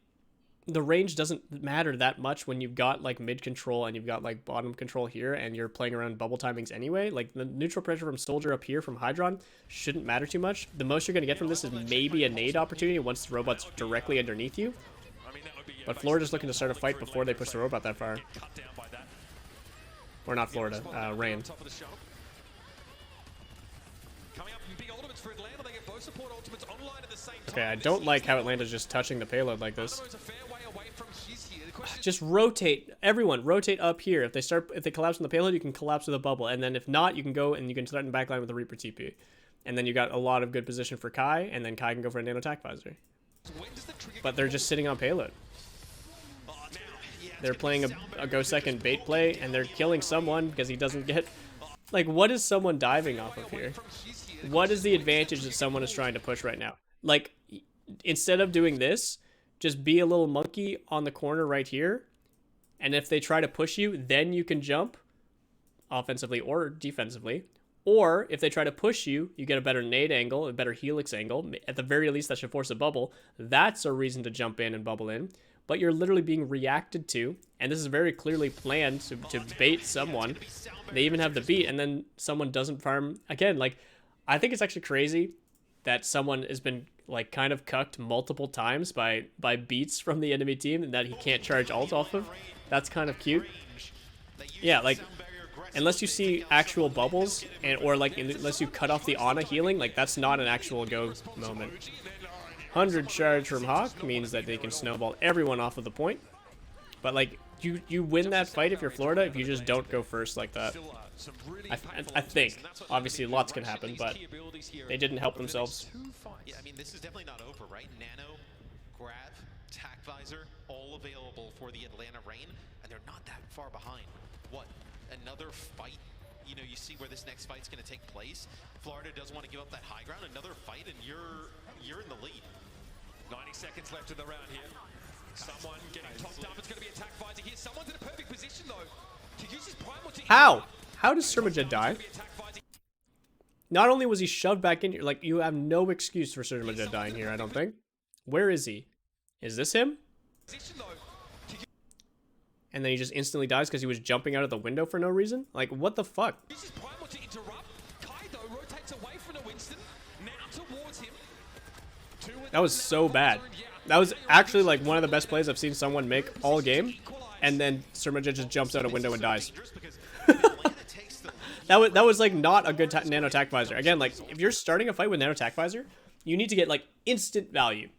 the range doesn't matter that much when you've got like mid control and you've got like bottom control here and you're playing around bubble timings anyway. Like the neutral pressure from soldier up here from Hydron shouldn't matter too much. The most you're going to get from this is maybe a nade opportunity once the robot's directly underneath you. But Florida's looking to start a fight before they push the robot that far. Or not Florida, Rain. Okay, I don't like how Atlanta's just touching the payload like this. Just rotate. Everyone, rotate up here. If they collapse on the payload, you can collapse with a bubble. And then if not, you can go and you can threaten backline with a Reaper TP. And then you got a lot of good position for Kai, and then Kai can go for a nano attack visor. But they're just sitting on payload. They're playing a go second bait play, and they're killing someone because he doesn't get... Like, what is someone diving off of here? What is the advantage that someone is trying to push right now? Like, instead of doing this, just be a little monkey on the corner right here. And if they try to push you, then you can jump offensively or defensively. Or if they try to push you, you get a better nade angle, a better helix angle. At the very least, that should force a bubble. That's a reason to jump in and bubble in. But you're literally being reacted to. And this is very clearly planned to bait someone. They even have the beat, and then someone doesn't farm. Again, like, I think it's actually crazy that someone has been like kind of cucked multiple times by beats from the enemy team and that he can't charge ult off of. That's kind of cute. Yeah, like unless you see actual bubbles or like unless you cut off the Ana healing, like that's not an actual go moment. 100 charge from Hawk means that they can snowball everyone off of the point. But like you win that fight if you're Florida if you just don't go first like that. I think. Obviously, lots can happen, but they didn't help themselves. Yeah, I mean, this is definitely not over, right? Nano, grab, tack visor, all available for the Atlanta Rain, and they're not that far behind. What? Another fight? You know, you see where this next fight's going to take place. Florida does want to give up that high ground. Another fight, and you're in the lead. 90 seconds left in the round here. Someone getting topped up. It's going to be attack visor here. Someone's in a perfect position though to use his primal to How does Surmajed die? Not only was he shoved back in here, like, you have no excuse for Surmajed dying here, I don't think. Where is he? Is this him? And then he just instantly dies because he was jumping out of the window for no reason? Like, what the fuck? Uses primal to interrupt. Kai though rotates away from the Winston. Now towards him. That was so bad. That was actually like one of the best plays I've seen someone make all game. And then Surmajed just jumps out a window and dies. That was like not a good nano attack visor. Again, like if you're starting a fight with nano attack visor, you need to get like instant value.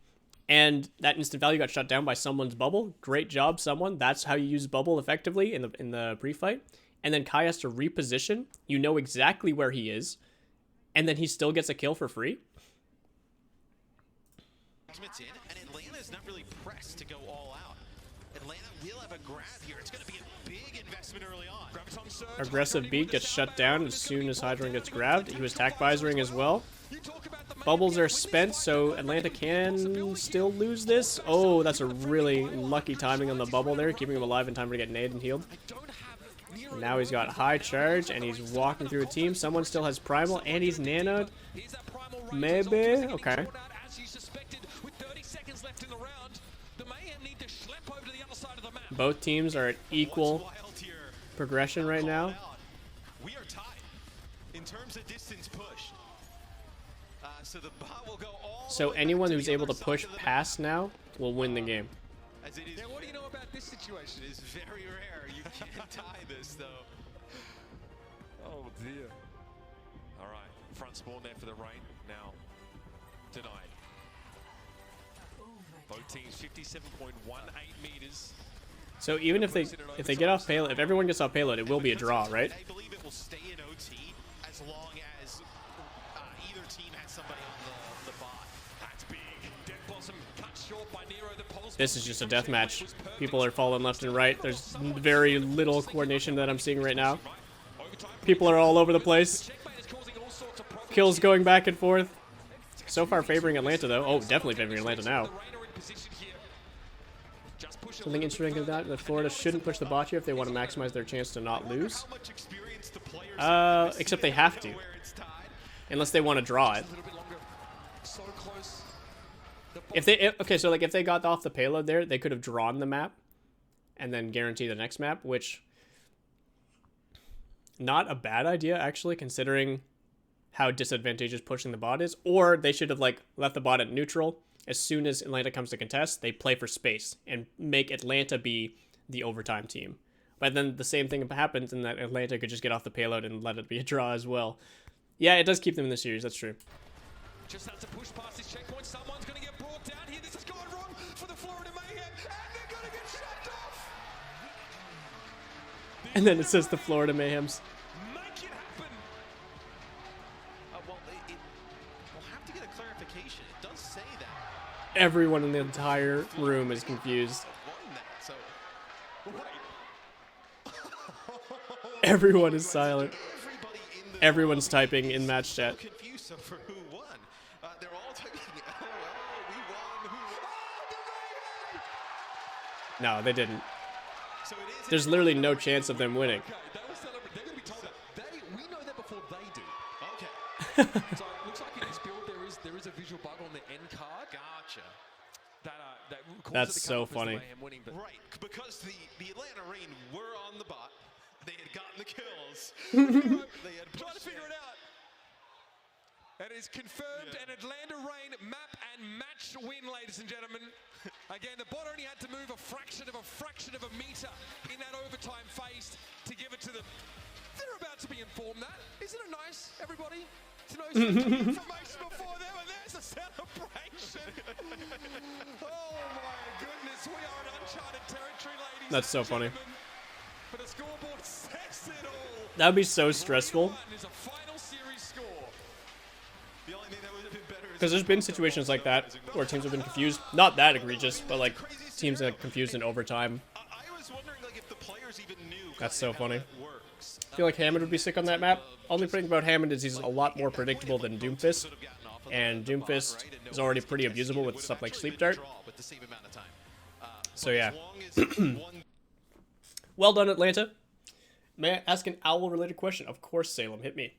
And that instant value got shut down by someone's bubble. Great job, someone. That's how you use bubble effectively in the pre-fight. And then Kai has to reposition. You know exactly where he is. And then he still gets a kill for free. And Atlanta's not really pressed to go all out. Atlanta will have a grab here. It's going to be a big investment early on. Aggressive beat gets shut down as soon as Hydron gets grabbed. He was attack visoring as well. Bubbles are spent, so Atlanta can still lose this. Oh, that's a really lucky timing on the bubble there, keeping him alive in time to get naded and healed. And now he's got high charge, and he's walking through a team. Someone still has primal, and he's nanoed. Maybe? Okay. Both teams are at equal progression right now. We are tied in terms of distance pushed. So the bot will go all So anyone who's able to push past now will win the game. As it is, what do you know about this situation? It is very rare. You can't tie this though. Oh dear. All right, front spawn there for the rain. Now denied. Both teams 57.18 meters. So even if they get off payload, if everyone gets off payload, it will be a draw, right? I believe it will stay in OT as long as either team has somebody on the bot. That's big. Dead Blossom cut short by Nero. The pulse. This is just a death match. People are falling left and right. There's very little coordination that I'm seeing right now. People are all over the place. Kills going back and forth. So far favoring Atlanta though. Oh, definitely favoring Atlanta now. Something interesting is that Florida shouldn't push the bot here if they want to maximize their chance to not lose. Except they have to. Unless they want to draw it. Okay, so like if they got off the payload there, they could have drawn the map and then guarantee the next map, which not a bad idea actually, considering how disadvantageous pushing the bot is. Or they should have like left the bot at neutral. As soon as Atlanta comes to contest, they play for space and make Atlanta be the overtime team. But then the same thing happens in that Atlanta could just get off the payload and let it be a draw as well. Yeah, it does keep them in the series, that's true. Just has to push past this checkpoint. Someone's going to get brought down here. This has gone wrong for the Florida Mayhem, and they're going to get shut off. And then it says the Florida Mayhems. Make it happen. Well, we'll have to get a clarification. It does say that. Everyone in the entire room is confused. Everyone is silent. Everyone's typing in match chat. Confused over who won. They're all typing, oh, we won, who won? No, they didn't. There's literally no chance of them winning. They're going to be told that. We know that before they do. Okay. So it looks like in this build there is a visual bug on the end card. Gotcha. That's so funny. Winning, right, because the Atlanta Reign were on the bot. They had gotten the kills. They had trying to figure it out. It is confirmed an Atlanta Reign map and match win, ladies and gentlemen. Again, the bot only had to move a fraction of a meter in that overtime phase to give it to them. They're about to be informed that. Isn't it nice, everybody? To know some information before them, and there's a celebration. Oh my goodness, we are in uncharted territory, ladies. That's so funny. But the scoreboard says it all. That would be so stressful. Because there's been situations like that where teams have been confused. Not that egregious, but like teams that are confused in overtime. That's so funny. I feel like Hammond would be sick on that map. Only thing about Hammond is he's a lot more predictable than Doomfist. and Doomfist is already pretty abusable with stuff like Sleep Dart. So yeah. Well done, Atlanta. May I ask an owl-related question? Of course, Salem, hit me.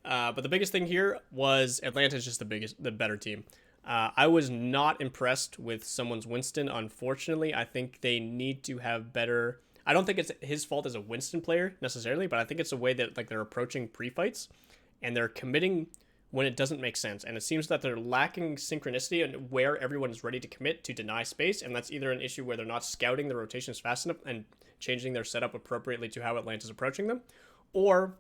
But the biggest thing here was Atlanta's just the better team. I was not impressed with someone's Winston, unfortunately. I think they need to have better... I don't think it's his fault as a Winston player, necessarily, but I think it's a way that they're approaching pre-fights, and they're committing when it doesn't make sense. And it seems that they're lacking synchronicity and where everyone is ready to commit to deny space, and that's either an issue where they're not scouting the rotations fast enough and changing their setup appropriately to how Atlanta's approaching them, or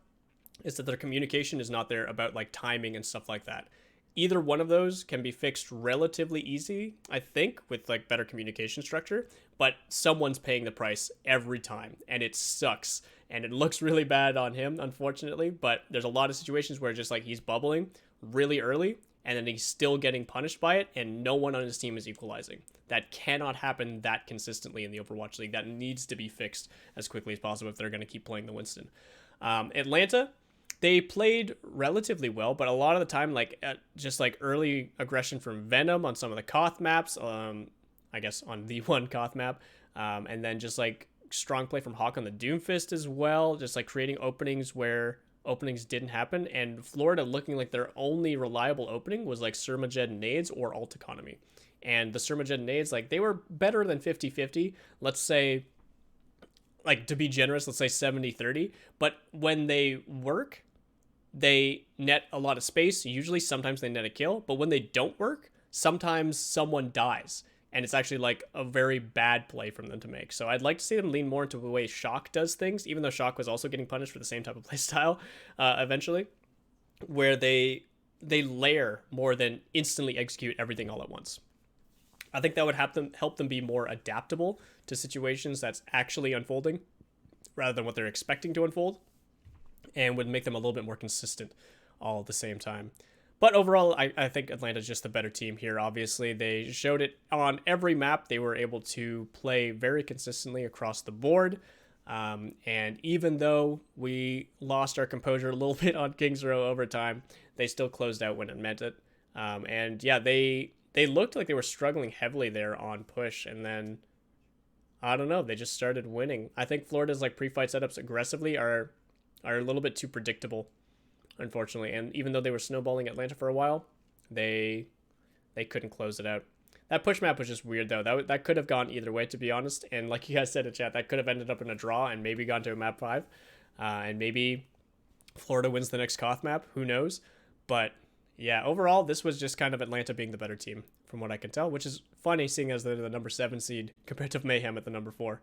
it's that their communication is not there about timing and stuff like that. Either one of those can be fixed relatively easy, I think, with better communication structure, but someone's paying the price every time, and it sucks. And it looks really bad on him, unfortunately, but there's a lot of situations where just he's bubbling really early, and then he's still getting punished by it, and no one on his team is equalizing. That cannot happen that consistently in the Overwatch League. That needs to be fixed as quickly as possible if they're going to keep playing the Winston. Atlanta, they played relatively well, but a lot of the time, just early aggression from Venom on some of the Koth maps, I guess on the one Koth map, and then just strong play from Hawk on the Doomfist as well, just creating openings where openings didn't happen, and Florida looking like their only reliable opening was Surmajed nades or alt economy. And the Surmajed nades, they were better than 50-50, let's say, to be generous, let's say 70-30, but when they work, they net a lot of space. Usually, sometimes they net a kill, but when they don't work, sometimes someone dies. And it's actually a very bad play from them to make. So I'd like to see them lean more into the way Shock does things, even though Shock was also getting punished for the same type of playstyle eventually, where they layer more than instantly execute everything all at once. I think that would help them be more adaptable to situations that's actually unfolding rather than what they're expecting to unfold, and would make them a little bit more consistent all at the same time. But overall, I think Atlanta's just the better team here. Obviously, they showed it on every map. They were able to play very consistently across the board. And even though we lost our composure a little bit on Kings Row over time, they still closed out when it meant it. And yeah, they looked like they were struggling heavily there on push. And then, I don't know, they just started winning. I think Florida's pre-fight setups aggressively are a little bit too predictable, unfortunately. And even though they were snowballing Atlanta for a while, they couldn't close it out. That push map was just weird, though. That could have gone either way, to be honest. And like you guys said in chat, that could have ended up in a draw and maybe gone to a map 5. And maybe Florida wins the next Koth map. Who knows? But yeah, overall, this was just kind of Atlanta being the better team, from what I can tell, which is funny, seeing as they're the number 7 seed compared to Mayhem at the number 4.